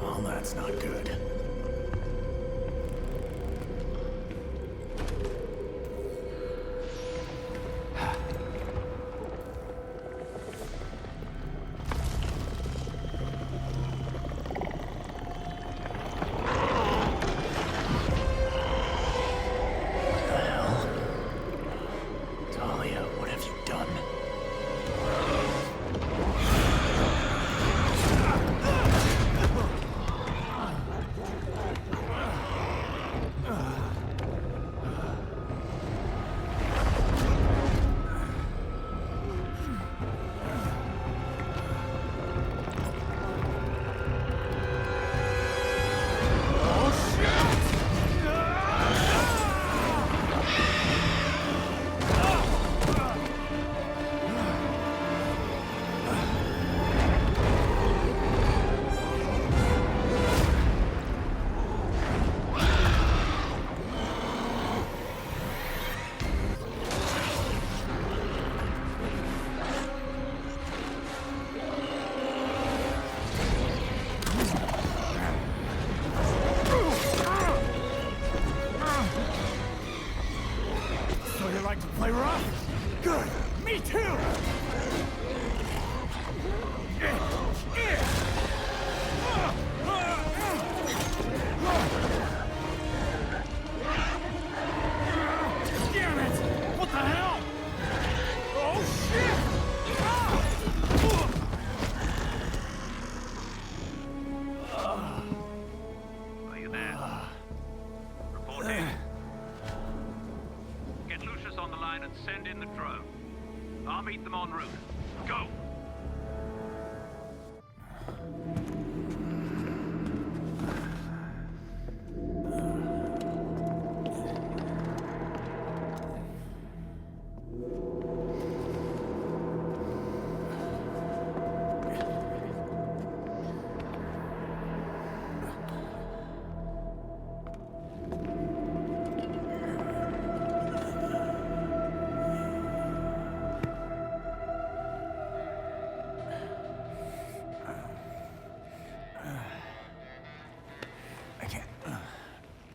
Well, that's not good. Send in the drone. I'll meet them en route. Go!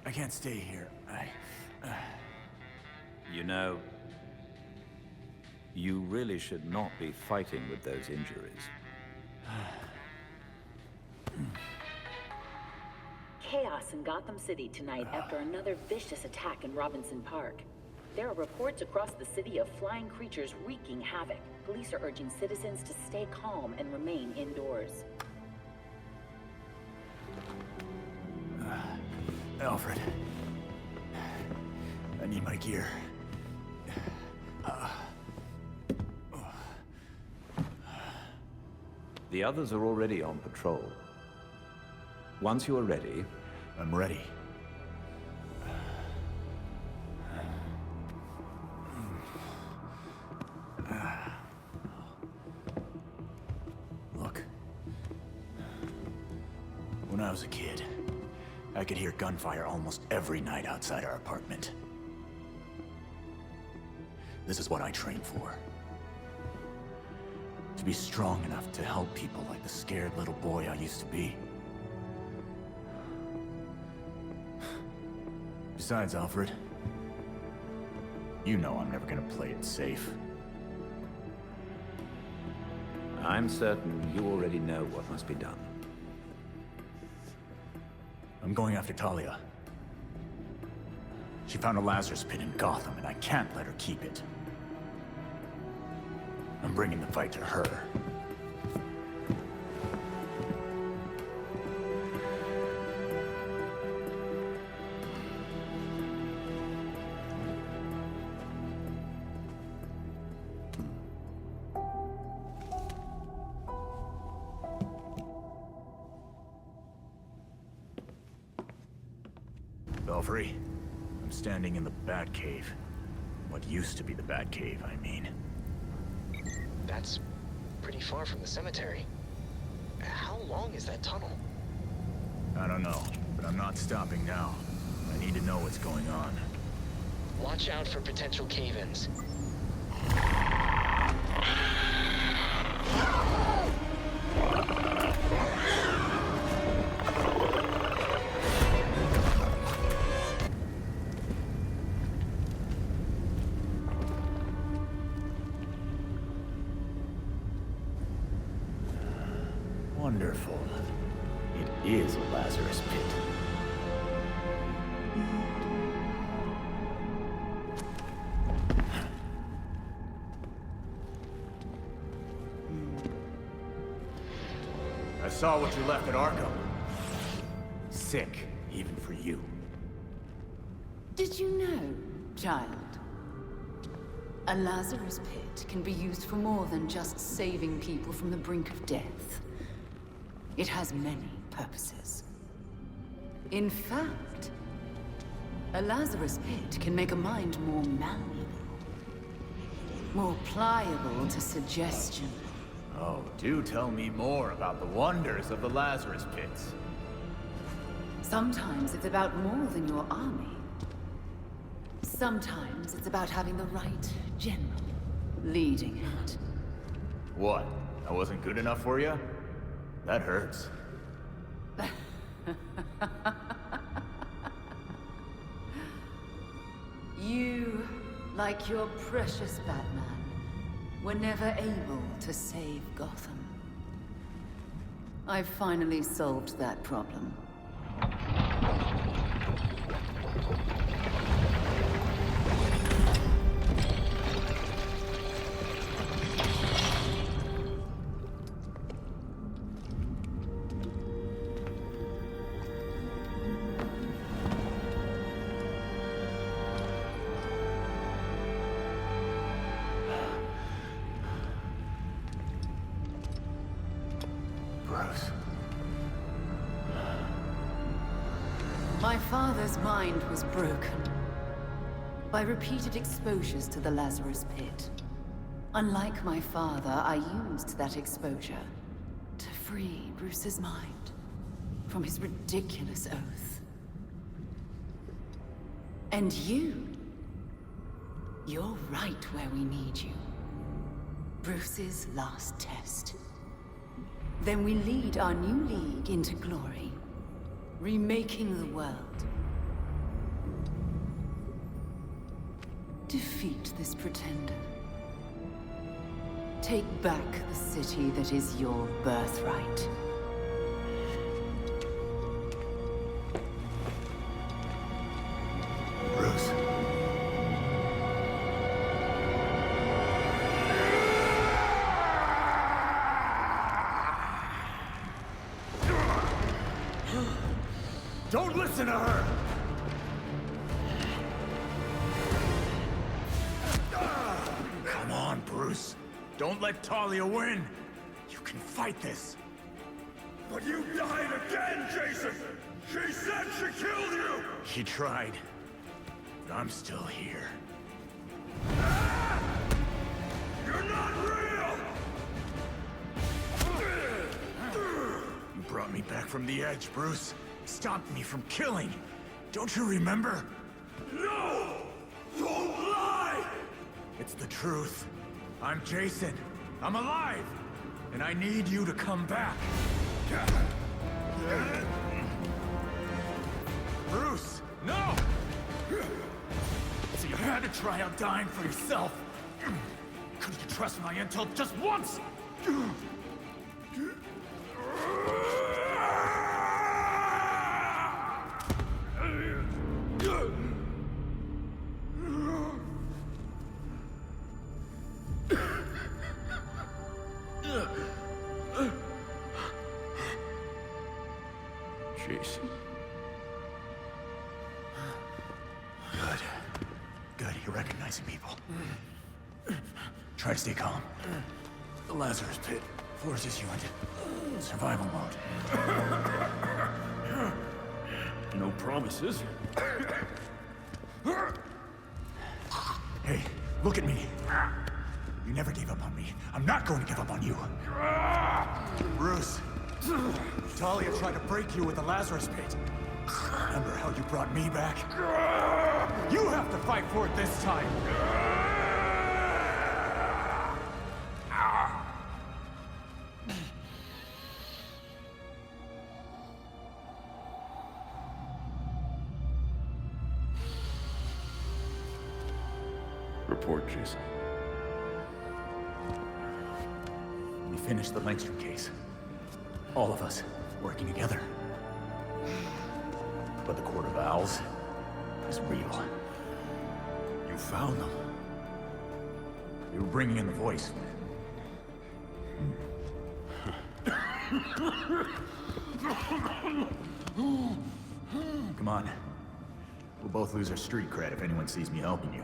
I can't stay here. You know, you really should not be fighting with those injuries. Chaos in Gotham City tonight after another vicious attack in Robinson Park. There are reports across the city of flying creatures wreaking havoc. Police are urging citizens to stay calm and remain indoors. Alfred. I need my gear. The others are already on patrol. Once you are ready... I'm ready. Look. When I was a kid, I could hear gunfire almost every night outside our apartment. This is what I trained for. To be strong enough to help people like the scared little boy I used to be. Besides, Alfred, you know I'm never gonna play it safe. I'm certain you already know what must be done. I'm going after Talia. She found a Lazarus Pit in Gotham, and I can't let her keep it. I'm bringing the fight to her. Belfry, I'm standing in the Batcave. What used to be the Batcave, I mean. That's pretty far from the cemetery. How long is that tunnel? I don't know, but I'm not stopping now. I need to know what's going on. Watch out for potential cave-ins. Wonderful. It is a Lazarus Pit. I saw what you left at Arkham. Sick, even for you. Did you know, child? A Lazarus Pit can be used for more than just saving people from the brink of death. It has many purposes. In fact, a Lazarus Pit can make a mind more malleable, more pliable to suggestion. Oh, do tell me more about the wonders of the Lazarus Pits. Sometimes it's about more than your army. Sometimes it's about having the right general leading it. What? I wasn't good enough for you? That hurts. You, like your precious Batman, were never able to save Gotham. I've finally solved that problem. My father's mind was broken by repeated exposures to the Lazarus Pit. Unlike my father, I used that exposure to free Bruce's mind from his ridiculous oath. And you're right where we need you. Bruce's last test. Then we lead our new league into glory. Remaking the world. Defeat this pretender. Take back the city that is your birthright. Bruce. Don't listen to her! Come on, Bruce. Don't let Talia win. You can fight this. But you died again, Jason! She said she killed you! She tried. But I'm still here. You're not real! You brought me back from the edge, Bruce. Stopped me from killing. Don't you remember? No! Don't lie! It's the truth. I'm Jason. I'm alive. And I need you to come back. Bruce, no! So you had to try out dying for yourself. Couldn't you trust my intel just once? Try to stay calm. The Lazarus Pit forces you into survival mode. No promises. Hey, look at me. You never gave up on me. I'm not going to give up on you. Bruce, Talia tried to break you with the Lazarus Pit. Remember how you brought me back? You have to fight for it this time! Report, Jason. We finished the Langstrom case. All of us working together. But the Court of Owls is real. You found them. We were bringing in the voice. Come on. We'll both lose our street cred if anyone sees me helping you.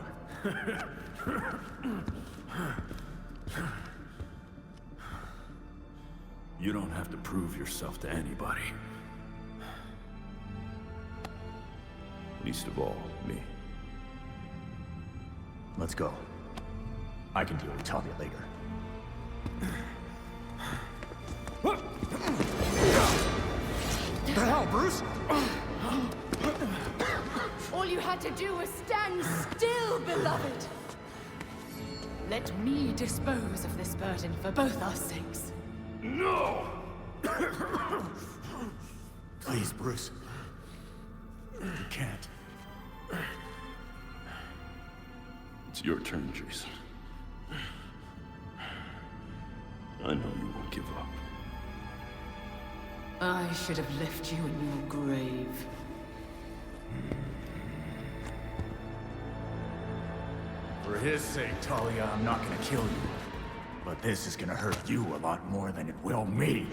You don't have to prove yourself to anybody. Least of all, me. Let's go. I can deal with Talia later. What the hell, Bruce? All you had to do was stand still, beloved. Let me dispose of this burden for both our sakes. No! Please, Bruce. You can't. It's your turn, Jason. I know you won't give up. I should have left you in your grave. For his sake, Talia, I'm not gonna kill you. But this is gonna hurt you a lot more than it will me.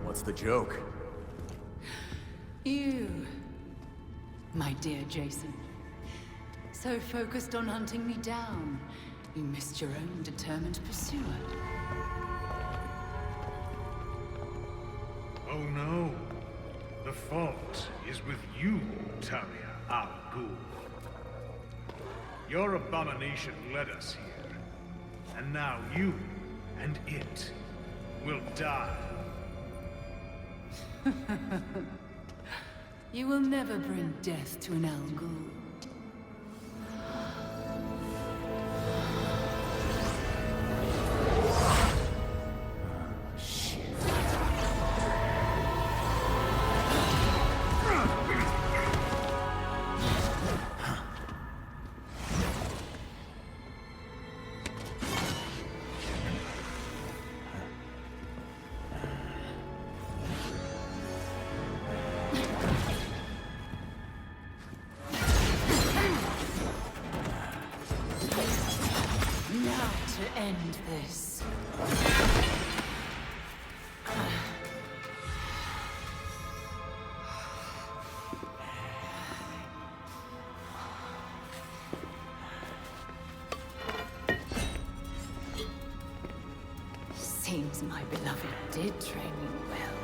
What's the joke? You, my dear Jason. So focused on hunting me down, you missed your own determined pursuer. Oh no. The fault is with you, Talia al Ghul. Your abomination led us here. And now you and it will die. You will never bring death to an Al Ghul. To end this. Seems my beloved did train you well.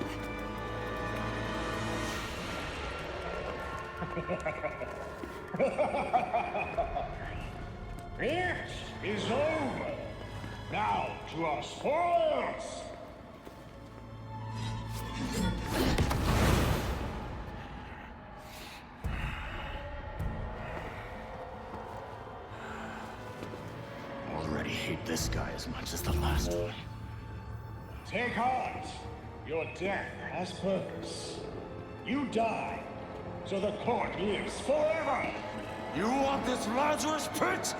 It is over. Now to our spoils! Already hate this guy as much as the last one. Take heart. Your death has purpose. You die, so the court lives forever. You want this Lazarus Pit?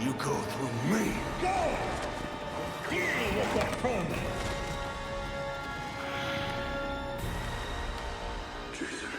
You go through me. Go! Deal with that phony! Jason.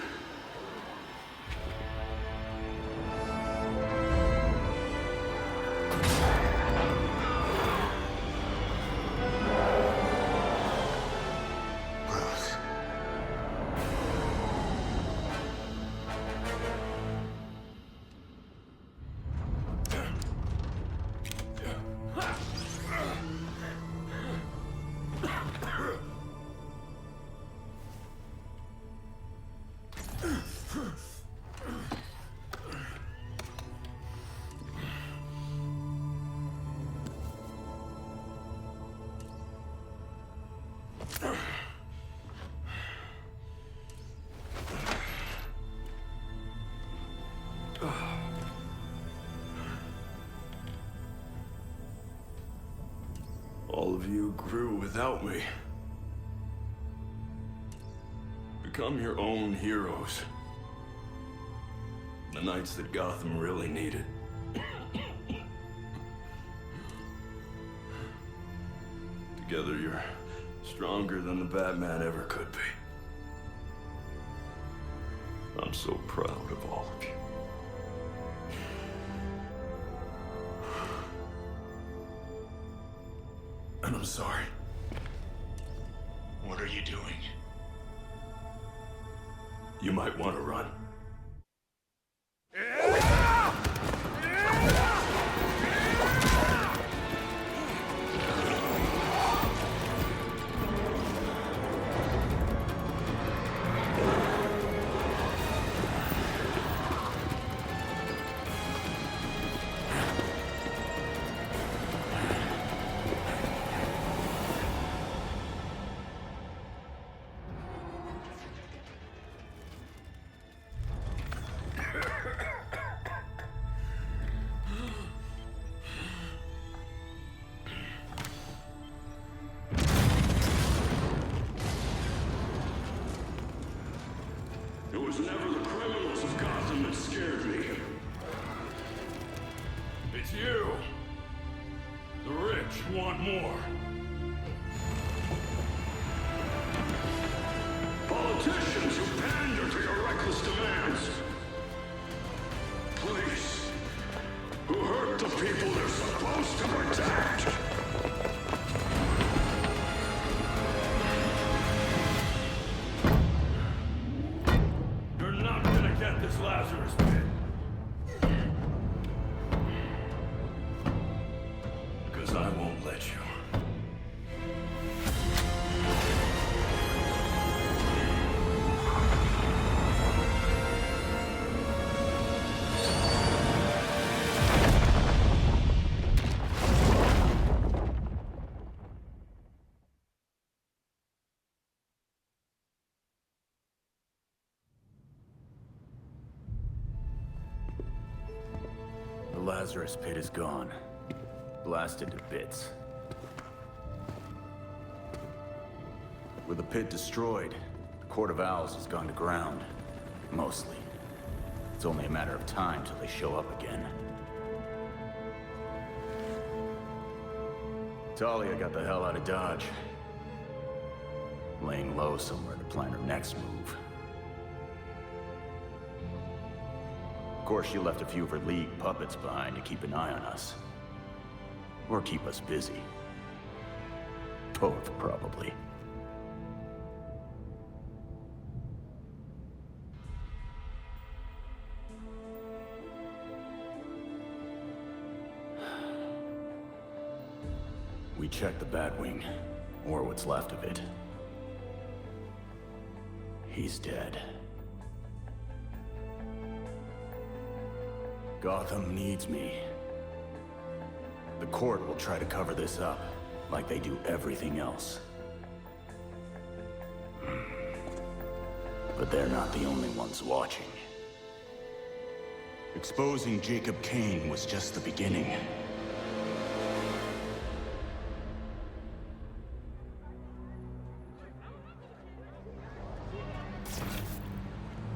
All of you grew without me. Become your own heroes. The knights that Gotham really needed. Together you're stronger than the Batman ever could be. I'm so proud of all of you. And I'm sorry. What are you doing? You might want to run. It was never the criminals of Gotham that scared me. It's you. The rich want more. Politicians who pander to your reckless demands. Police who hurt the people they're supposed to protect. This Lazarus Pit. Because I won't let you. The Lazarus Pit is gone. Blasted to bits. With the pit destroyed, the Court of Owls has gone to ground. Mostly. It's only a matter of time till they show up again. Talia got the hell out of Dodge. Laying low somewhere to plan her next move. Of course, she left a few of her League puppets behind to keep an eye on us. Or keep us busy. Both, probably. We checked the Batwing, or what's left of it. He's dead. Gotham needs me. The court will try to cover this up, like they do everything else. But they're not the only ones watching. Exposing Jacob Kane was just the beginning.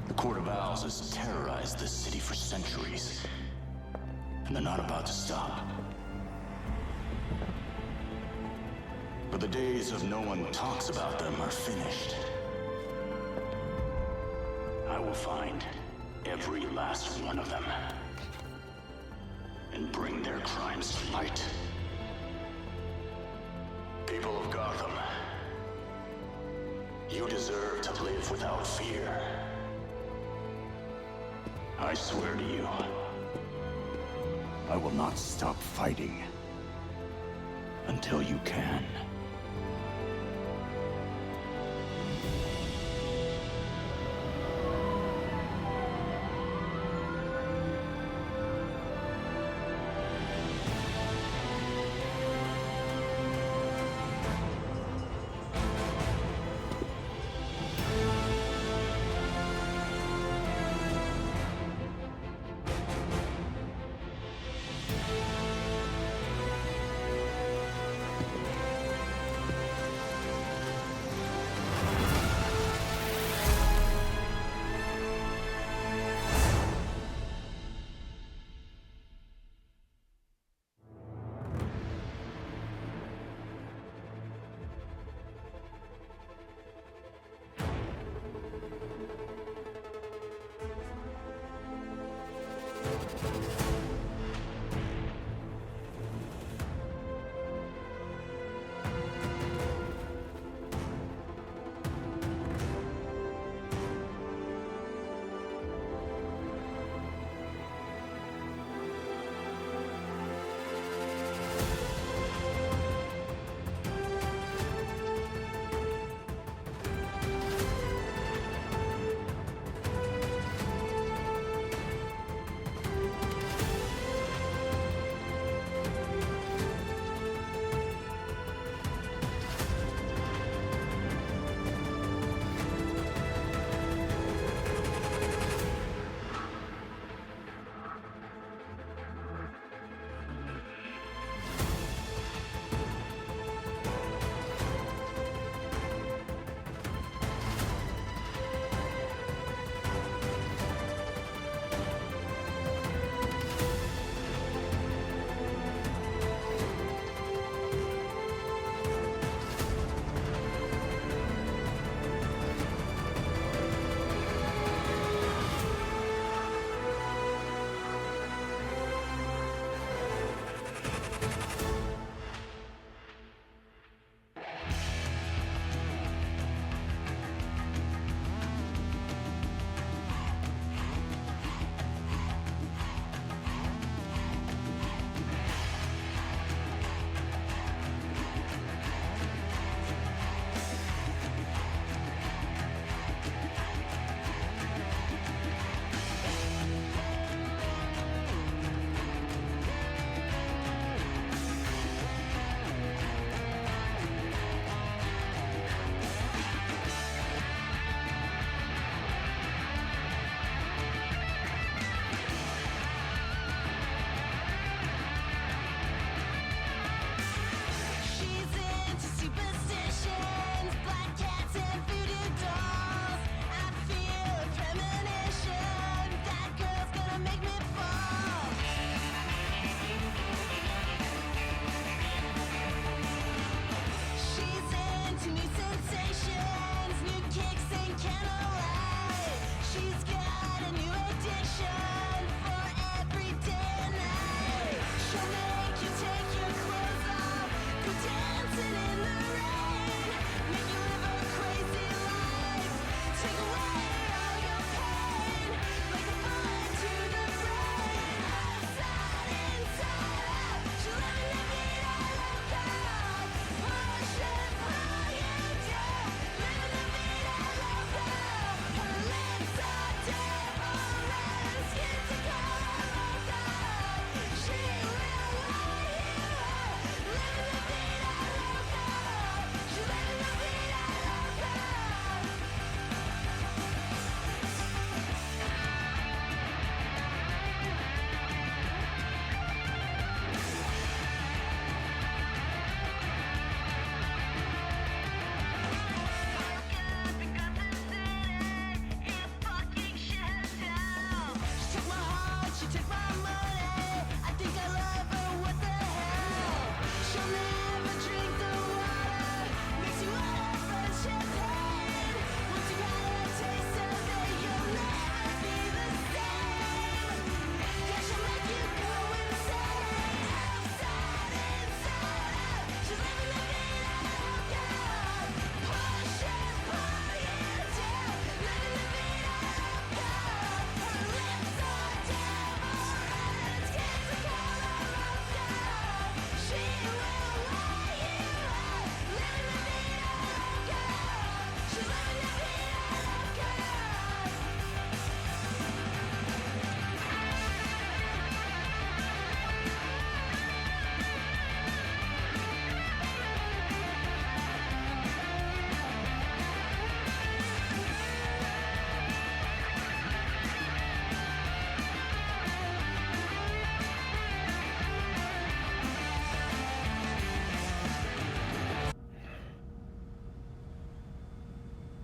The Court of Owls has terrorized this city for centuries. and they're not about to stop. But the days of no one talks about them are finished. I will find every last one of them and bring their crimes to light. People of Gotham, you deserve to live without fear. I swear to you, I will not stop fighting until you can.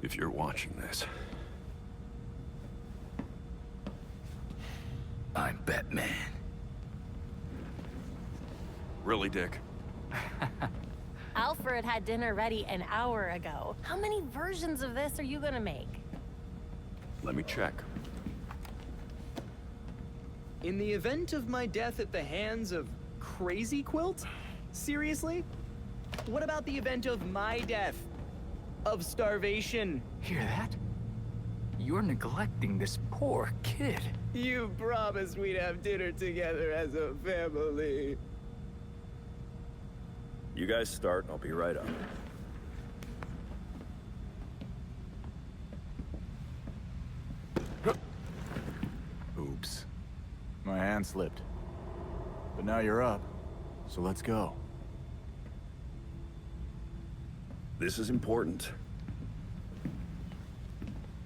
If you're watching this. I'm Batman. Really, Dick? Alfred had dinner ready an hour ago. How many versions of this are you gonna make? Let me check. In the event of my death at the hands of Crazy Quilt? Seriously? What about the event of my death? Of starvation? Hear that? You're neglecting this poor kid. You promised we'd have dinner together as a family. You guys start, I'll be right up. Oops. My hand slipped. But now you're up, so let's go. This is important.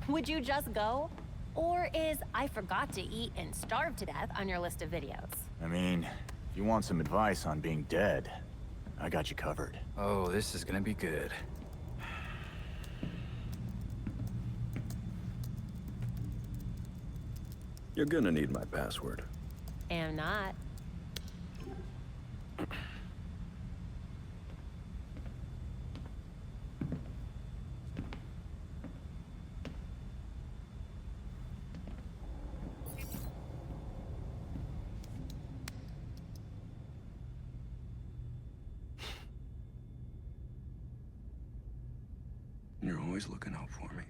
Would you just go? Or is I forgot to eat and starve to death on your list of videos? I mean, if you want some advice on being dead, I got you covered. Oh, this is gonna be good. You're gonna need my password. Am not. You're always looking out for me.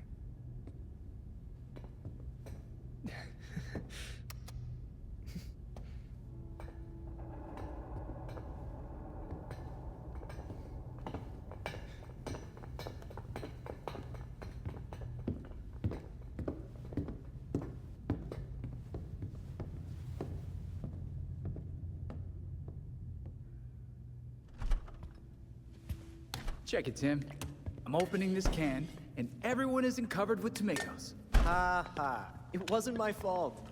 Check it, Tim. I'm opening this can, and everyone isn't covered with tomatoes. Ha ha. It wasn't my fault.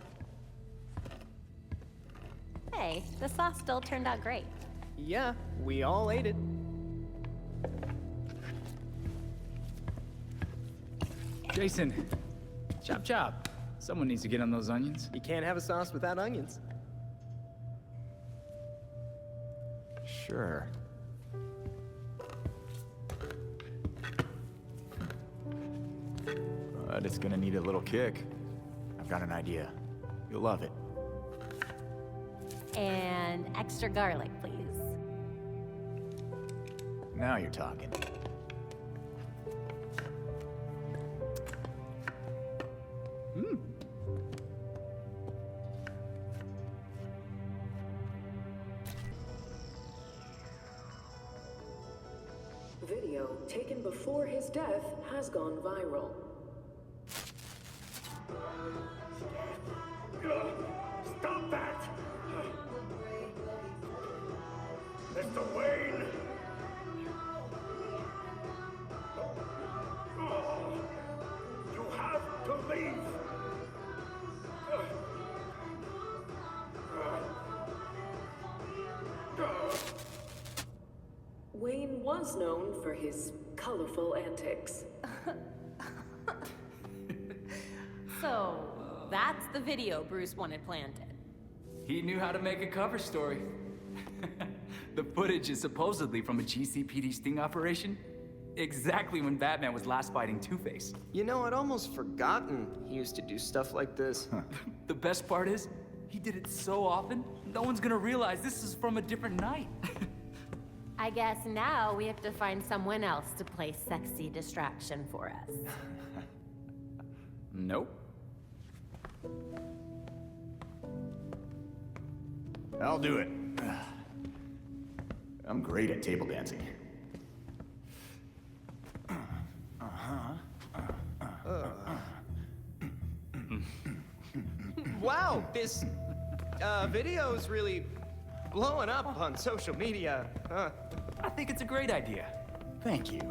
Hey, the sauce still turned out great. Yeah, we all ate it. Jason, chop chop. Someone needs to get on those onions. You can't have a sauce without onions. Sure. But it's gonna need a little kick. I've got an idea. You'll love it. And extra garlic, please. Now you're talking. Video taken before his death has gone viral. Stop that! Mr. Wayne! You have to leave! Wayne was known for his colorful antics. So, that's the video Bruce wanted planted. He knew how to make a cover story. The footage is supposedly from a GCPD sting operation. Exactly when Batman was last fighting Two-Face. You know, I'd almost forgotten he used to do stuff like this. The best part is, he did it so often, no one's gonna realize this is from a different night. I guess now we have to find someone else to play sexy distraction for us. Nope. I'll do it. I'm great at table dancing. Wow, this video's really blowing up on social media. I think it's a great idea. Thank you.